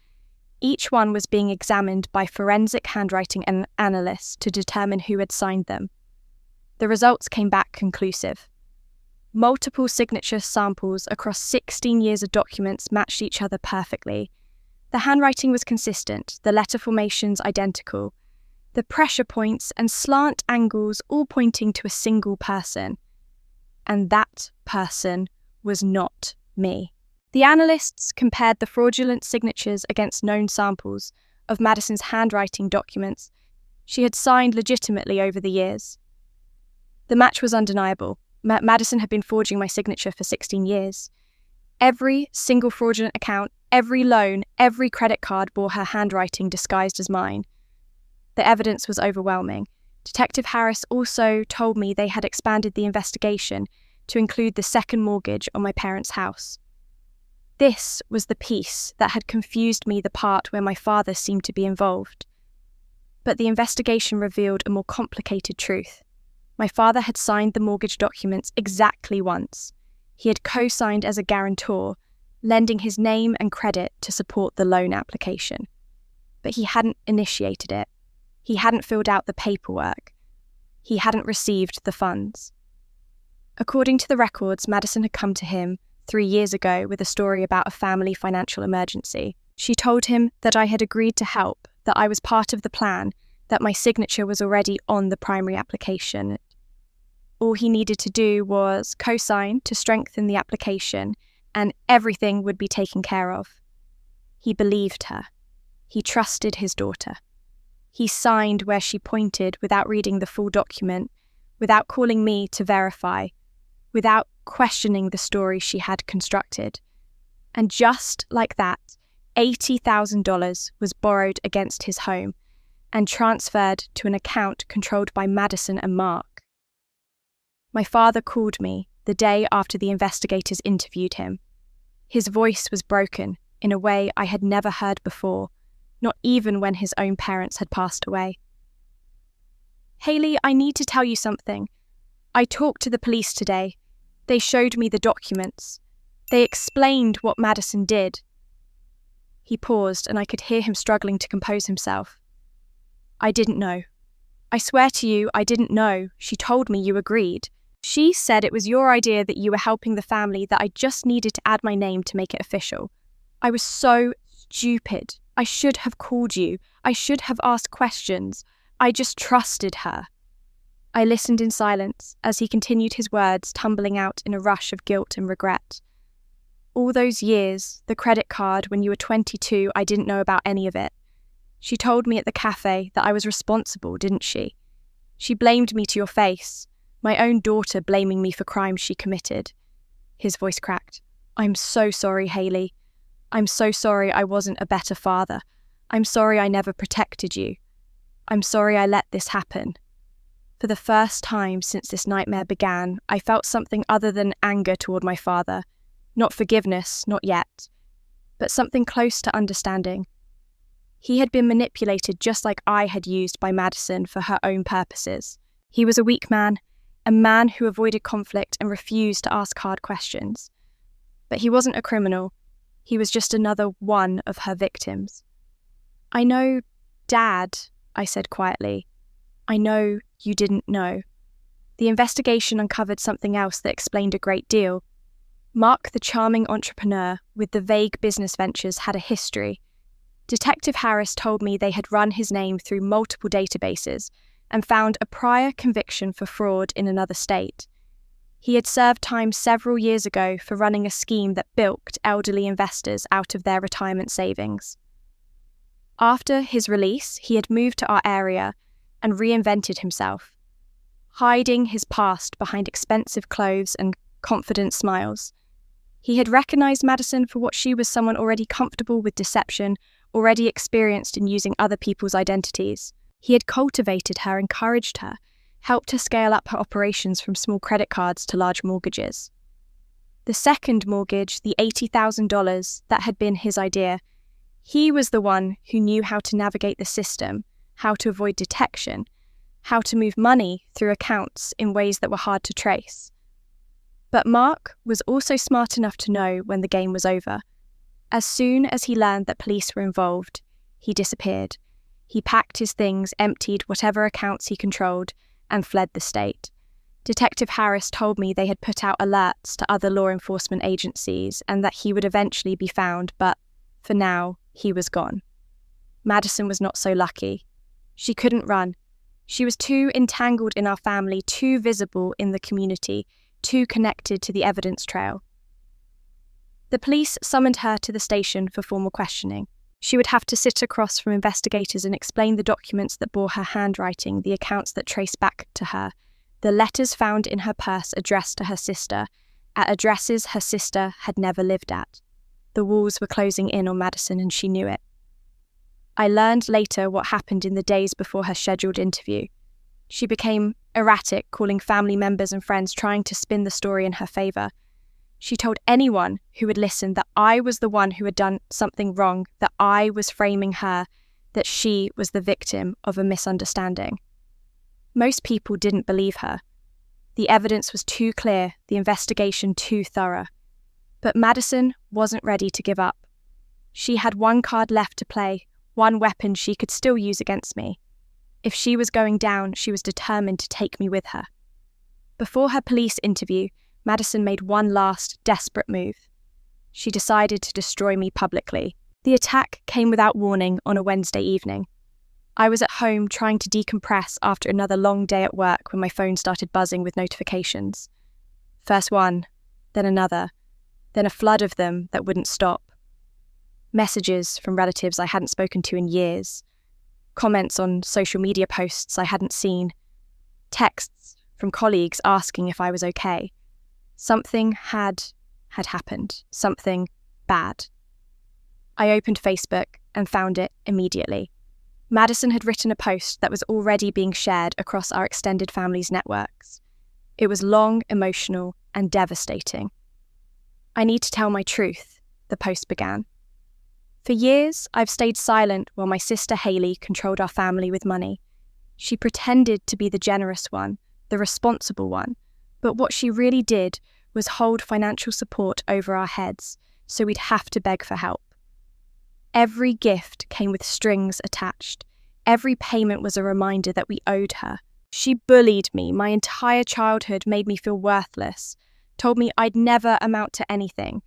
Each one was being examined by forensic handwriting analysts to determine who had signed them. The results came back conclusive. Multiple signature samples across 16 years of documents matched each other perfectly. The handwriting was consistent, the letter formations identical, the pressure points and slant angles all pointing to a single person. And that person was not me. The analysts compared the fraudulent signatures against known samples of Madison's handwriting documents she had signed legitimately over the years. The match was undeniable. Madison had been forging my signature for 16 years. Every single fraudulent account, every loan, every credit card bore her handwriting disguised as mine. The evidence was overwhelming. Detective Harris also told me they had expanded the investigation to include the second mortgage on my parents' house. This was the piece that had confused me, the part where my father seemed to be involved. But the investigation revealed a more complicated truth. My father had signed the mortgage documents exactly once. He had co-signed as a guarantor, lending his name and credit to support the loan application. But he hadn't initiated it. He hadn't filled out the paperwork. He hadn't received the funds. According to the records, Madison had come to him 3 years ago with a story about a family financial emergency. She told him that I had agreed to help, that I was part of the plan, that my signature was already on the primary application. All he needed to do was co-sign to strengthen the application, and everything would be taken care of. He believed her. He trusted his daughter. He signed where she pointed without reading the full document, without calling me to verify, without questioning the story she had constructed. And just like that, $80,000 was borrowed against his home and transferred to an account controlled by Madison and Mark. My father called me the day after the investigators interviewed him. His voice was broken in a way I had never heard before, not even when his own parents had passed away. "Haley, I need to tell you something. I talked to the police today. They showed me the documents. They explained what Madison did." He paused, and I could hear him struggling to compose himself. "I didn't know. I swear to you, I didn't know. She told me you agreed. She said it was your idea, that you were helping the family, that I just needed to add my name to make it official. I was so stupid. I should have called you. I should have asked questions. I just trusted her." I listened in silence as he continued his words, tumbling out in a rush of guilt and regret. "All those years, the credit card, when you were 22, I didn't know about any of it. She told me at the cafe that I was responsible, didn't she? She blamed me to your face. My own daughter blaming me for crimes she committed." His voice cracked. "I'm so sorry, Haley. I'm so sorry I wasn't a better father. I'm sorry I never protected you. I'm sorry I let this happen." For the first time since this nightmare began, I felt something other than anger toward my father. Not forgiveness, not yet, but something close to understanding. He had been manipulated just like I had used by Madison for her own purposes. He was a weak man, a man who avoided conflict and refused to ask hard questions. But he wasn't a criminal. He was just another one of her victims. "I know, Dad," I said quietly. "I know you didn't know." the investigation uncovered something else that explained a great deal. Mark, the charming entrepreneur with the vague business ventures, had a history. Detective Harris told me they had run his name through multiple databases and found a prior conviction for fraud in another state. He had served time several years ago for running a scheme that bilked elderly investors out of their retirement savings. After his release, he had moved to our area and reinvented himself, hiding his past behind expensive clothes and confident smiles. He had recognized Madison for what she was, someone already comfortable with deception, already experienced in using other people's identities. He had cultivated her, encouraged her, helped her scale up her operations from small credit cards to large mortgages. The second mortgage, the $80,000 that had been his idea, he was the one who knew how to navigate the system, how to avoid detection, how to move money through accounts in ways that were hard to trace. But Mark was also smart enough to know when the game was over. As soon as he learned that police were involved, he disappeared. He packed his things, emptied whatever accounts he controlled, and fled the state. Detective Harris told me they had put out alerts to other law enforcement agencies and that he would eventually be found, but for now, he was gone. Madison was not so lucky. She couldn't run. She was too entangled in our family, too visible in the community, too connected to the evidence trail. The police summoned her to the station for formal questioning. She would have to sit across from investigators and explain the documents that bore her handwriting, the accounts that traced back to her, the letters found in her purse addressed to her sister, at addresses her sister had never lived at. The walls were closing in on Madison and she knew it. I learned later what happened in the days before her scheduled interview. She became erratic, calling family members and friends, trying to spin the story in her favour. She told anyone who would listen that I was the one who had done something wrong, that I was framing her, that she was the victim of a misunderstanding. Most people didn't believe her. The evidence was too clear, the investigation too thorough. But Madison wasn't ready to give up. She had one card left to play, one weapon she could still use against me. If she was going down, she was determined to take me with her. Before her police interview, Madison made one last, desperate move. She decided to destroy me publicly. The attack came without warning on a Wednesday evening. I was at home trying to decompress after another long day at work when my phone started buzzing with notifications. First one, then another, then a flood of them that wouldn't stop. Messages from relatives I hadn't spoken to in years. Comments on social media posts I hadn't seen. Texts from colleagues asking if I was okay. Something had happened. Something bad. I opened Facebook and found it immediately. Madison had written a post that was already being shared across our extended family's networks. It was long, emotional, and devastating. I need to tell my truth, the post began. For years, I've stayed silent while my sister Hayley controlled our family with money. She pretended to be the generous one, the responsible one, but what she really did was hold financial support over our heads, so we'd have to beg for help. Every gift came with strings attached. Every payment was a reminder that we owed her. She bullied me my entire childhood, made me feel worthless, told me I'd never amount to anything.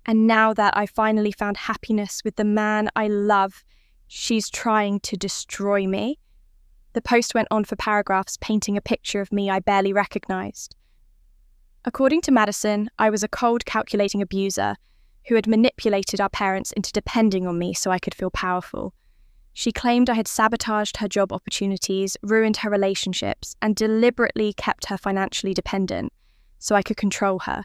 And now that I finally found happiness with the man I love, she's trying to destroy me. The post went on for paragraphs, painting a picture of me I barely recognized. According to Madison, I was a cold, calculating abuser who had manipulated our parents into depending on me so I could feel powerful. She claimed I had sabotaged her job opportunities, ruined her relationships, and deliberately kept her financially dependent so I could control her.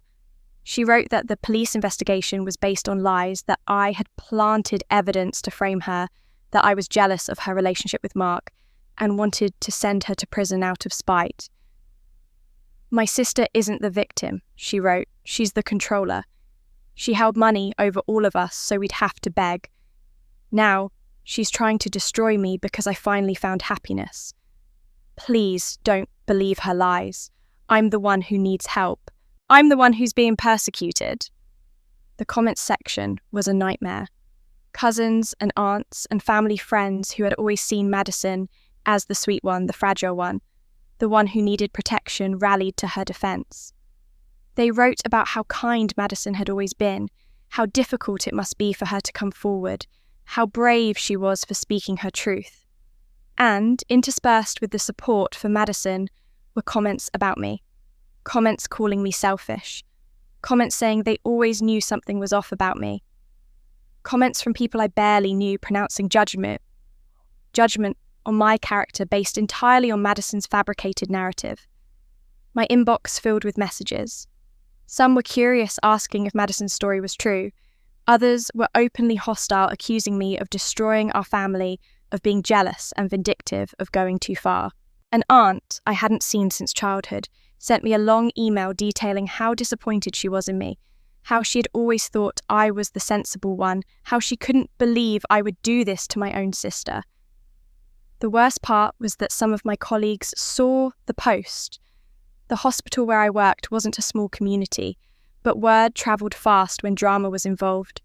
She wrote that the police investigation was based on lies, that I had planted evidence to frame her, that I was jealous of her relationship with Mark and wanted to send her to prison out of spite. My sister isn't the victim, she wrote. She's the controller. She held money over all of us, so we'd have to beg. Now, she's trying to destroy me because I finally found happiness. Please don't believe her lies. I'm the one who needs help. I'm the one who's being persecuted. The comments section was a nightmare. Cousins and aunts and family friends who had always seen Madison as the sweet one, the fragile one. the one who needed protection, rallied to her defense. They wrote about how kind Madison had always been, how difficult it must be for her to come forward, how brave she was for speaking her truth. And, interspersed with the support for Madison, were comments about me. Comments calling me selfish. Comments saying they always knew something was off about me. Comments from people I barely knew pronouncing judgment on my character based entirely on Madison's fabricated narrative. My inbox filled with messages. Some were curious, asking if Madison's story was true. Others were openly hostile, accusing me of destroying our family, of being jealous and vindictive, of going too far. An aunt I hadn't seen since childhood sent me a long email detailing how disappointed she was in me, how she had always thought I was the sensible one, how she couldn't believe I would do this to my own sister. The worst part was that some of my colleagues saw the post. The hospital where I worked wasn't a small community, but word travelled fast when drama was involved.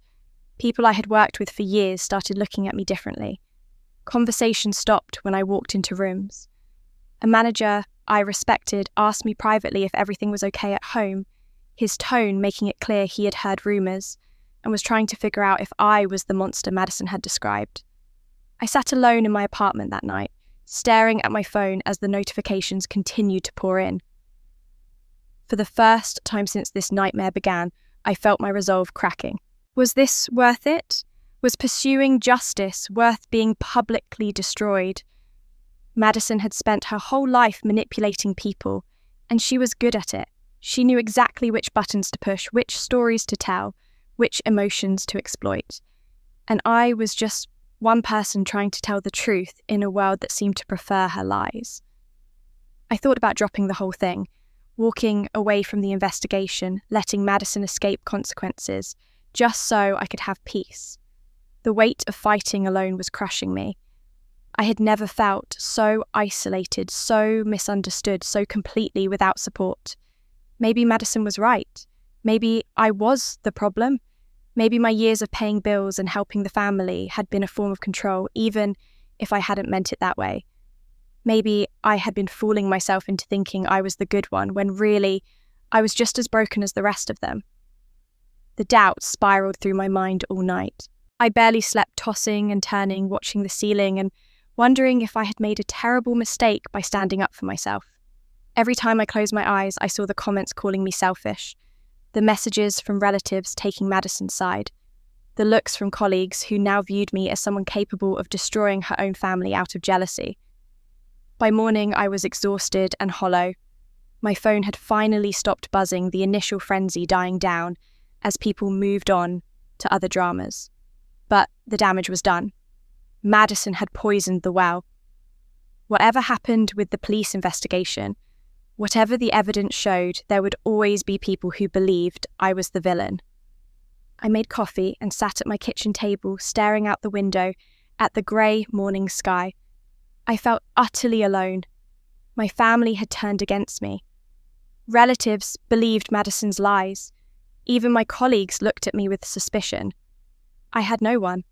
People I had worked with for years started looking at me differently. Conversation stopped when I walked into rooms. A manager I respected asked me privately if everything was okay at home, his tone making it clear he had heard rumours and was trying to figure out if I was the monster Madison had described. I sat alone in my apartment that night, staring at my phone as the notifications continued to pour in. For the first time since this nightmare began, I felt my resolve cracking. Was this worth it? Was pursuing justice worth being publicly destroyed? Madison had spent her whole life manipulating people, and she was good at it. She knew exactly which buttons to push, which stories to tell, which emotions to exploit. And I was just one person trying to tell the truth in a world that seemed to prefer her lies. I thought about dropping the whole thing, walking away from the investigation, letting Madison escape consequences, just so I could have peace. The weight of fighting alone was crushing me. I had never felt so isolated, so misunderstood, so completely without support. Maybe Madison was right. Maybe I was the problem. Maybe my years of paying bills and helping the family had been a form of control, even if I hadn't meant it that way. Maybe I had been fooling myself into thinking I was the good one, when really I was just as broken as the rest of them. The doubt spiraled through my mind all night. I barely slept, tossing and turning, watching the ceiling and wondering if I had made a terrible mistake by standing up for myself. Every time I closed my eyes, I saw the comments calling me selfish, the messages from relatives taking Madison's side, the looks from colleagues who now viewed me as someone capable of destroying her own family out of jealousy. By morning, I was exhausted and hollow. My phone had finally stopped buzzing, the initial frenzy dying down as people moved on to other dramas. But the damage was done. Madison had poisoned the well. Whatever happened with the police investigation, whatever the evidence showed, there would always be people who believed I was the villain. I made coffee and sat at my kitchen table, staring out the window at the grey morning sky. I felt utterly alone. My family had turned against me. Relatives believed Madison's lies. Even my colleagues looked at me with suspicion. I had no one.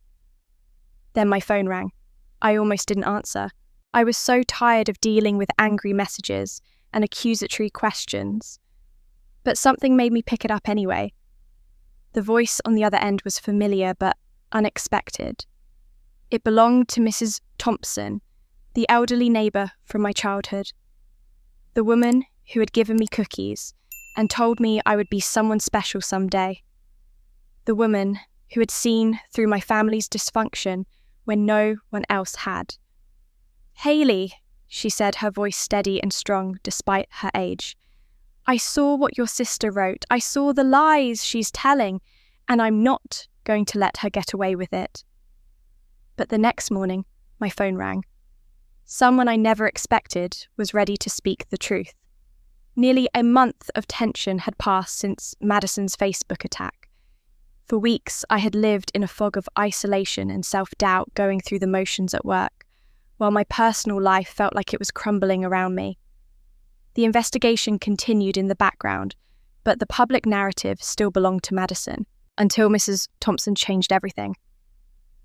Then my phone rang. I almost didn't answer. I was so tired of dealing with angry messages and accusatory questions. But something made me pick it up anyway. The voice on the other end was familiar but unexpected. It belonged to Mrs. Thompson, the elderly neighbour from my childhood. The woman who had given me cookies and told me I would be someone special someday. The woman who had seen through my family's dysfunction when no one else had. "Hayley," she said, her voice steady and strong despite her age. "I saw what your sister wrote. I saw the lies she's telling, and I'm not going to let her get away with it." But the next morning, my phone rang. Someone I never expected was ready to speak the truth. Nearly a month of tension had passed since Madison's Facebook attack. For weeks, I had lived in a fog of isolation and self-doubt, going through the motions at work, while my personal life felt like it was crumbling around me. The investigation continued in the background, but the public narrative still belonged to Madison, until Mrs. Thompson changed everything.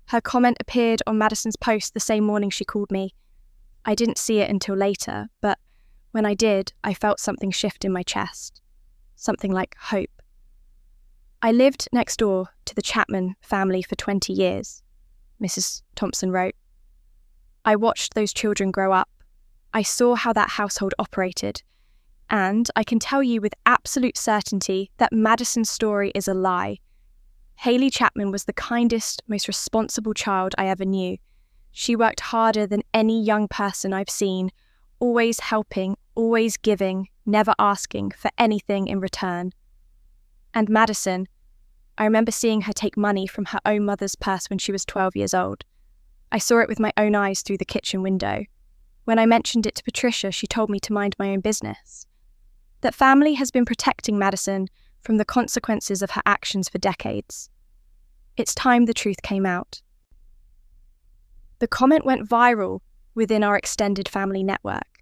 Her comment appeared on Madison's post the same morning she called me. I didn't see it until later, but When I did, I felt something shift in my chest. Something like hope. I lived next door to the Chapman family for 20 years, Mrs. Thompson wrote. I watched those children grow up. I saw how that household operated. And I can tell you with absolute certainty that Madison's story is a lie. Hayley Chapman was the kindest, most responsible child I ever knew. She worked harder than any young person I've seen, always helping, always giving, never asking for anything in return. And Madison, I remember seeing her take money from her own mother's purse when she was 12 years old. I saw it with my own eyes through the kitchen window. When I mentioned it to Patricia, she told me to mind my own business. That family has been protecting Madison from the consequences of her actions for decades. It's time the truth came out. The comment went viral within our extended family network.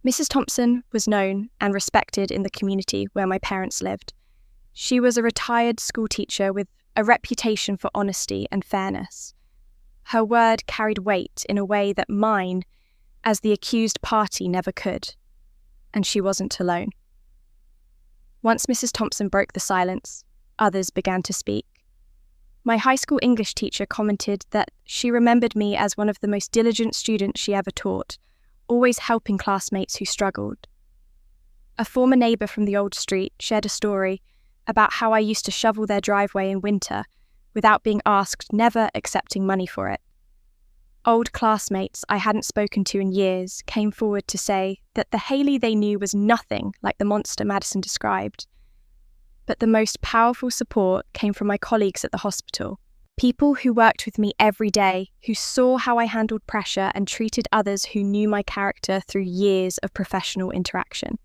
Mrs. Thompson was known and respected in the community where my parents lived. She was a retired schoolteacher with a reputation for honesty and fairness. Her word carried weight in a way that mine, as the accused party, never could. And she wasn't alone. Once Mrs. Thompson broke the silence, others began to speak. My high school English teacher commented that she remembered me as one of the most diligent students she ever taught, always helping classmates who struggled. A former neighbour from the old street shared a story about how I used to shovel their driveway in winter without being asked, never accepting money for it. Old classmates I hadn't spoken to in years came forward to say that the Hayley they knew was nothing like the monster Madison described. But the most powerful support came from my colleagues at the hospital, people who worked with me every day, who saw how I handled pressure and treated others who knew my character through years of professional interaction.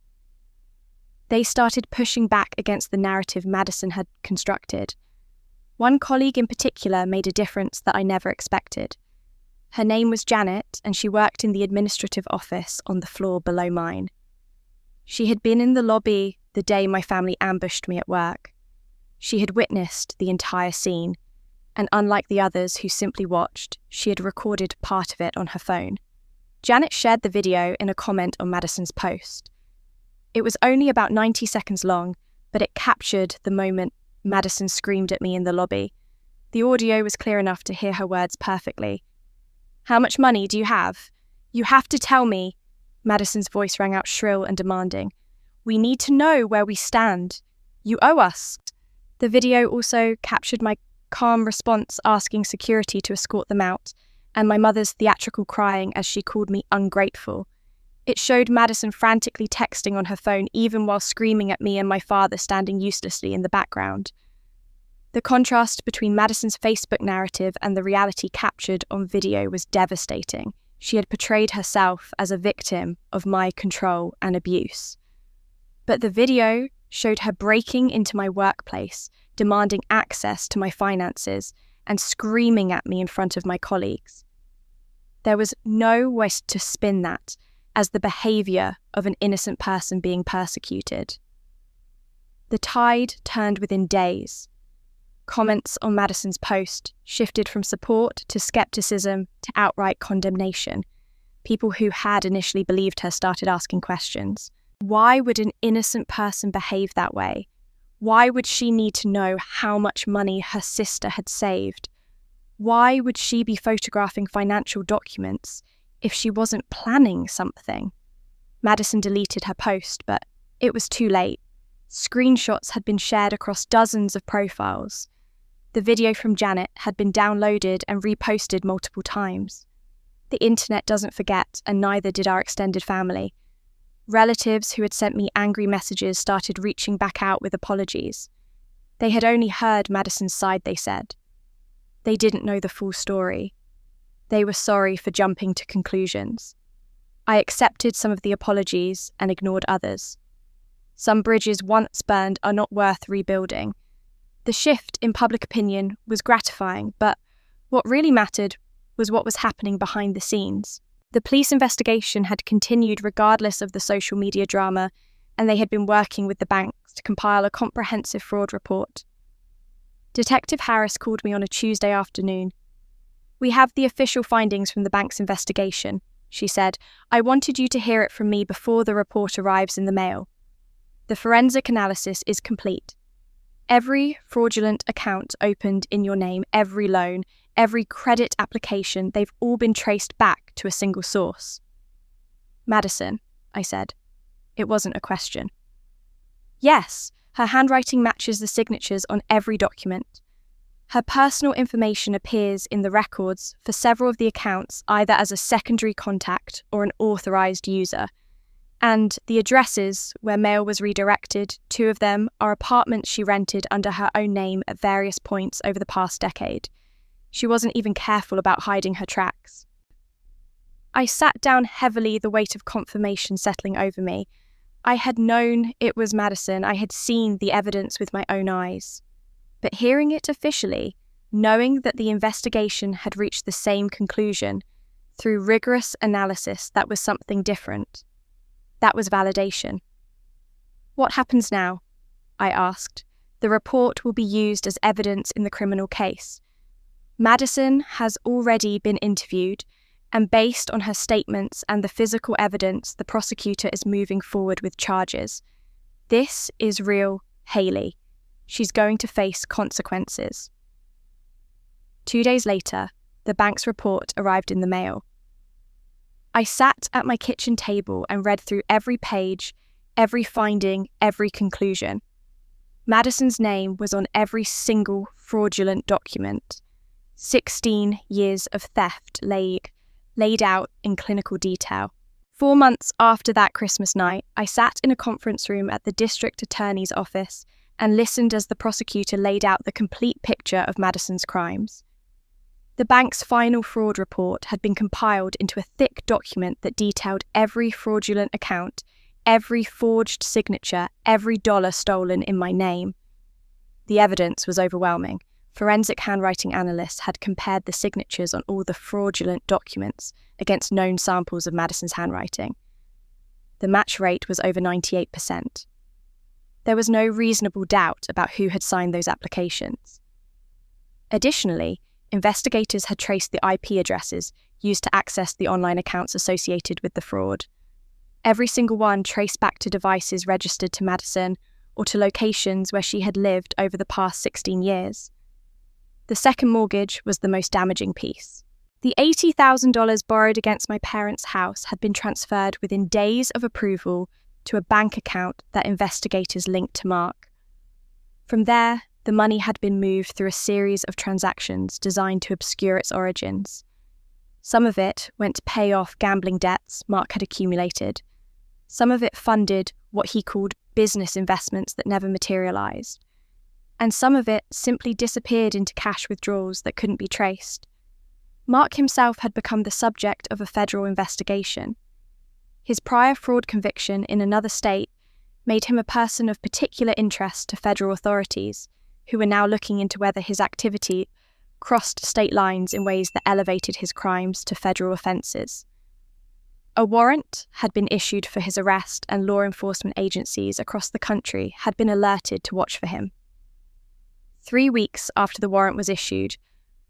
They started pushing back against the narrative Madison had constructed. One colleague in particular made a difference that I never expected. Her name was Janet, and she worked in the administrative office on the floor below mine. She had been in the lobby the day my family ambushed me at work. She had witnessed the entire scene, and unlike the others who simply watched, she had recorded part of it on her phone. Janet shared the video in a comment on Madison's post. It was only about 90 seconds long, but it captured the moment Madison screamed at me in the lobby. The audio was clear enough to hear her words perfectly. "How much money do you have? You have to tell me." Madison's voice rang out shrill and demanding. "We need to know where we stand. You owe us." The video also captured my calm response asking security to escort them out, and my mother's theatrical crying as she called me ungrateful. It showed Madison frantically texting on her phone even while screaming at me and my father standing uselessly in the background. The contrast between Madison's Facebook narrative and the reality captured on video was devastating. She had portrayed herself as a victim of my control and abuse. But the video showed her breaking into my workplace, demanding access to my finances, and screaming at me in front of my colleagues. There was no way to spin that as the behaviour of an innocent person being persecuted. The tide turned within days. Comments on Madison's post shifted from support to scepticism to outright condemnation. People who had initially believed her started asking questions. Why would an innocent person behave that way? Why would she need to know how much money her sister had saved? Why would she be photographing financial documents if she wasn't planning something? Madison deleted her post, but it was too late. Screenshots had been shared across dozens of profiles. The video from Janet had been downloaded and reposted multiple times. The internet doesn't forget, and neither did our extended family. Relatives who had sent me angry messages started reaching back out with apologies. They had only heard Madison's side, they said. They didn't know the full story. They were sorry for jumping to conclusions. I accepted some of the apologies and ignored others. Some bridges once burned are not worth rebuilding. The shift in public opinion was gratifying, but what really mattered was what was happening behind the scenes. The police investigation had continued regardless of the social media drama, and they had been working with the banks to compile a comprehensive fraud report. Detective Harris called me on a Tuesday afternoon. "We have the official findings from the bank's investigation," she said. "I wanted you to hear it from me before the report arrives in the mail. The forensic analysis is complete. Every fraudulent account opened in your name, every loan, every credit application, they've all been traced back to a single source." "Madison," I said. It wasn't a question. "Yes, her handwriting matches the signatures on every document. Her personal information appears in the records for several of the accounts either as a secondary contact or an authorized user. And the addresses where mail was redirected, 2 of them are apartments she rented under her own name at various points over the past decade. She wasn't even careful about hiding her tracks." I sat down heavily, the weight of confirmation settling over me. I had known it was Madison. I had seen the evidence with my own eyes. But hearing it officially, knowing that the investigation had reached the same conclusion, through rigorous analysis, that was something different. That was validation. "What happens now?" I asked. "The report will be used as evidence in the criminal case. Madison has already been interviewed, and based on her statements and the physical evidence, the prosecutor is moving forward with charges. This is real Haley. She's going to face consequences." 2 days later, the bank's report arrived in the mail. I sat at my kitchen table and read through every page, every finding, every conclusion. Madison's name was on every single fraudulent document. 16 years of theft laid out in clinical detail. 4 months after that Christmas night, I sat in a conference room at the district attorney's office and listened as the prosecutor laid out the complete picture of Madison's crimes. The bank's final fraud report had been compiled into a thick document that detailed every fraudulent account, every forged signature, every dollar stolen in my name. The evidence was overwhelming. Forensic handwriting analysts had compared the signatures on all the fraudulent documents against known samples of Madison's handwriting. The match rate was over 98%. There was no reasonable doubt about who had signed those applications. Additionally, investigators had traced the IP addresses used to access the online accounts associated with the fraud. Every single one traced back to devices registered to Madison or to locations where she had lived over the past 16 years. The second mortgage was the most damaging piece. The $80,000 borrowed against my parents' house had been transferred within days of approval to a bank account that investigators linked to Mark. From there, the money had been moved through a series of transactions designed to obscure its origins. Some of it went to pay off gambling debts Mark had accumulated. Some of it funded what he called business investments that never materialized. And some of it simply disappeared into cash withdrawals that couldn't be traced. Mark himself had become the subject of a federal investigation. His prior fraud conviction in another state made him a person of particular interest to federal authorities, who were now looking into whether his activity crossed state lines in ways that elevated his crimes to federal offences. A warrant had been issued for his arrest, and law enforcement agencies across the country had been alerted to watch for him. 3 weeks after the warrant was issued,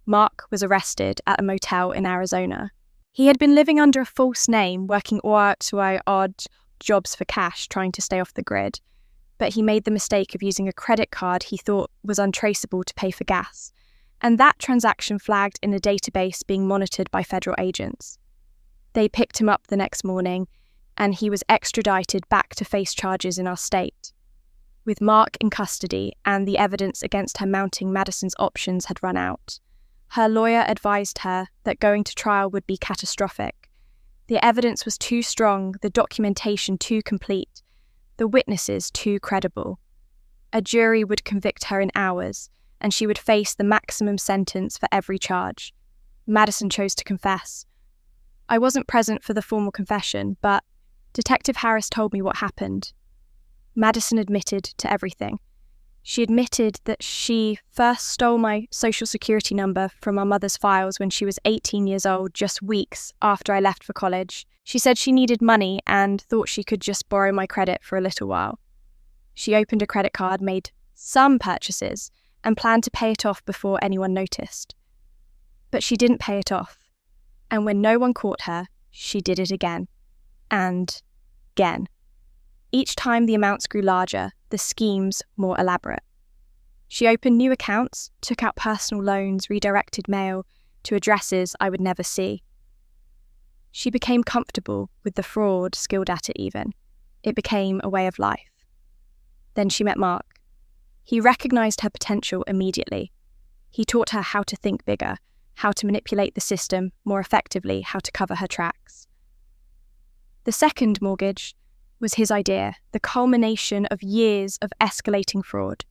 Mark was arrested at a motel in Arizona. He had been living under a false name, working odd jobs for cash, trying to stay off the grid. But he made the mistake of using a credit card he thought was untraceable to pay for gas, and that transaction flagged in a database being monitored by federal agents. They picked him up the next morning, and he was extradited back to face charges in our state. With Mark in custody and the evidence against her mounting, Madison's options had run out. Her lawyer advised her that going to trial would be catastrophic. The evidence was too strong, the documentation too complete, the witnesses too credible. A jury would convict her in hours, and she would face the maximum sentence for every charge. Madison chose to confess. I wasn't present for the formal confession, but Detective Harris told me what happened. Madison admitted to everything. She admitted that she first stole my social security number from our mother's files when she was 18 years old, just weeks after I left for college. She said she needed money and thought she could just borrow my credit for a little while. She opened a credit card, made some purchases, and planned to pay it off before anyone noticed. But she didn't pay it off. And when no one caught her, she did it again. And again. Each time the amounts grew larger, the schemes more elaborate. She opened new accounts, took out personal loans, redirected mail to addresses I would never see. She became comfortable with the fraud, skilled at it even. It became a way of life. Then she met Mark. He recognized her potential immediately. He taught her how to think bigger, how to manipulate the system more effectively, how to cover her tracks. The second mortgage was his idea, the culmination of years of escalating fraud.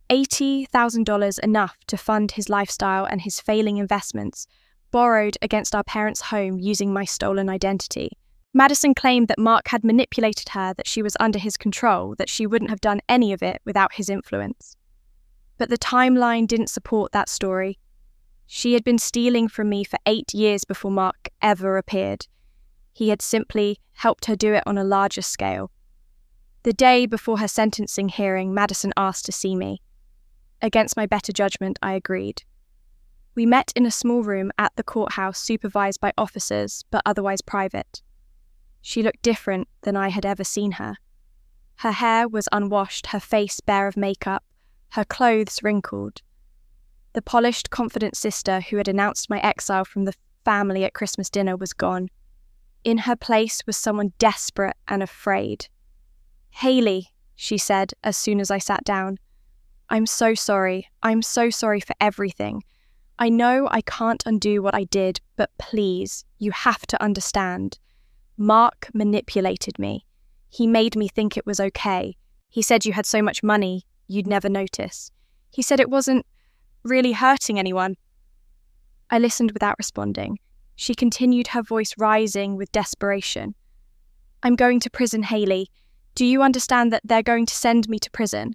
$80,000 enough to fund his lifestyle and his failing investments, borrowed against our parents' home using my stolen identity. Madison claimed that Mark had manipulated her, that she was under his control, that she wouldn't have done any of it without his influence. But the timeline didn't support that story. She had been stealing from me for 8 years before Mark ever appeared. He had simply helped her do it on a larger scale. The day before her sentencing hearing, Madison asked to see me. Against my better judgment, I agreed. We met in a small room at the courthouse, supervised by officers, but otherwise private. She looked different than I had ever seen her. Her hair was unwashed, her face bare of makeup, her clothes wrinkled. The polished, confident sister who had announced my exile from the family at Christmas dinner was gone. In her place was someone desperate and afraid. "Hayley," she said as soon as I sat down. I'm so sorry. I'm so sorry for everything. I know I can't undo what I did, but please, you have to understand. Mark manipulated me. He made me think it was okay. He said you had so much money, you'd never notice. He said it wasn't really hurting anyone." I listened without responding. She continued, her voice rising with desperation. "I'm going to prison, Hayley. Do you understand that they're going to send me to prison?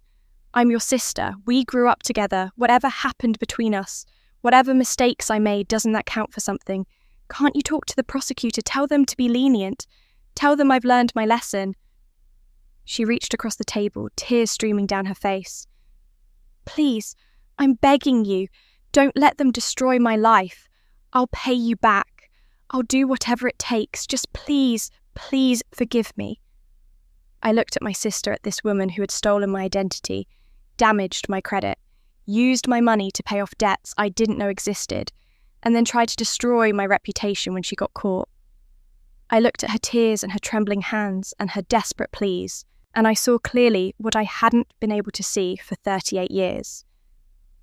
I'm your sister. We grew up together. Whatever happened between us, whatever mistakes I made, doesn't that count for something? Can't you talk to the prosecutor? Tell them to be lenient. Tell them I've learned my lesson." She reached across the table, tears streaming down her face. "Please, I'm begging you. Don't let them destroy my life. I'll pay you back. I'll do whatever it takes. Just please, please forgive me." I looked at my sister, at this woman who had stolen my identity, damaged my credit, used my money to pay off debts I didn't know existed, and then tried to destroy my reputation when she got caught. I looked at her tears and her trembling hands and her desperate pleas, and I saw clearly what I hadn't been able to see for 38 years.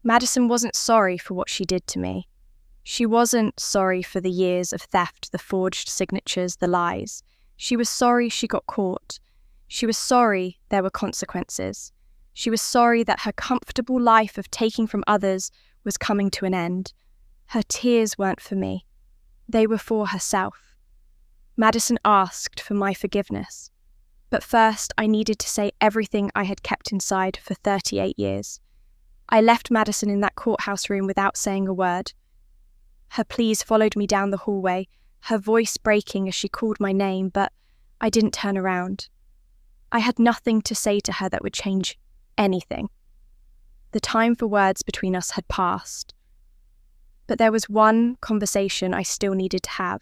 Madison wasn't sorry for what she did to me. She wasn't sorry for the years of theft, the forged signatures, the lies. She was sorry she got caught. She was sorry there were consequences. She was sorry that her comfortable life of taking from others was coming to an end. Her tears weren't for me. They were for herself. Madison asked for my forgiveness. But first, I needed to say everything I had kept inside for 38 years. I left Madison in that courthouse room without saying a word. Her pleas followed me down the hallway, her voice breaking as she called my name, but I didn't turn around. I had nothing to say to her that would change anything. The time for words between us had passed. But there was one conversation I still needed to have.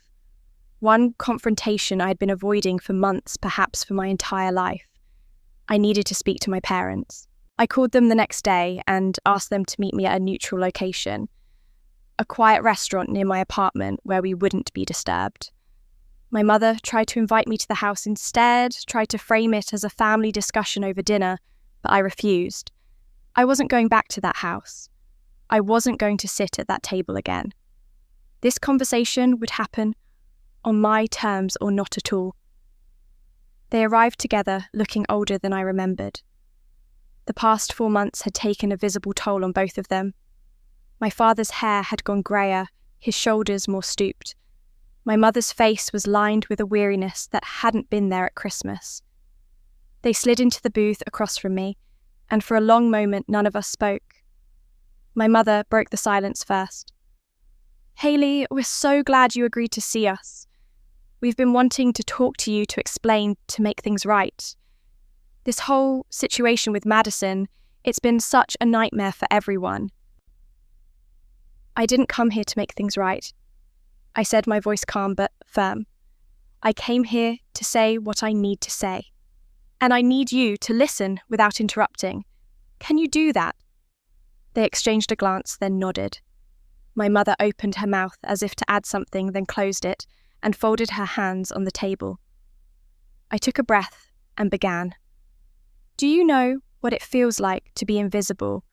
One confrontation I had been avoiding for months, perhaps for my entire life. I needed to speak to my parents. I called them the next day and asked them to meet me at a neutral location, a quiet restaurant near my apartment where we wouldn't be disturbed. My mother tried to invite me to the house instead, tried to frame it as a family discussion over dinner, but I refused. I wasn't going back to that house. I wasn't going to sit at that table again. This conversation would happen on my terms or not at all. They arrived together, looking older than I remembered. The past 4 months had taken a visible toll on both of them. My father's hair had gone greyer, his shoulders more stooped. My mother's face was lined with a weariness that hadn't been there at Christmas. They slid into the booth across from me, and for a long moment none of us spoke. My mother broke the silence first. "Hayley, we're so glad you agreed to see us. We've been wanting to talk to you, to explain, to make things right. This whole situation with Madison, it's been such a nightmare for everyone." "I didn't come here to make things right," I said, my voice calm but firm. I came here to say what I need to say. And I need you to listen without interrupting. Can you do that?" They exchanged a glance, then nodded. My mother opened her mouth as if to add something, then closed it, and folded her hands on the table. I took a breath and began. "Do you know what it feels like to be invisible?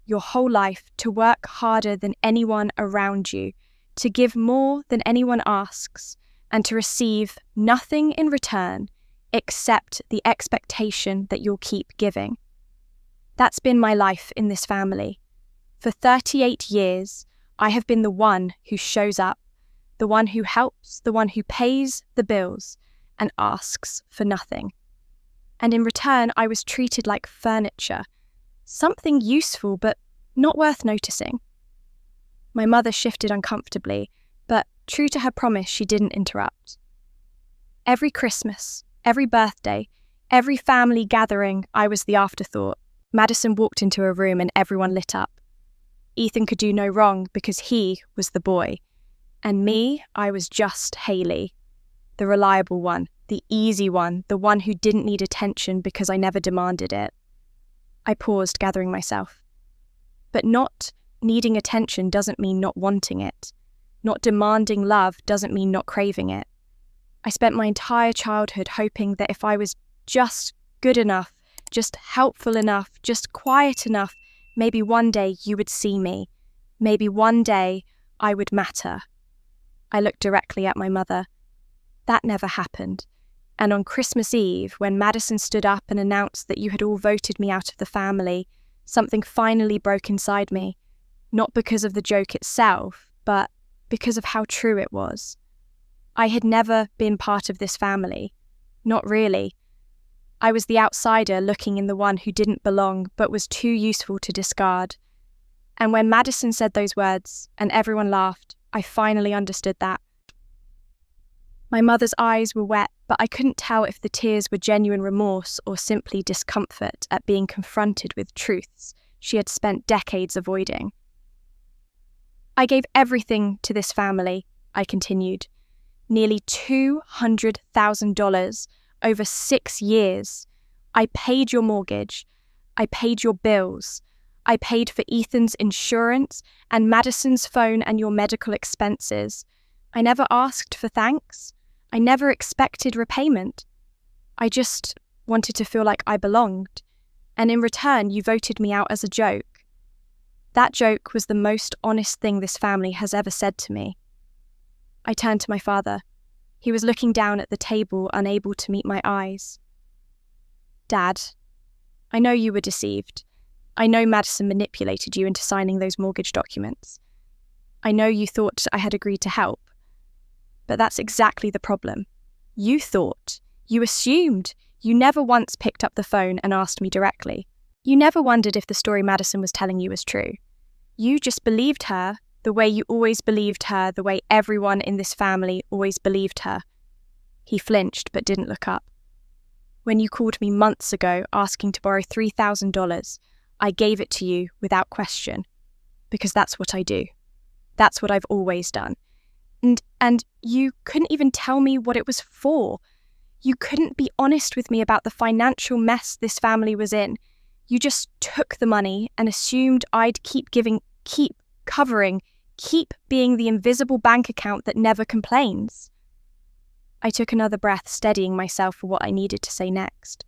Your whole life, to work harder than anyone around you, to give more than anyone asks, and to receive nothing in return except the expectation that you'll keep giving. That's been my life in this family. For 38 years, I have been the one who shows up, the one who helps, the one who pays the bills, and asks for nothing. And in return, I was treated like furniture, something useful but not worth noticing." My mother shifted uncomfortably, but true to her promise, she didn't interrupt. "Every Christmas, every birthday, every family gathering, I was the afterthought. Madison walked into a room and everyone lit up. Ethan could do no wrong because he was the boy. And me, I was just Haley. The reliable one, the easy one, the one who didn't need attention because I never demanded it." I paused, gathering myself. But not needing attention doesn't mean not wanting it. Not demanding love doesn't mean not craving it. I spent my entire childhood hoping that if I was just good enough, just helpful enough, just quiet enough, maybe one day you would see me. Maybe one day I would matter. I looked directly at my mother. That never happened. And on Christmas Eve, when Madison stood up and announced that you had all voted me out of the family, something finally broke inside me. Not because of the joke itself, but because of how true it was. I had never been part of this family. Not really. I was the outsider looking in the one who didn't belong but was too useful to discard. And when Madison said those words, and everyone laughed, I finally understood that. My mother's eyes were wet, but I couldn't tell if the tears were genuine remorse or simply discomfort at being confronted with truths she had spent decades avoiding. "I gave everything to this family," I continued. "Nearly $200,000 over 6 years. I paid your mortgage. I paid your bills. I paid for Ethan's insurance and Madison's phone and your medical expenses. I never asked for thanks. I never expected repayment. I just wanted to feel like I belonged. And in return, you voted me out as a joke. That joke was the most honest thing this family has ever said to me." I turned to my father. He was looking down at the table, unable to meet my eyes. "Dad, I know you were deceived. I know Madison manipulated you into signing those mortgage documents. I know you thought I had agreed to help. But that's exactly the problem. You thought, you assumed, you never once picked up the phone and asked me directly. You never wondered if the story Madison was telling you was true. You just believed her the way you always believed her, the way everyone in this family always believed her." He flinched but didn't look up. "When you called me months ago asking to borrow $3,000, I gave it to you without question, because that's what I do. That's what I've always done. And you couldn't even tell me what it was for. You couldn't be honest with me about the financial mess this family was in. You just took the money and assumed I'd keep giving, keep covering, keep being the invisible bank account that never complains." I took another breath, steadying myself for what I needed to say next.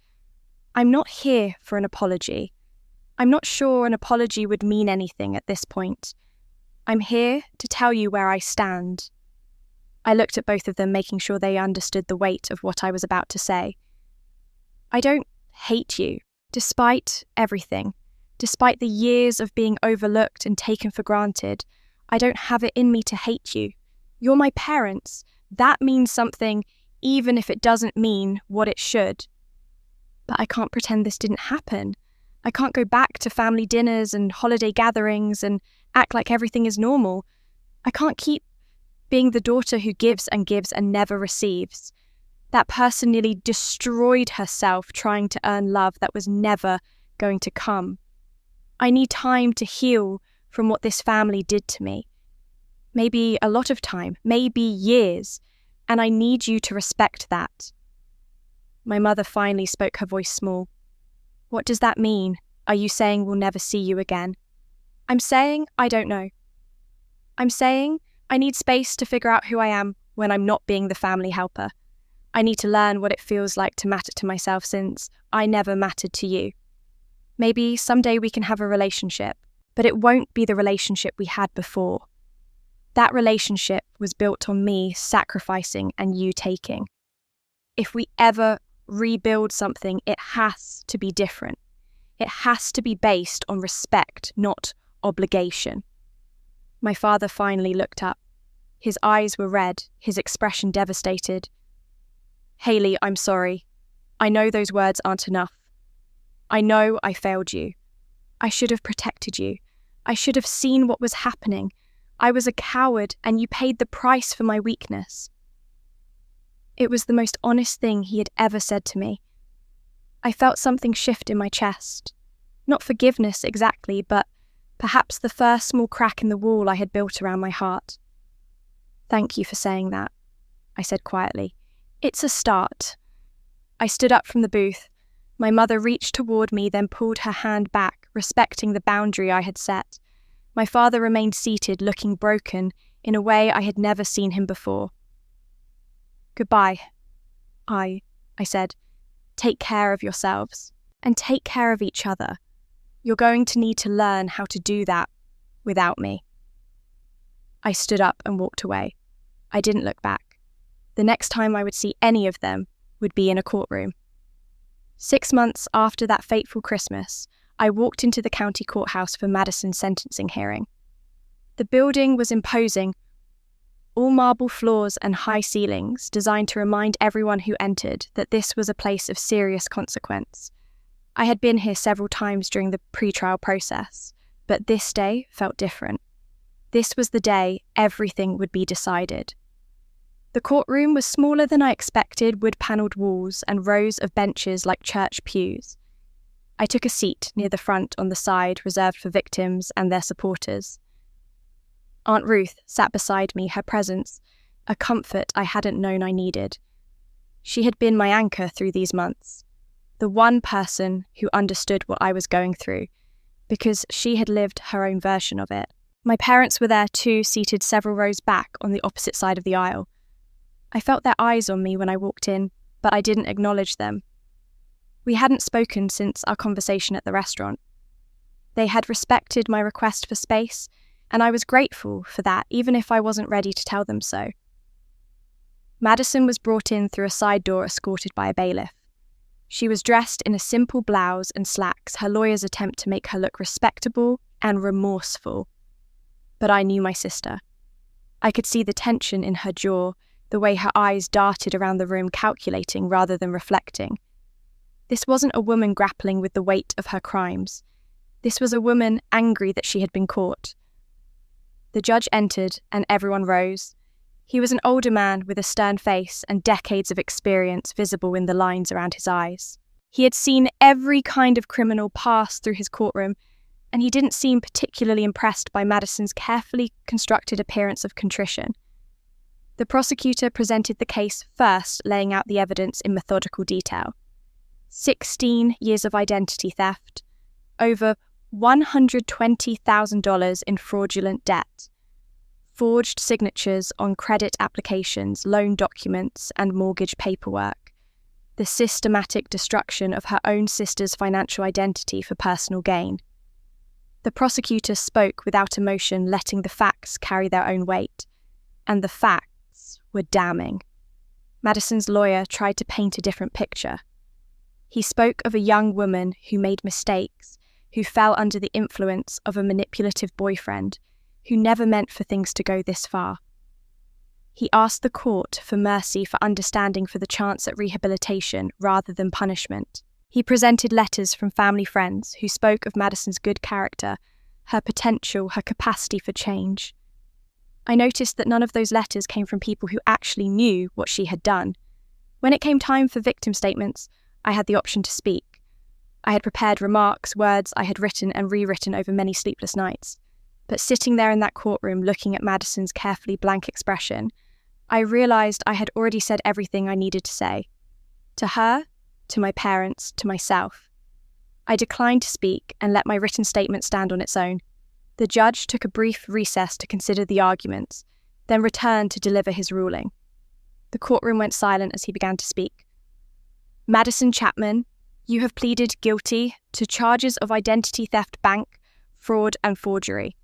"I'm not here for an apology. I'm not sure an apology would mean anything at this point. I'm here to tell you where I stand." I looked at both of them, making sure they understood the weight of what I was about to say. "I don't hate you, despite everything. Despite the years of being overlooked and taken for granted, I don't have it in me to hate you. You're my parents. That means something, even if it doesn't mean what it should. But I can't pretend this didn't happen. I can't go back to family dinners and holiday gatherings and act like everything is normal. I can't keep being the daughter who gives and never receives. That person nearly destroyed herself trying to earn love that was never going to come. I need time to heal from what this family did to me. Maybe a lot of time, maybe years. and I need you to respect that." My mother finally spoke, her voice small. "What does that mean? Are you saying we'll never see you again?" "I'm saying I don't know. I'm saying I need space to figure out who I am when I'm not being the family helper. I need to learn what it feels like to matter to myself since I never mattered to you. Maybe someday we can have a relationship, but it won't be the relationship we had before. That relationship was built on me sacrificing and you taking. If we ever rebuild something, it has to be different. It has to be based on respect, not obligation." My father finally looked up. His eyes were red, his expression devastated. "Hayley, I'm sorry. I know those words aren't enough. I know I failed you. I should have protected you. I should have seen what was happening. I was a coward, and you paid the price for my weakness." It was the most honest thing he had ever said to me. I felt something shift in my chest. Not forgiveness exactly, but perhaps the first small crack in the wall I had built around my heart. "Thank you for saying that," I said quietly. "It's a start." I stood up from the booth. My mother reached toward me, then pulled her hand back, respecting the boundary I had set. My father remained seated, looking broken, in a way I had never seen him before. "Goodbye, I said. "Take care of yourselves, and take care of each other. You're going to need to learn how to do that without me." I stood up and walked away. I didn't look back. The next time I would see any of them would be in a courtroom. 6 months after that fateful Christmas, I walked into the county courthouse for Madison's sentencing hearing. The building was imposing, all marble floors and high ceilings, designed to remind everyone who entered that this was a place of serious consequence. I had been here several times during the pre-trial process, but this day felt different. This was the day everything would be decided. The courtroom was smaller than I expected, wood-panelled walls and rows of benches like church pews. I took a seat near the front on the side reserved for victims and their supporters. Aunt Ruth sat beside me, her presence a comfort I hadn't known I needed. She had been my anchor through these months, the one person who understood what I was going through, because she had lived her own version of it. My parents were there too, seated several rows back on the opposite side of the aisle. I felt their eyes on me when I walked in, but I didn't acknowledge them. We hadn't spoken since our conversation at the restaurant. They had respected my request for space, and I was grateful for that, even if I wasn't ready to tell them so. Madison was brought in through a side door escorted by a bailiff. She was dressed in a simple blouse and slacks, her lawyer's attempt to make her look respectable and remorseful. But I knew my sister. I could see the tension in her jaw, the way her eyes darted around the room, calculating rather than reflecting. This wasn't a woman grappling with the weight of her crimes. This was a woman angry that she had been caught. The judge entered, and everyone rose. He was an older man with a stern face and decades of experience visible in the lines around his eyes. He had seen every kind of criminal pass through his courtroom, and he didn't seem particularly impressed by Madison's carefully constructed appearance of contrition. The prosecutor presented the case first, laying out the evidence in methodical detail. 16 years of identity theft, over $120,000 in fraudulent debt, forged signatures on credit applications, loan documents, and mortgage paperwork, the systematic destruction of her own sister's financial identity for personal gain. The prosecutor spoke without emotion, letting the facts carry their own weight, and the facts were damning. Madison's lawyer tried to paint a different picture. He spoke of a young woman who made mistakes, who fell under the influence of a manipulative boyfriend, who never meant for things to go this far. He asked the court for mercy, for understanding, for the chance at rehabilitation rather than punishment. He presented letters from family friends who spoke of Madison's good character, her potential, her capacity for change. I noticed that none of those letters came from people who actually knew what she had done. When it came time for victim statements, I had the option to speak. I had prepared remarks, words I had written and rewritten over many sleepless nights. But sitting there in that courtroom, looking at Madison's carefully blank expression, I realized I had already said everything I needed to say. To her, to my parents, to myself. I declined to speak and let my written statement stand on its own. The judge took a brief recess to consider the arguments, then returned to deliver his ruling. The courtroom went silent as he began to speak. Madison Chapman, you have pleaded guilty to charges of identity theft, bank, fraud, and forgery.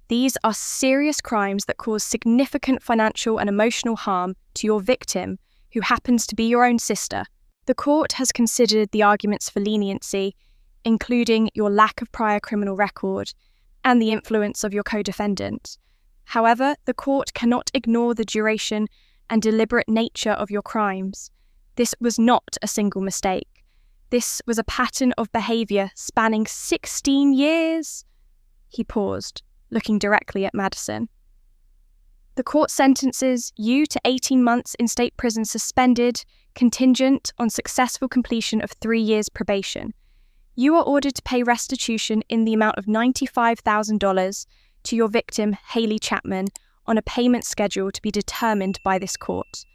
These are serious crimes that cause significant financial and emotional harm to your victim, who happens to be your own sister. The court has considered the arguments for leniency, including your lack of prior criminal record and the influence of your co-defendant. However, the court cannot ignore the duration and deliberate nature of your crimes. This was not a single mistake. This was a pattern of behaviour spanning 16 years. He paused, looking directly at Madison. The court sentences you to 18 months in state prison suspended, contingent on successful completion of 3 years probation. You are ordered to pay restitution in the amount of $95,000 to your victim, Haley Chapman, on a payment schedule to be determined by this court.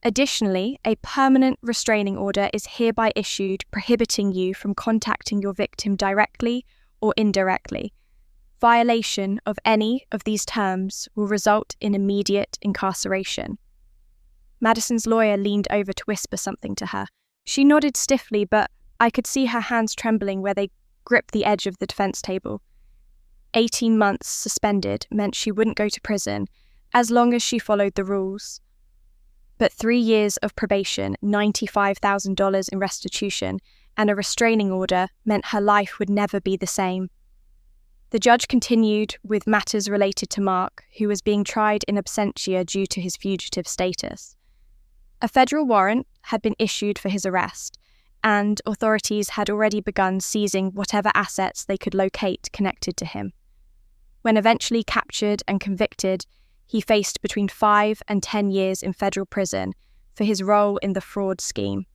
Additionally, a permanent restraining order is hereby issued prohibiting you from contacting your victim directly or indirectly. Violation of any of these terms will result in immediate incarceration. Madison's lawyer leaned over to whisper something to her. She nodded stiffly, but I could see her hands trembling where they gripped the edge of the defense table. 18 months suspended meant she wouldn't go to prison as long as she followed the rules. But 3 years of probation, $95,000 in restitution, and a restraining order meant her life would never be the same. The judge continued with matters related to Mark, who was being tried in absentia due to his fugitive status. A federal warrant had been issued for his arrest, and authorities had already begun seizing whatever assets they could locate connected to him. When eventually captured and convicted, he faced between 5 and 10 years in federal prison for his role in the fraud scheme.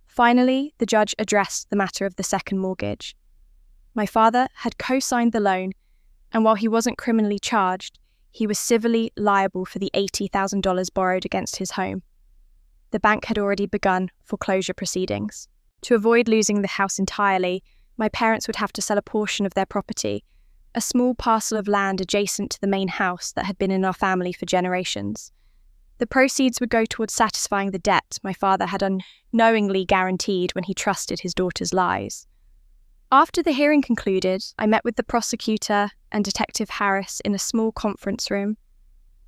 Finally, the judge addressed the matter of the second mortgage. My father had co-signed the loan, and while he wasn't criminally charged, he was civilly liable for the $80,000 borrowed against his home. The bank had already begun foreclosure proceedings. To avoid losing the house entirely, my parents would have to sell a portion of their property, a small parcel of land adjacent to the main house that had been in our family for generations. The proceeds would go towards satisfying the debt my father had unknowingly guaranteed when he trusted his daughter's lies. After the hearing concluded, I met with the prosecutor and Detective Harris in a small conference room.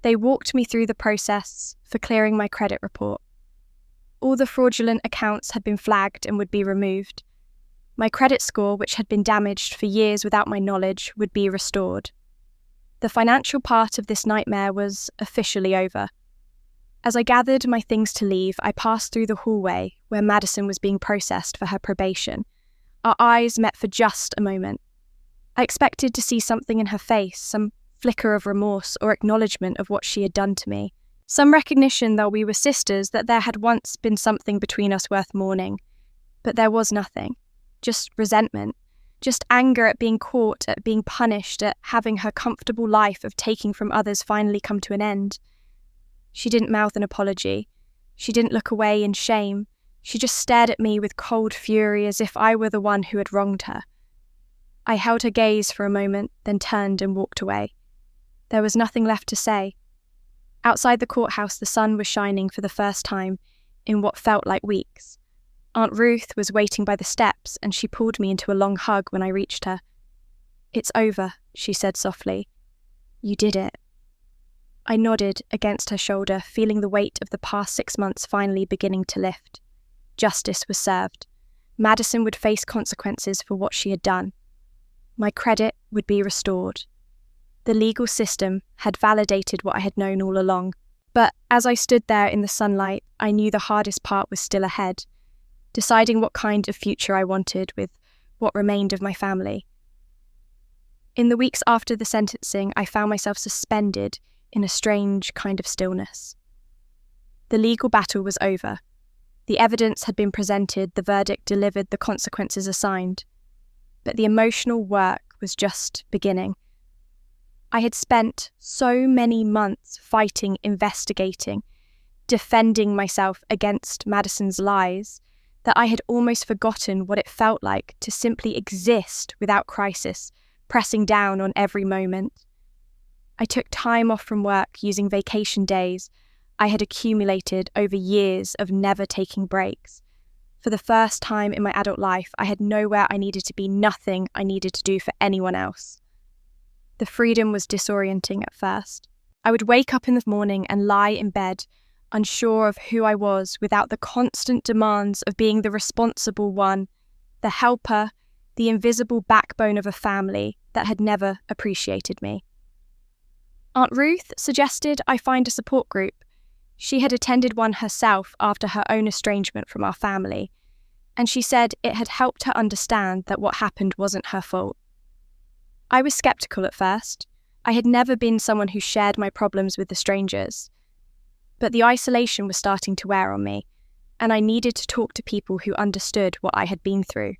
They walked me through the process for clearing my credit report. All the fraudulent accounts had been flagged and would be removed. My credit score, which had been damaged for years without my knowledge, would be restored. The financial part of this nightmare was officially over. As I gathered my things to leave, I passed through the hallway where Madison was being processed for her probation. Our eyes met for just a moment. I expected to see something in her face, some flicker of remorse or acknowledgement of what she had done to me. Some recognition, though we were sisters, that there had once been something between us worth mourning. But there was nothing. Just resentment. Just anger at being caught, at being punished, at having her comfortable life of taking from others finally come to an end. She didn't mouth an apology. She didn't look away in shame. She just stared at me with cold fury as if I were the one who had wronged her. I held her gaze for a moment, then turned and walked away. There was nothing left to say. Outside the courthouse, the sun was shining for the first time in what felt like weeks. Aunt Ruth was waiting by the steps, and she pulled me into a long hug when I reached her. "It's over," she said softly. "You did it." I nodded against her shoulder, feeling the weight of the past 6 months finally beginning to lift. Justice was served. Madison would face consequences for what she had done. My credit would be restored. The legal system had validated what I had known all along. But as I stood there in the sunlight, I knew the hardest part was still ahead, deciding what kind of future I wanted with what remained of my family. In the weeks after the sentencing, I found myself suspended in a strange kind of stillness. The legal battle was over. The evidence had been presented, the verdict delivered, the consequences assigned. But the emotional work was just beginning. I had spent so many months fighting, investigating, defending myself against Madison's lies that I had almost forgotten what it felt like to simply exist without crisis, pressing down on every moment. I took time off from work using vacation days I had accumulated over years of never taking breaks. For the first time in my adult life, I had nowhere I needed to be, nothing I needed to do for anyone else. The freedom was disorienting at first. I would wake up in the morning and lie in bed, unsure of who I was, without the constant demands of being the responsible one, the helper, the invisible backbone of a family that had never appreciated me. Aunt Ruth suggested I find a support group. She had attended one herself after her own estrangement from our family, and she said it had helped her understand that what happened wasn't her fault. I was skeptical at first. I had never been someone who shared my problems with the strangers. But the isolation was starting to wear on me, and I needed to talk to people who understood what I had been through.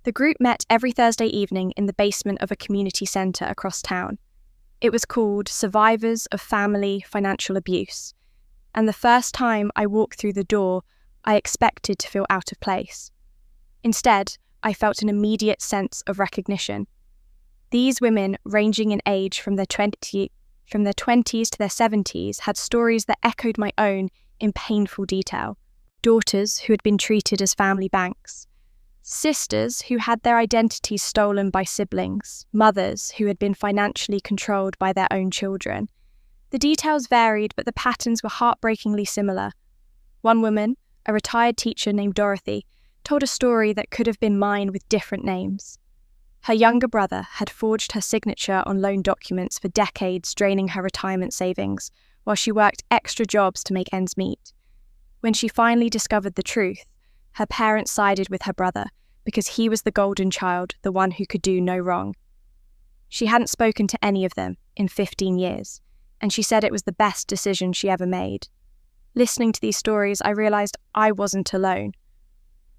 The group met every Thursday evening in the basement of a community centre across town. It was called Survivors of Family Financial Abuse, and the first time I walked through the door, I expected to feel out of place. Instead, I felt an immediate sense of recognition. These women, ranging in age from their 20s to their 70s, had stories that echoed my own in painful detail. Daughters who had been treated as family banks. Sisters who had their identities stolen by siblings. Mothers who had been financially controlled by their own children. The details varied, but the patterns were heartbreakingly similar. One woman, a retired teacher named Dorothy, told a story that could have been mine with different names. Her younger brother had forged her signature on loan documents for decades, draining her retirement savings, while she worked extra jobs to make ends meet. When she finally discovered the truth, her parents sided with her brother because he was the golden child, the one who could do no wrong. She hadn't spoken to any of them in 15 years, and she said it was the best decision she ever made. Listening to these stories, I realized I wasn't alone.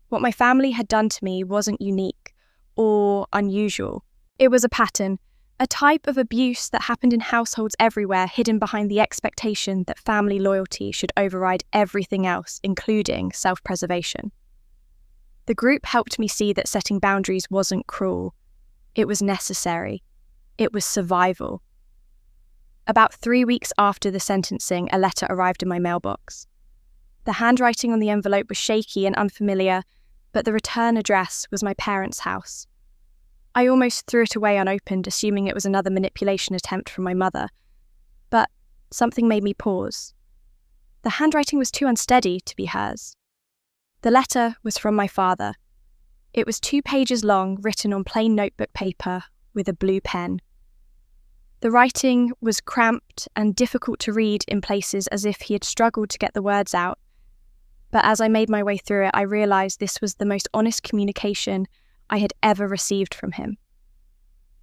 What my family had done to me wasn't unique or unusual. It was a pattern, a type of abuse that happened in households everywhere, hidden behind the expectation that family loyalty should override everything else, including self-preservation. The group helped me see that setting boundaries wasn't cruel. It was necessary. It was survival. About 3 weeks after the sentencing, a letter arrived in my mailbox. The handwriting on the envelope was shaky and unfamiliar, but the return address was my parents' house. I almost threw it away unopened, assuming it was another manipulation attempt from my mother. But something made me pause. The handwriting was too unsteady to be hers. The letter was from my father. It was 2 pages long, written on plain notebook paper with a blue pen. The writing was cramped and difficult to read in places, as if he had struggled to get the words out. But as I made my way through it, I realized this was the most honest communication I had ever received from him.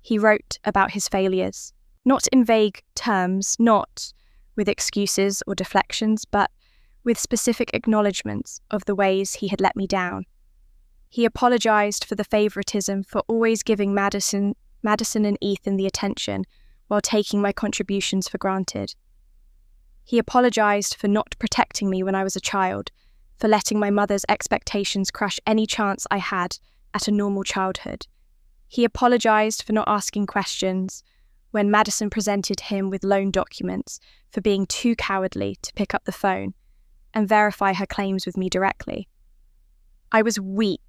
He wrote about his failures, not in vague terms, not with excuses or deflections, but with specific acknowledgements of the ways he had let me down. He apologized for the favoritism, for always giving Madison and Ethan the attention while taking my contributions for granted. He apologized for not protecting me when I was a child, for letting my mother's expectations crush any chance I had at a normal childhood. He apologized for not asking questions when Madison presented him with loan documents, for being too cowardly to pick up the phone and verify her claims with me directly. I was weak,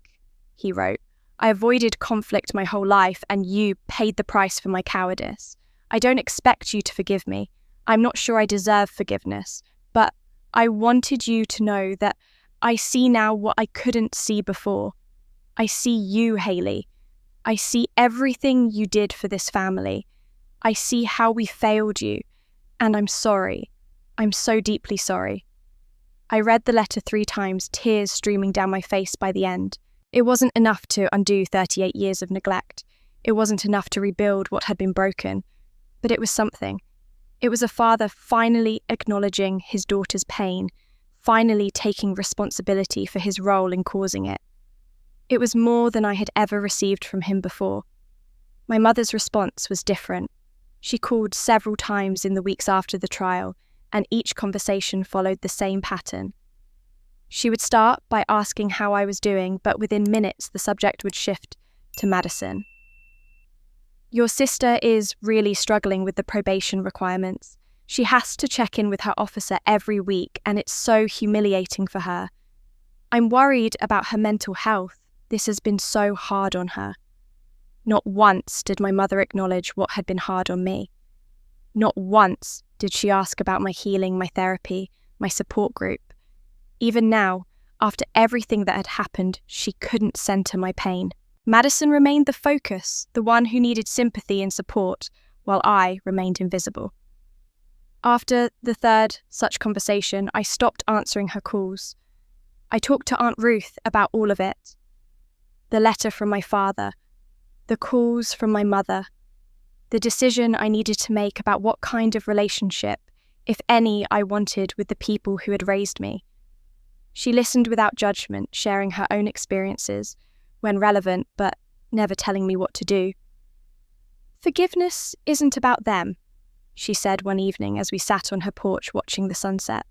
he wrote. I avoided conflict my whole life, and you paid the price for my cowardice. I don't expect you to forgive me. I'm not sure I deserve forgiveness, but I wanted you to know that I see now what I couldn't see before. I see you, Hayley. I see everything you did for this family. I see how we failed you, and I'm sorry. I'm so deeply sorry. I read the letter 3 times, tears streaming down my face by the end. It wasn't enough to undo 38 years of neglect. It wasn't enough to rebuild what had been broken. But it was something. It was a father finally acknowledging his daughter's pain, finally taking responsibility for his role in causing it. It was more than I had ever received from him before. My mother's response was different. She called several times in the weeks after the trial, and each conversation followed the same pattern. She would start by asking how I was doing, but within minutes the subject would shift to Madison. Your sister is really struggling with the probation requirements. She has to check in with her officer every week, and it's so humiliating for her. I'm worried about her mental health. This has been so hard on her. Not once did my mother acknowledge what had been hard on me. Not once did she ask about my healing, my therapy, my support group. Even now, after everything that had happened, she couldn't centre my pain. Madison remained the focus, the one who needed sympathy and support, while I remained invisible. After the third such conversation, I stopped answering her calls. I talked to Aunt Ruth about all of it. The letter from my father, the calls from my mother, the decision I needed to make about what kind of relationship, if any, I wanted with the people who had raised me. She listened without judgment, sharing her own experiences, when relevant, but never telling me what to do. Forgiveness isn't about them, she said one evening as we sat on her porch watching the sunset.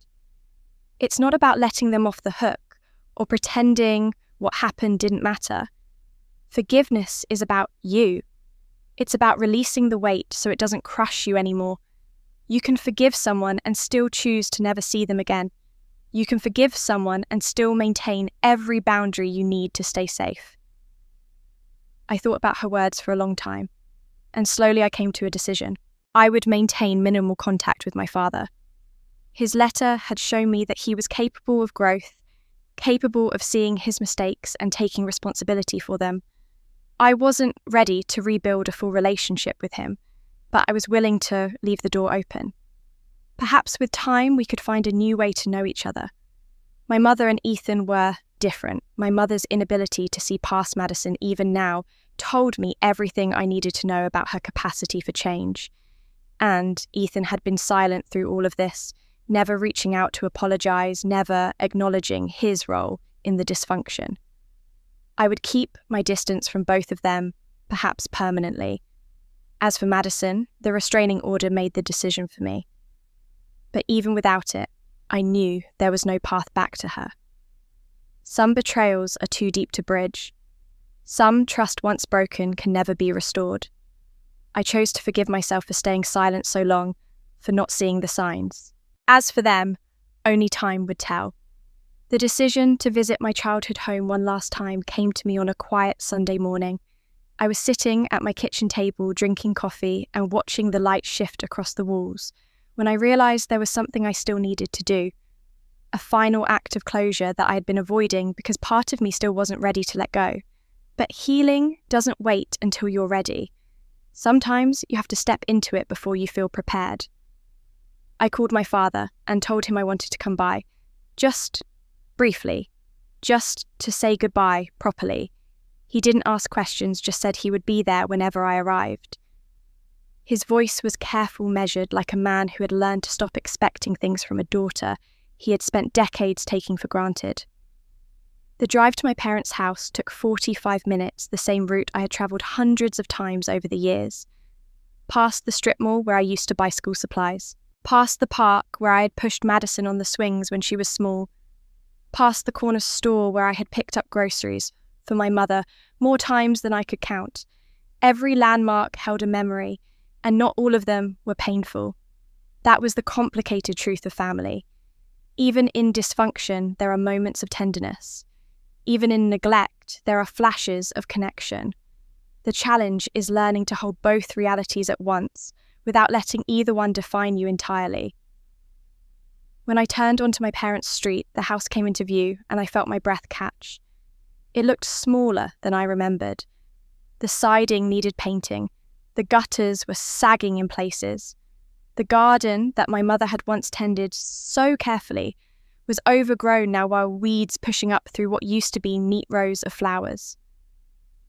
It's not about letting them off the hook or pretending what happened didn't matter. Forgiveness is about you. It's about releasing the weight so it doesn't crush you anymore. You can forgive someone and still choose to never see them again. You can forgive someone and still maintain every boundary you need to stay safe. I thought about her words for a long time, and slowly I came to a decision. I would maintain minimal contact with my father. His letter had shown me that he was capable of growth, capable of seeing his mistakes and taking responsibility for them. I wasn't ready to rebuild a full relationship with him, but I was willing to leave the door open. Perhaps with time we could find a new way to know each other. My mother and Ethan were different. My mother's inability to see past Madison even now told me everything I needed to know about her capacity for change. And Ethan had been silent through all of this, never reaching out to apologize, never acknowledging his role in the dysfunction. I would keep my distance from both of them, perhaps permanently. As for Madison, the restraining order made the decision for me. But even without it, I knew there was no path back to her. Some betrayals are too deep to bridge. Some trust once broken can never be restored. I chose to forgive myself for staying silent so long, for not seeing the signs. As for them, only time would tell. The decision to visit my childhood home one last time came to me on a quiet Sunday morning. I was sitting at my kitchen table drinking coffee and watching the light shift across the walls when I realised there was something I still needed to do. A final act of closure that I had been avoiding because part of me still wasn't ready to let go. But healing doesn't wait until you're ready. Sometimes you have to step into it before you feel prepared. I called my father and told him I wanted to come by, just briefly, just to say goodbye properly. He didn't ask questions, just said he would be there whenever I arrived. His voice was careful, measured, like a man who had learned to stop expecting things from a daughter he had spent decades taking for granted. The drive to my parents' house took 45 minutes, the same route I had travelled hundreds of times over the years. Past the strip mall where I used to buy school supplies. Past the park where I had pushed Madison on the swings when she was small. Past the corner store where I had picked up groceries for my mother more times than I could count. Every landmark held a memory, and not all of them were painful. That was the complicated truth of family. Even in dysfunction, there are moments of tenderness. Even in neglect, there are flashes of connection. The challenge is learning to hold both realities at once, without letting either one define you entirely. When I turned onto my parents' street, the house came into view, and I felt my breath catch. It looked smaller than I remembered. The siding needed painting. The gutters were sagging in places. The garden that my mother had once tended so carefully was overgrown now, while weeds pushing up through what used to be neat rows of flowers.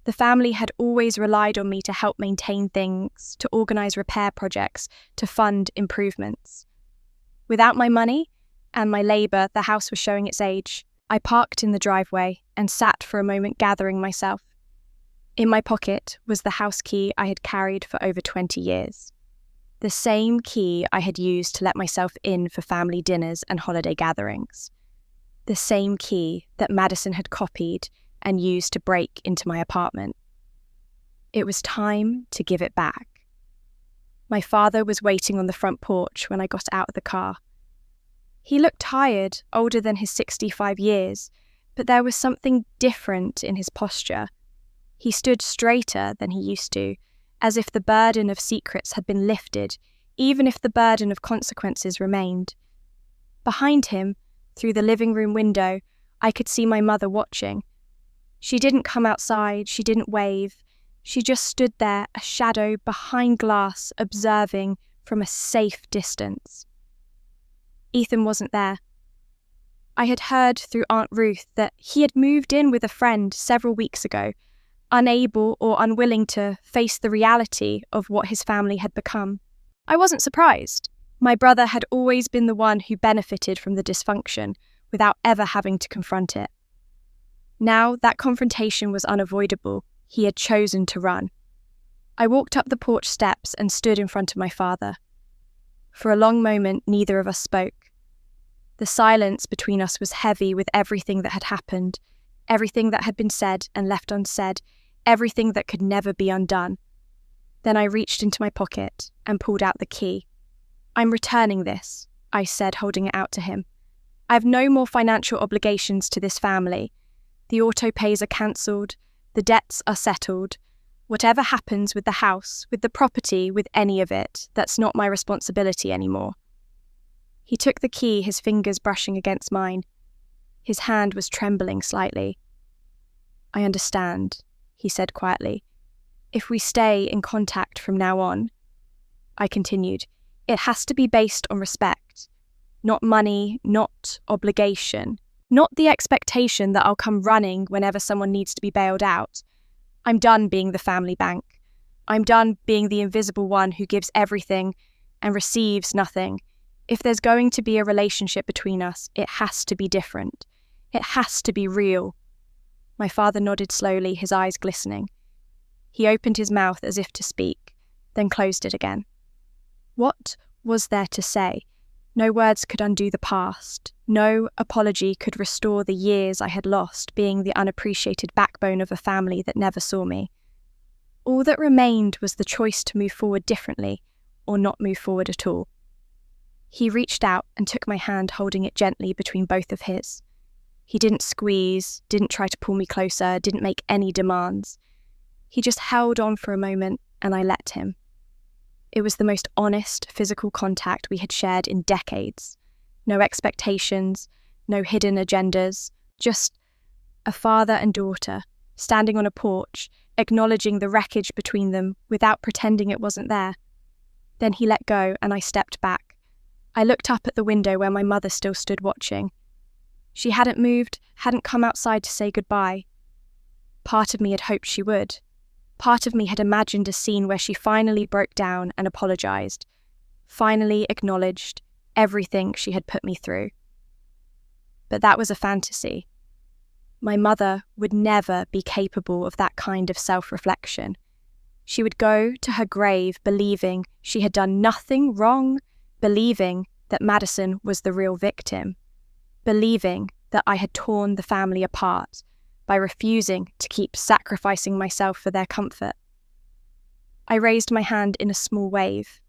The family had always relied on me to help maintain things, to organise repair projects, to fund improvements. Without my money and my labour, the house was showing its age. I parked in the driveway and sat for a moment gathering myself. In my pocket was the house key I had carried for over 20 years. The same key I had used to let myself in for family dinners and holiday gatherings. The same key that Madison had copied and used to break into my apartment. It was time to give it back. My father was waiting on the front porch when I got out of the car. He looked tired, older than his 65 years, but there was something different in his posture. He stood straighter than he used to, as if the burden of secrets had been lifted, even if the burden of consequences remained. Behind him, through the living room window, I could see my mother watching. She didn't come outside, she didn't wave. She just stood there, a shadow behind glass, observing from a safe distance. Ethan wasn't there. I had heard through Aunt Ruth that he had moved in with a friend several weeks ago, unable or unwilling to face the reality of what his family had become. I wasn't surprised. My brother had always been the one who benefited from the dysfunction without ever having to confront it. Now that confrontation was unavoidable, he had chosen to run. I walked up the porch steps and stood in front of my father. For a long moment, neither of us spoke. The silence between us was heavy with everything that had happened, everything that had been said and left unsaid, everything that could never be undone. Then I reached into my pocket and pulled out the key. "I'm returning this," I said, holding it out to him. "I have no more financial obligations to this family. The autopays are cancelled, the debts are settled. Whatever happens with the house, with the property, with any of it, that's not my responsibility anymore." He took the key, his fingers brushing against mine. His hand was trembling slightly. "I understand," he said quietly. "If we stay in contact from now on," I continued, "it has to be based on respect. Not money, not obligation. Not the expectation that I'll come running whenever someone needs to be bailed out. I'm done being the family bank. I'm done being the invisible one who gives everything and receives nothing. If there's going to be a relationship between us, it has to be different. It has to be real." My father nodded slowly, his eyes glistening. He opened his mouth as if to speak, then closed it again. What was there to say? No words could undo the past. No apology could restore the years I had lost being the unappreciated backbone of a family that never saw me. All that remained was the choice to move forward differently or not move forward at all. He reached out and took my hand, holding it gently between both of his. He didn't squeeze, didn't try to pull me closer, didn't make any demands. He just held on for a moment and I let him. It was the most honest physical contact we had shared in decades. No expectations, no hidden agendas, just a father and daughter standing on a porch, acknowledging the wreckage between them without pretending it wasn't there. Then he let go and I stepped back. I looked up at the window where my mother still stood watching. She hadn't moved, hadn't come outside to say goodbye. Part of me had hoped she would. Part of me had imagined a scene where she finally broke down and apologised, finally acknowledged everything she had put me through. But that was a fantasy. My mother would never be capable of that kind of self-reflection. She would go to her grave believing she had done nothing wrong, believing that Madison was the real victim, believing that I had torn the family apart by refusing to keep sacrificing myself for their comfort. I raised my hand in a small wave.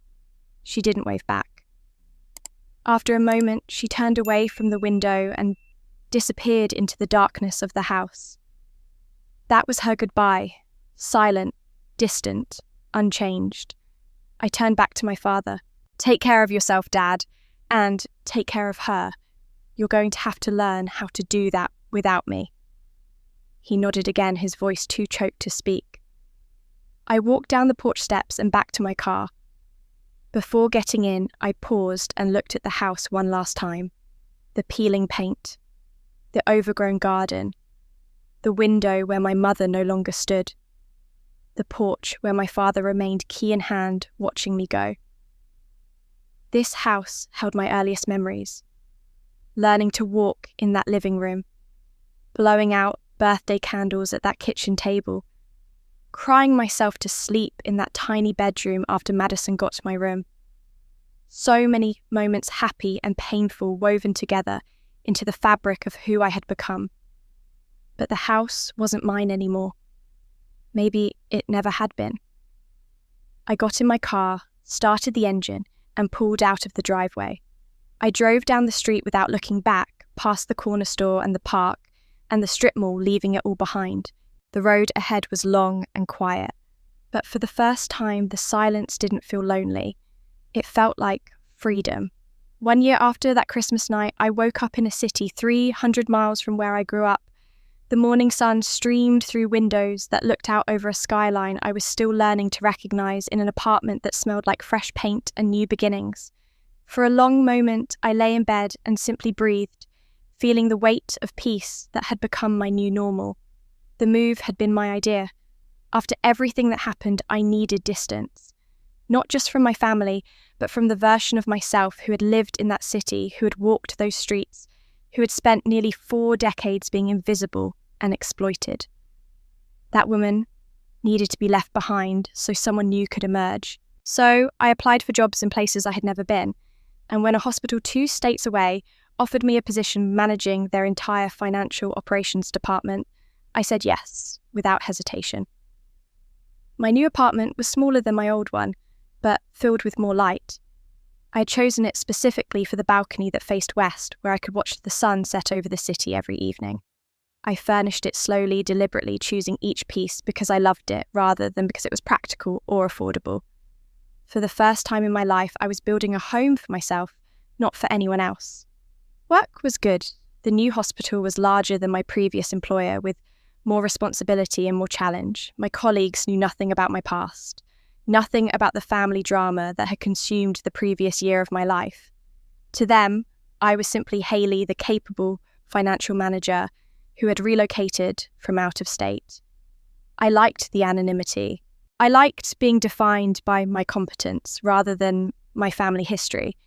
She didn't wave back. After a moment, she turned away from the window and disappeared into the darkness of the house. That was her goodbye, silent, distant, unchanged. I turned back to my father. "Take care of yourself, Dad, and take care of her. You're going to have to learn how to do that without me." He nodded again, his voice too choked to speak. I walked down the porch steps and back to my car. Before getting in, I paused and looked at the house one last time. The peeling paint, the overgrown garden, the window where my mother no longer stood, the porch where my father remained key in hand, watching me go. This house held my earliest memories. Learning to walk in that living room, blowing out birthday candles at that kitchen table, crying myself to sleep in that tiny bedroom after Madison got to my room. So many moments happy and painful woven together into the fabric of who I had become. But the house wasn't mine anymore. Maybe it never had been. I got in my car, started the engine, and pulled out of the driveway. I drove down the street without looking back, past the corner store and the park, and the strip mall, leaving it all behind. The road ahead was long and quiet, but for the first time, the silence didn't feel lonely. It felt like freedom. 1 year after that Christmas night, I woke up in a city 300 miles from where I grew up. The morning sun streamed through windows that looked out over a skyline I was still learning to recognize in an apartment that smelled like fresh paint and new beginnings. For a long moment, I lay in bed and simply breathed, feeling the weight of peace that had become my new normal. The move had been my idea. After everything that happened, I needed distance. Not just from my family, but from the version of myself who had lived in that city, who had walked those streets, who had spent nearly 4 decades being invisible and exploited. That woman needed to be left behind so someone new could emerge. So I applied for jobs in places I had never been, and when a hospital 2 states away offered me a position managing their entire financial operations department, I said yes, without hesitation. My new apartment was smaller than my old one, but filled with more light. I had chosen it specifically for the balcony that faced west, where I could watch the sun set over the city every evening. I furnished it slowly, deliberately, choosing each piece because I loved it rather than because it was practical or affordable. For the first time in my life, I was building a home for myself, not for anyone else. Work was good. The new hospital was larger than my previous employer, with more responsibility and more challenge. My colleagues knew nothing about my past, nothing about the family drama that had consumed the previous year of my life. To them, I was simply Hayley, the capable financial manager who had relocated from out of state. I liked the anonymity. I liked being defined by my competence rather than my family history.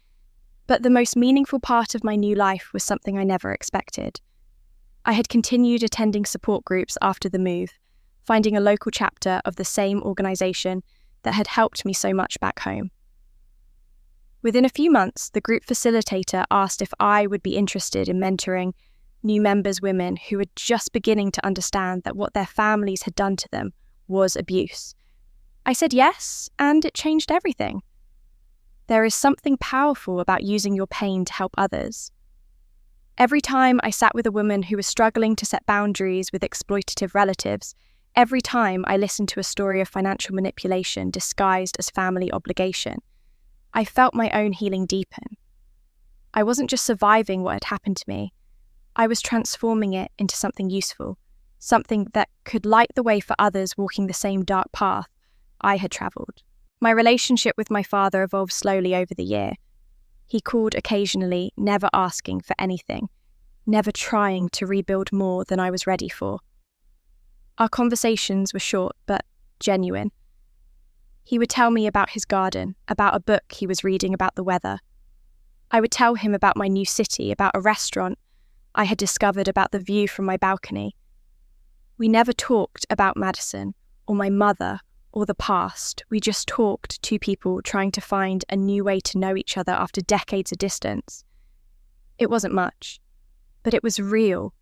But the most meaningful part of my new life was something I never expected. I had continued attending support groups after the move, finding a local chapter of the same organisation that had helped me so much back home. Within a few months, the group facilitator asked if I would be interested in mentoring new members women who were just beginning to understand that what their families had done to them was abuse. I said yes, and it changed everything. There is something powerful about using your pain to help others. Every time I sat with a woman who was struggling to set boundaries with exploitative relatives, every time I listened to a story of financial manipulation disguised as family obligation, I felt my own healing deepen. I wasn't just surviving what had happened to me, I was transforming it into something useful, something that could light the way for others walking the same dark path I had travelled. My relationship with my father evolved slowly over the year. He called occasionally, never asking for anything, never trying to rebuild more than I was ready for. Our conversations were short but genuine. He would tell me about his garden, about a book he was reading about the weather. I would tell him about my new city, about a restaurant I had discovered, about the view from my balcony. We never talked about Madison or my mother or the past. We just talked, two people trying to find a new way to know each other after decades of distance. It wasn't much, but it was real.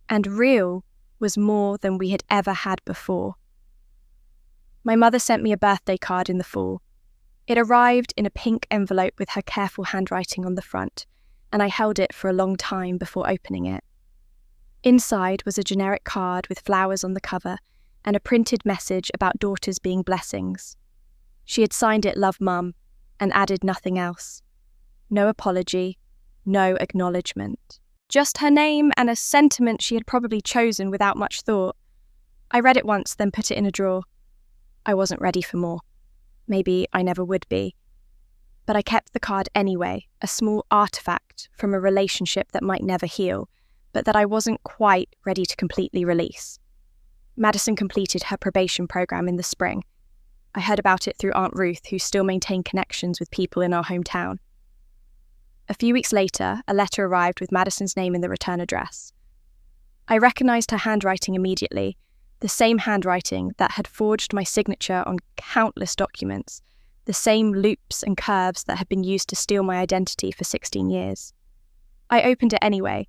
And real was more than we had ever had before. My mother sent me a birthday card in the fall. It arrived in a pink envelope with her careful handwriting on the front, and I held it for a long time before opening it. Inside was a generic card with flowers on the cover and a printed message about daughters being blessings. She had signed it "Love Mum" and added nothing else. No apology, no acknowledgement. Just her name and a sentiment she had probably chosen without much thought. I read it once, then put it in a drawer. I wasn't ready for more. Maybe I never would be. But I kept the card anyway, a small artifact from a relationship that might never heal, but that I wasn't quite ready to completely release. Madison completed her probation program in the spring. I heard about it through Aunt Ruth, who still maintained connections with people in our hometown. A few weeks later, a letter arrived with Madison's name in the return address. I recognized her handwriting immediately, the same handwriting that had forged my signature on countless documents, the same loops and curves that had been used to steal my identity for 16 years. I opened it anyway.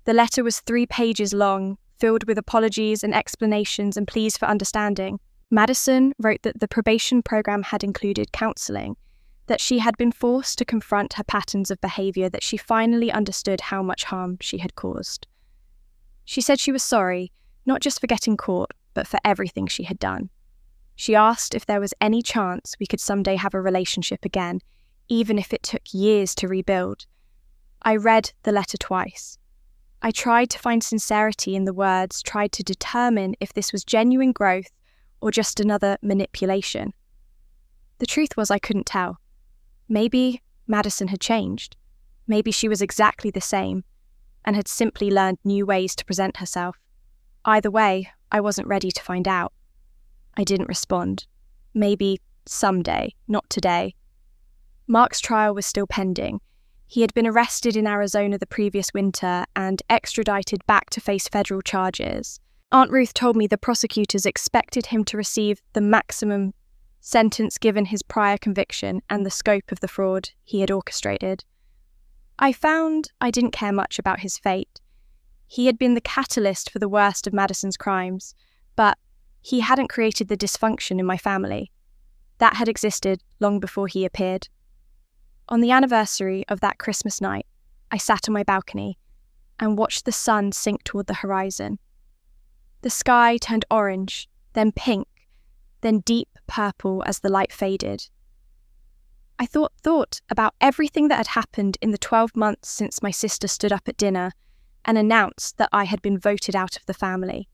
The letter was 3 pages long, filled with apologies and explanations and pleas for understanding. Madison wrote that the probation program had included counselling, that she had been forced to confront her patterns of behaviour, that she finally understood how much harm she had caused. She said she was sorry, not just for getting caught, but for everything she had done. She asked if there was any chance we could someday have a relationship again, even if it took years to rebuild. I read the letter twice. I tried to find sincerity in the words, tried to determine if this was genuine growth or just another manipulation. The truth was I couldn't tell. Maybe Madison had changed. Maybe she was exactly the same and had simply learned new ways to present herself. Either way, I wasn't ready to find out. I didn't respond. Maybe someday, not today. Mark's trial was still pending. He had been arrested in Arizona the previous winter and extradited back to face federal charges. Aunt Ruth told me the prosecutors expected him to receive the maximum sentence given his prior conviction and the scope of the fraud he had orchestrated. I found I didn't care much about his fate. He had been the catalyst for the worst of Madison's crimes, but he hadn't created the dysfunction in my family. That had existed long before he appeared. On the anniversary of that Christmas night, I sat on my balcony and watched the sun sink toward the horizon. The sky turned orange, then pink, then deep purple as the light faded. I thought about everything that had happened in the 12 months since my sister stood up at dinner and announced that I had been voted out of the family.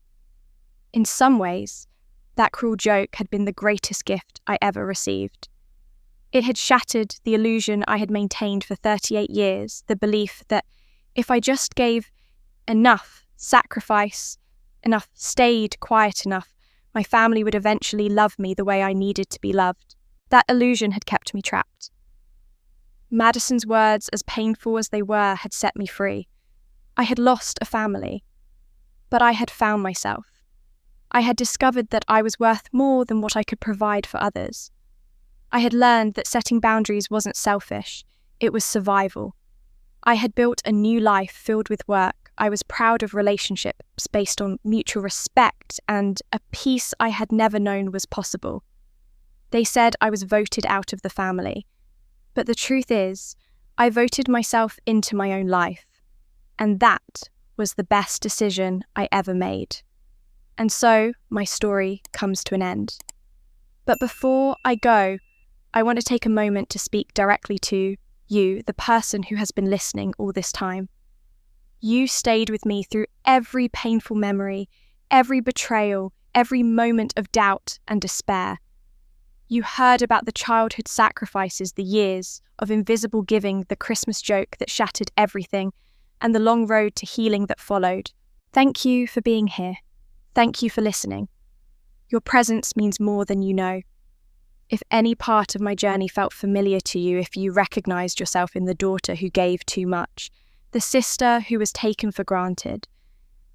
In some ways, that cruel joke had been the greatest gift I ever received. It had shattered the illusion I had maintained for 38 years, the belief that if I just gave enough sacrifice, enough stayed quiet enough, my family would eventually love me the way I needed to be loved. That illusion had kept me trapped. Madison's words, as painful as they were, had set me free. I had lost a family, but I had found myself. I had discovered that I was worth more than what I could provide for others. I had learned that setting boundaries wasn't selfish, it was survival. I had built a new life filled with work. I was proud of relationships based on mutual respect and a peace I had never known was possible. They said I was voted out of the family, but the truth is, I voted myself into my own life, and that was the best decision I ever made. And so, my story comes to an end. But before I go, I want to take a moment to speak directly to you, the person who has been listening all this time. You stayed with me through every painful memory, every betrayal, every moment of doubt and despair. You heard about the childhood sacrifices, the years of invisible giving, the Christmas joke that shattered everything, and the long road to healing that followed. Thank you for being here. Thank you for listening. Your presence means more than you know. If any part of my journey felt familiar to you, if you recognized yourself in the daughter who gave too much, the sister who was taken for granted,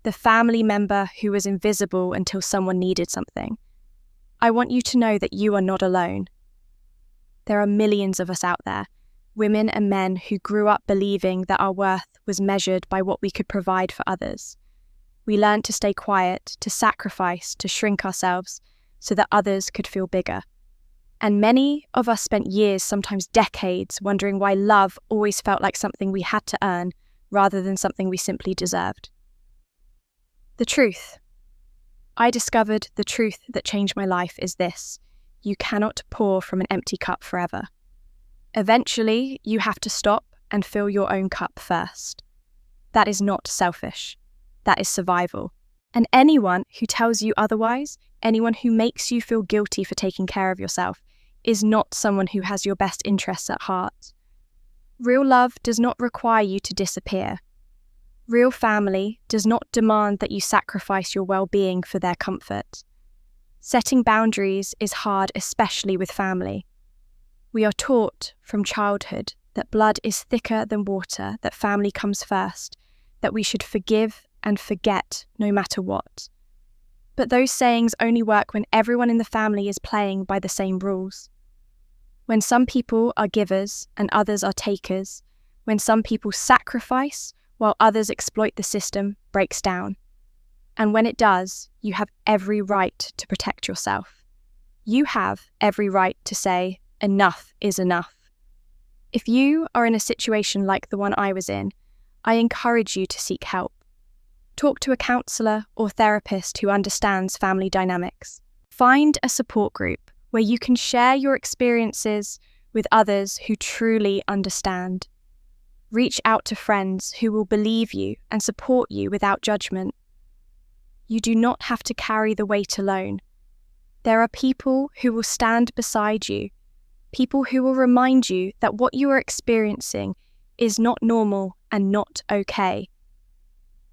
the family member who was invisible until someone needed something, I want you to know that you are not alone. There are millions of us out there, women and men who grew up believing that our worth was measured by what we could provide for others. We learned to stay quiet, to sacrifice, to shrink ourselves so that others could feel bigger. And many of us spent years, sometimes decades, wondering why love always felt like something we had to earn rather than something we simply deserved. The truth. I discovered the truth that changed my life is this: you cannot pour from an empty cup forever. Eventually, you have to stop and fill your own cup first. That is not selfish. That is survival. And anyone who tells you otherwise, anyone who makes you feel guilty for taking care of yourself, is not someone who has your best interests at heart. Real love does not require you to disappear. Real family does not demand that you sacrifice your well-being for their comfort. Setting boundaries is hard, especially with family. We are taught from childhood that blood is thicker than water, that family comes first, that we should forgive and forget no matter what. But those sayings only work when everyone in the family is playing by the same rules. When some people are givers and others are takers, when some people sacrifice while others exploit, the system breaks down. And when it does, you have every right to protect yourself. You have every right to say, enough is enough. If you are in a situation like the one I was in, I encourage you to seek help. Talk to a counsellor or therapist who understands family dynamics. Find a support group where you can share your experiences with others who truly understand. Reach out to friends who will believe you and support you without judgment. You do not have to carry the weight alone. There are people who will stand beside you, people who will remind you that what you are experiencing is not normal and not okay.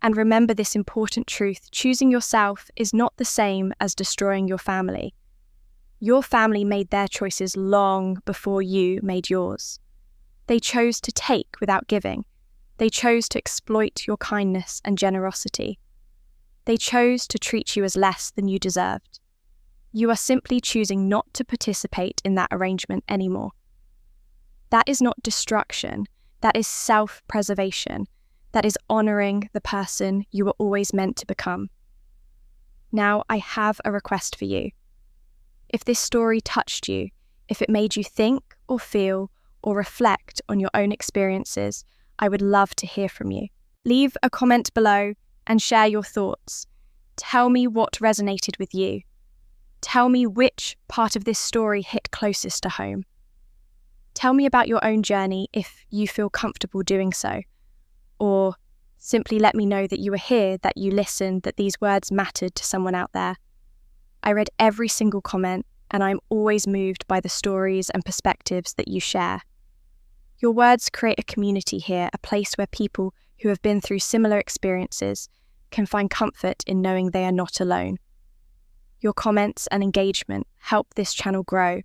And remember this important truth: choosing yourself is not the same as destroying your family. Your family made their choices long before you made yours. They chose to take without giving. They chose to exploit your kindness and generosity. They chose to treat you as less than you deserved. You are simply choosing not to participate in that arrangement anymore. That is not destruction. That is self-preservation. That is honouring the person you were always meant to become. Now, I have a request for you. If this story touched you, if it made you think or feel or reflect on your own experiences, I would love to hear from you. Leave a comment below and share your thoughts. Tell me what resonated with you. Tell me which part of this story hit closest to home. Tell me about your own journey if you feel comfortable doing so. Or simply let me know that you were here, that you listened, that these words mattered to someone out there. I read every single comment, and I'm always moved by the stories and perspectives that you share. Your words create a community here, a place where people who have been through similar experiences can find comfort in knowing they are not alone. Your comments and engagement help this channel grow,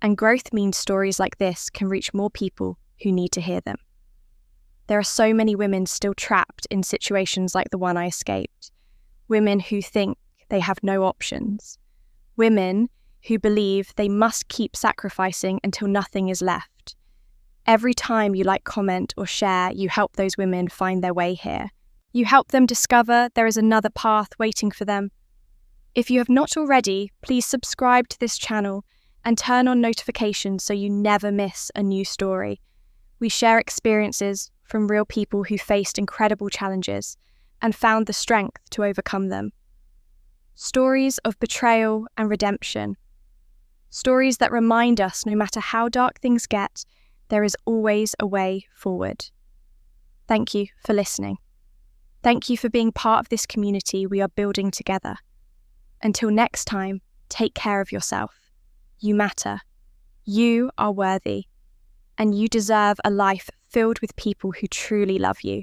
and growth means stories like this can reach more people who need to hear them. There are so many women still trapped in situations like the one I escaped. Women who think they have no options. Women who believe they must keep sacrificing until nothing is left. Every time you like, comment, or share, you help those women find their way here. You help them discover there is another path waiting for them. If you have not already, please subscribe to this channel and turn on notifications so you never miss a new story. We share experiences from real people who faced incredible challenges and found the strength to overcome them. Stories of betrayal and redemption. Stories that remind us no matter how dark things get, there is always a way forward. Thank you for listening. Thank you for being part of this community we are building together. Until next time, take care of yourself. You matter. You are worthy. And you deserve a life filled with people who truly love you.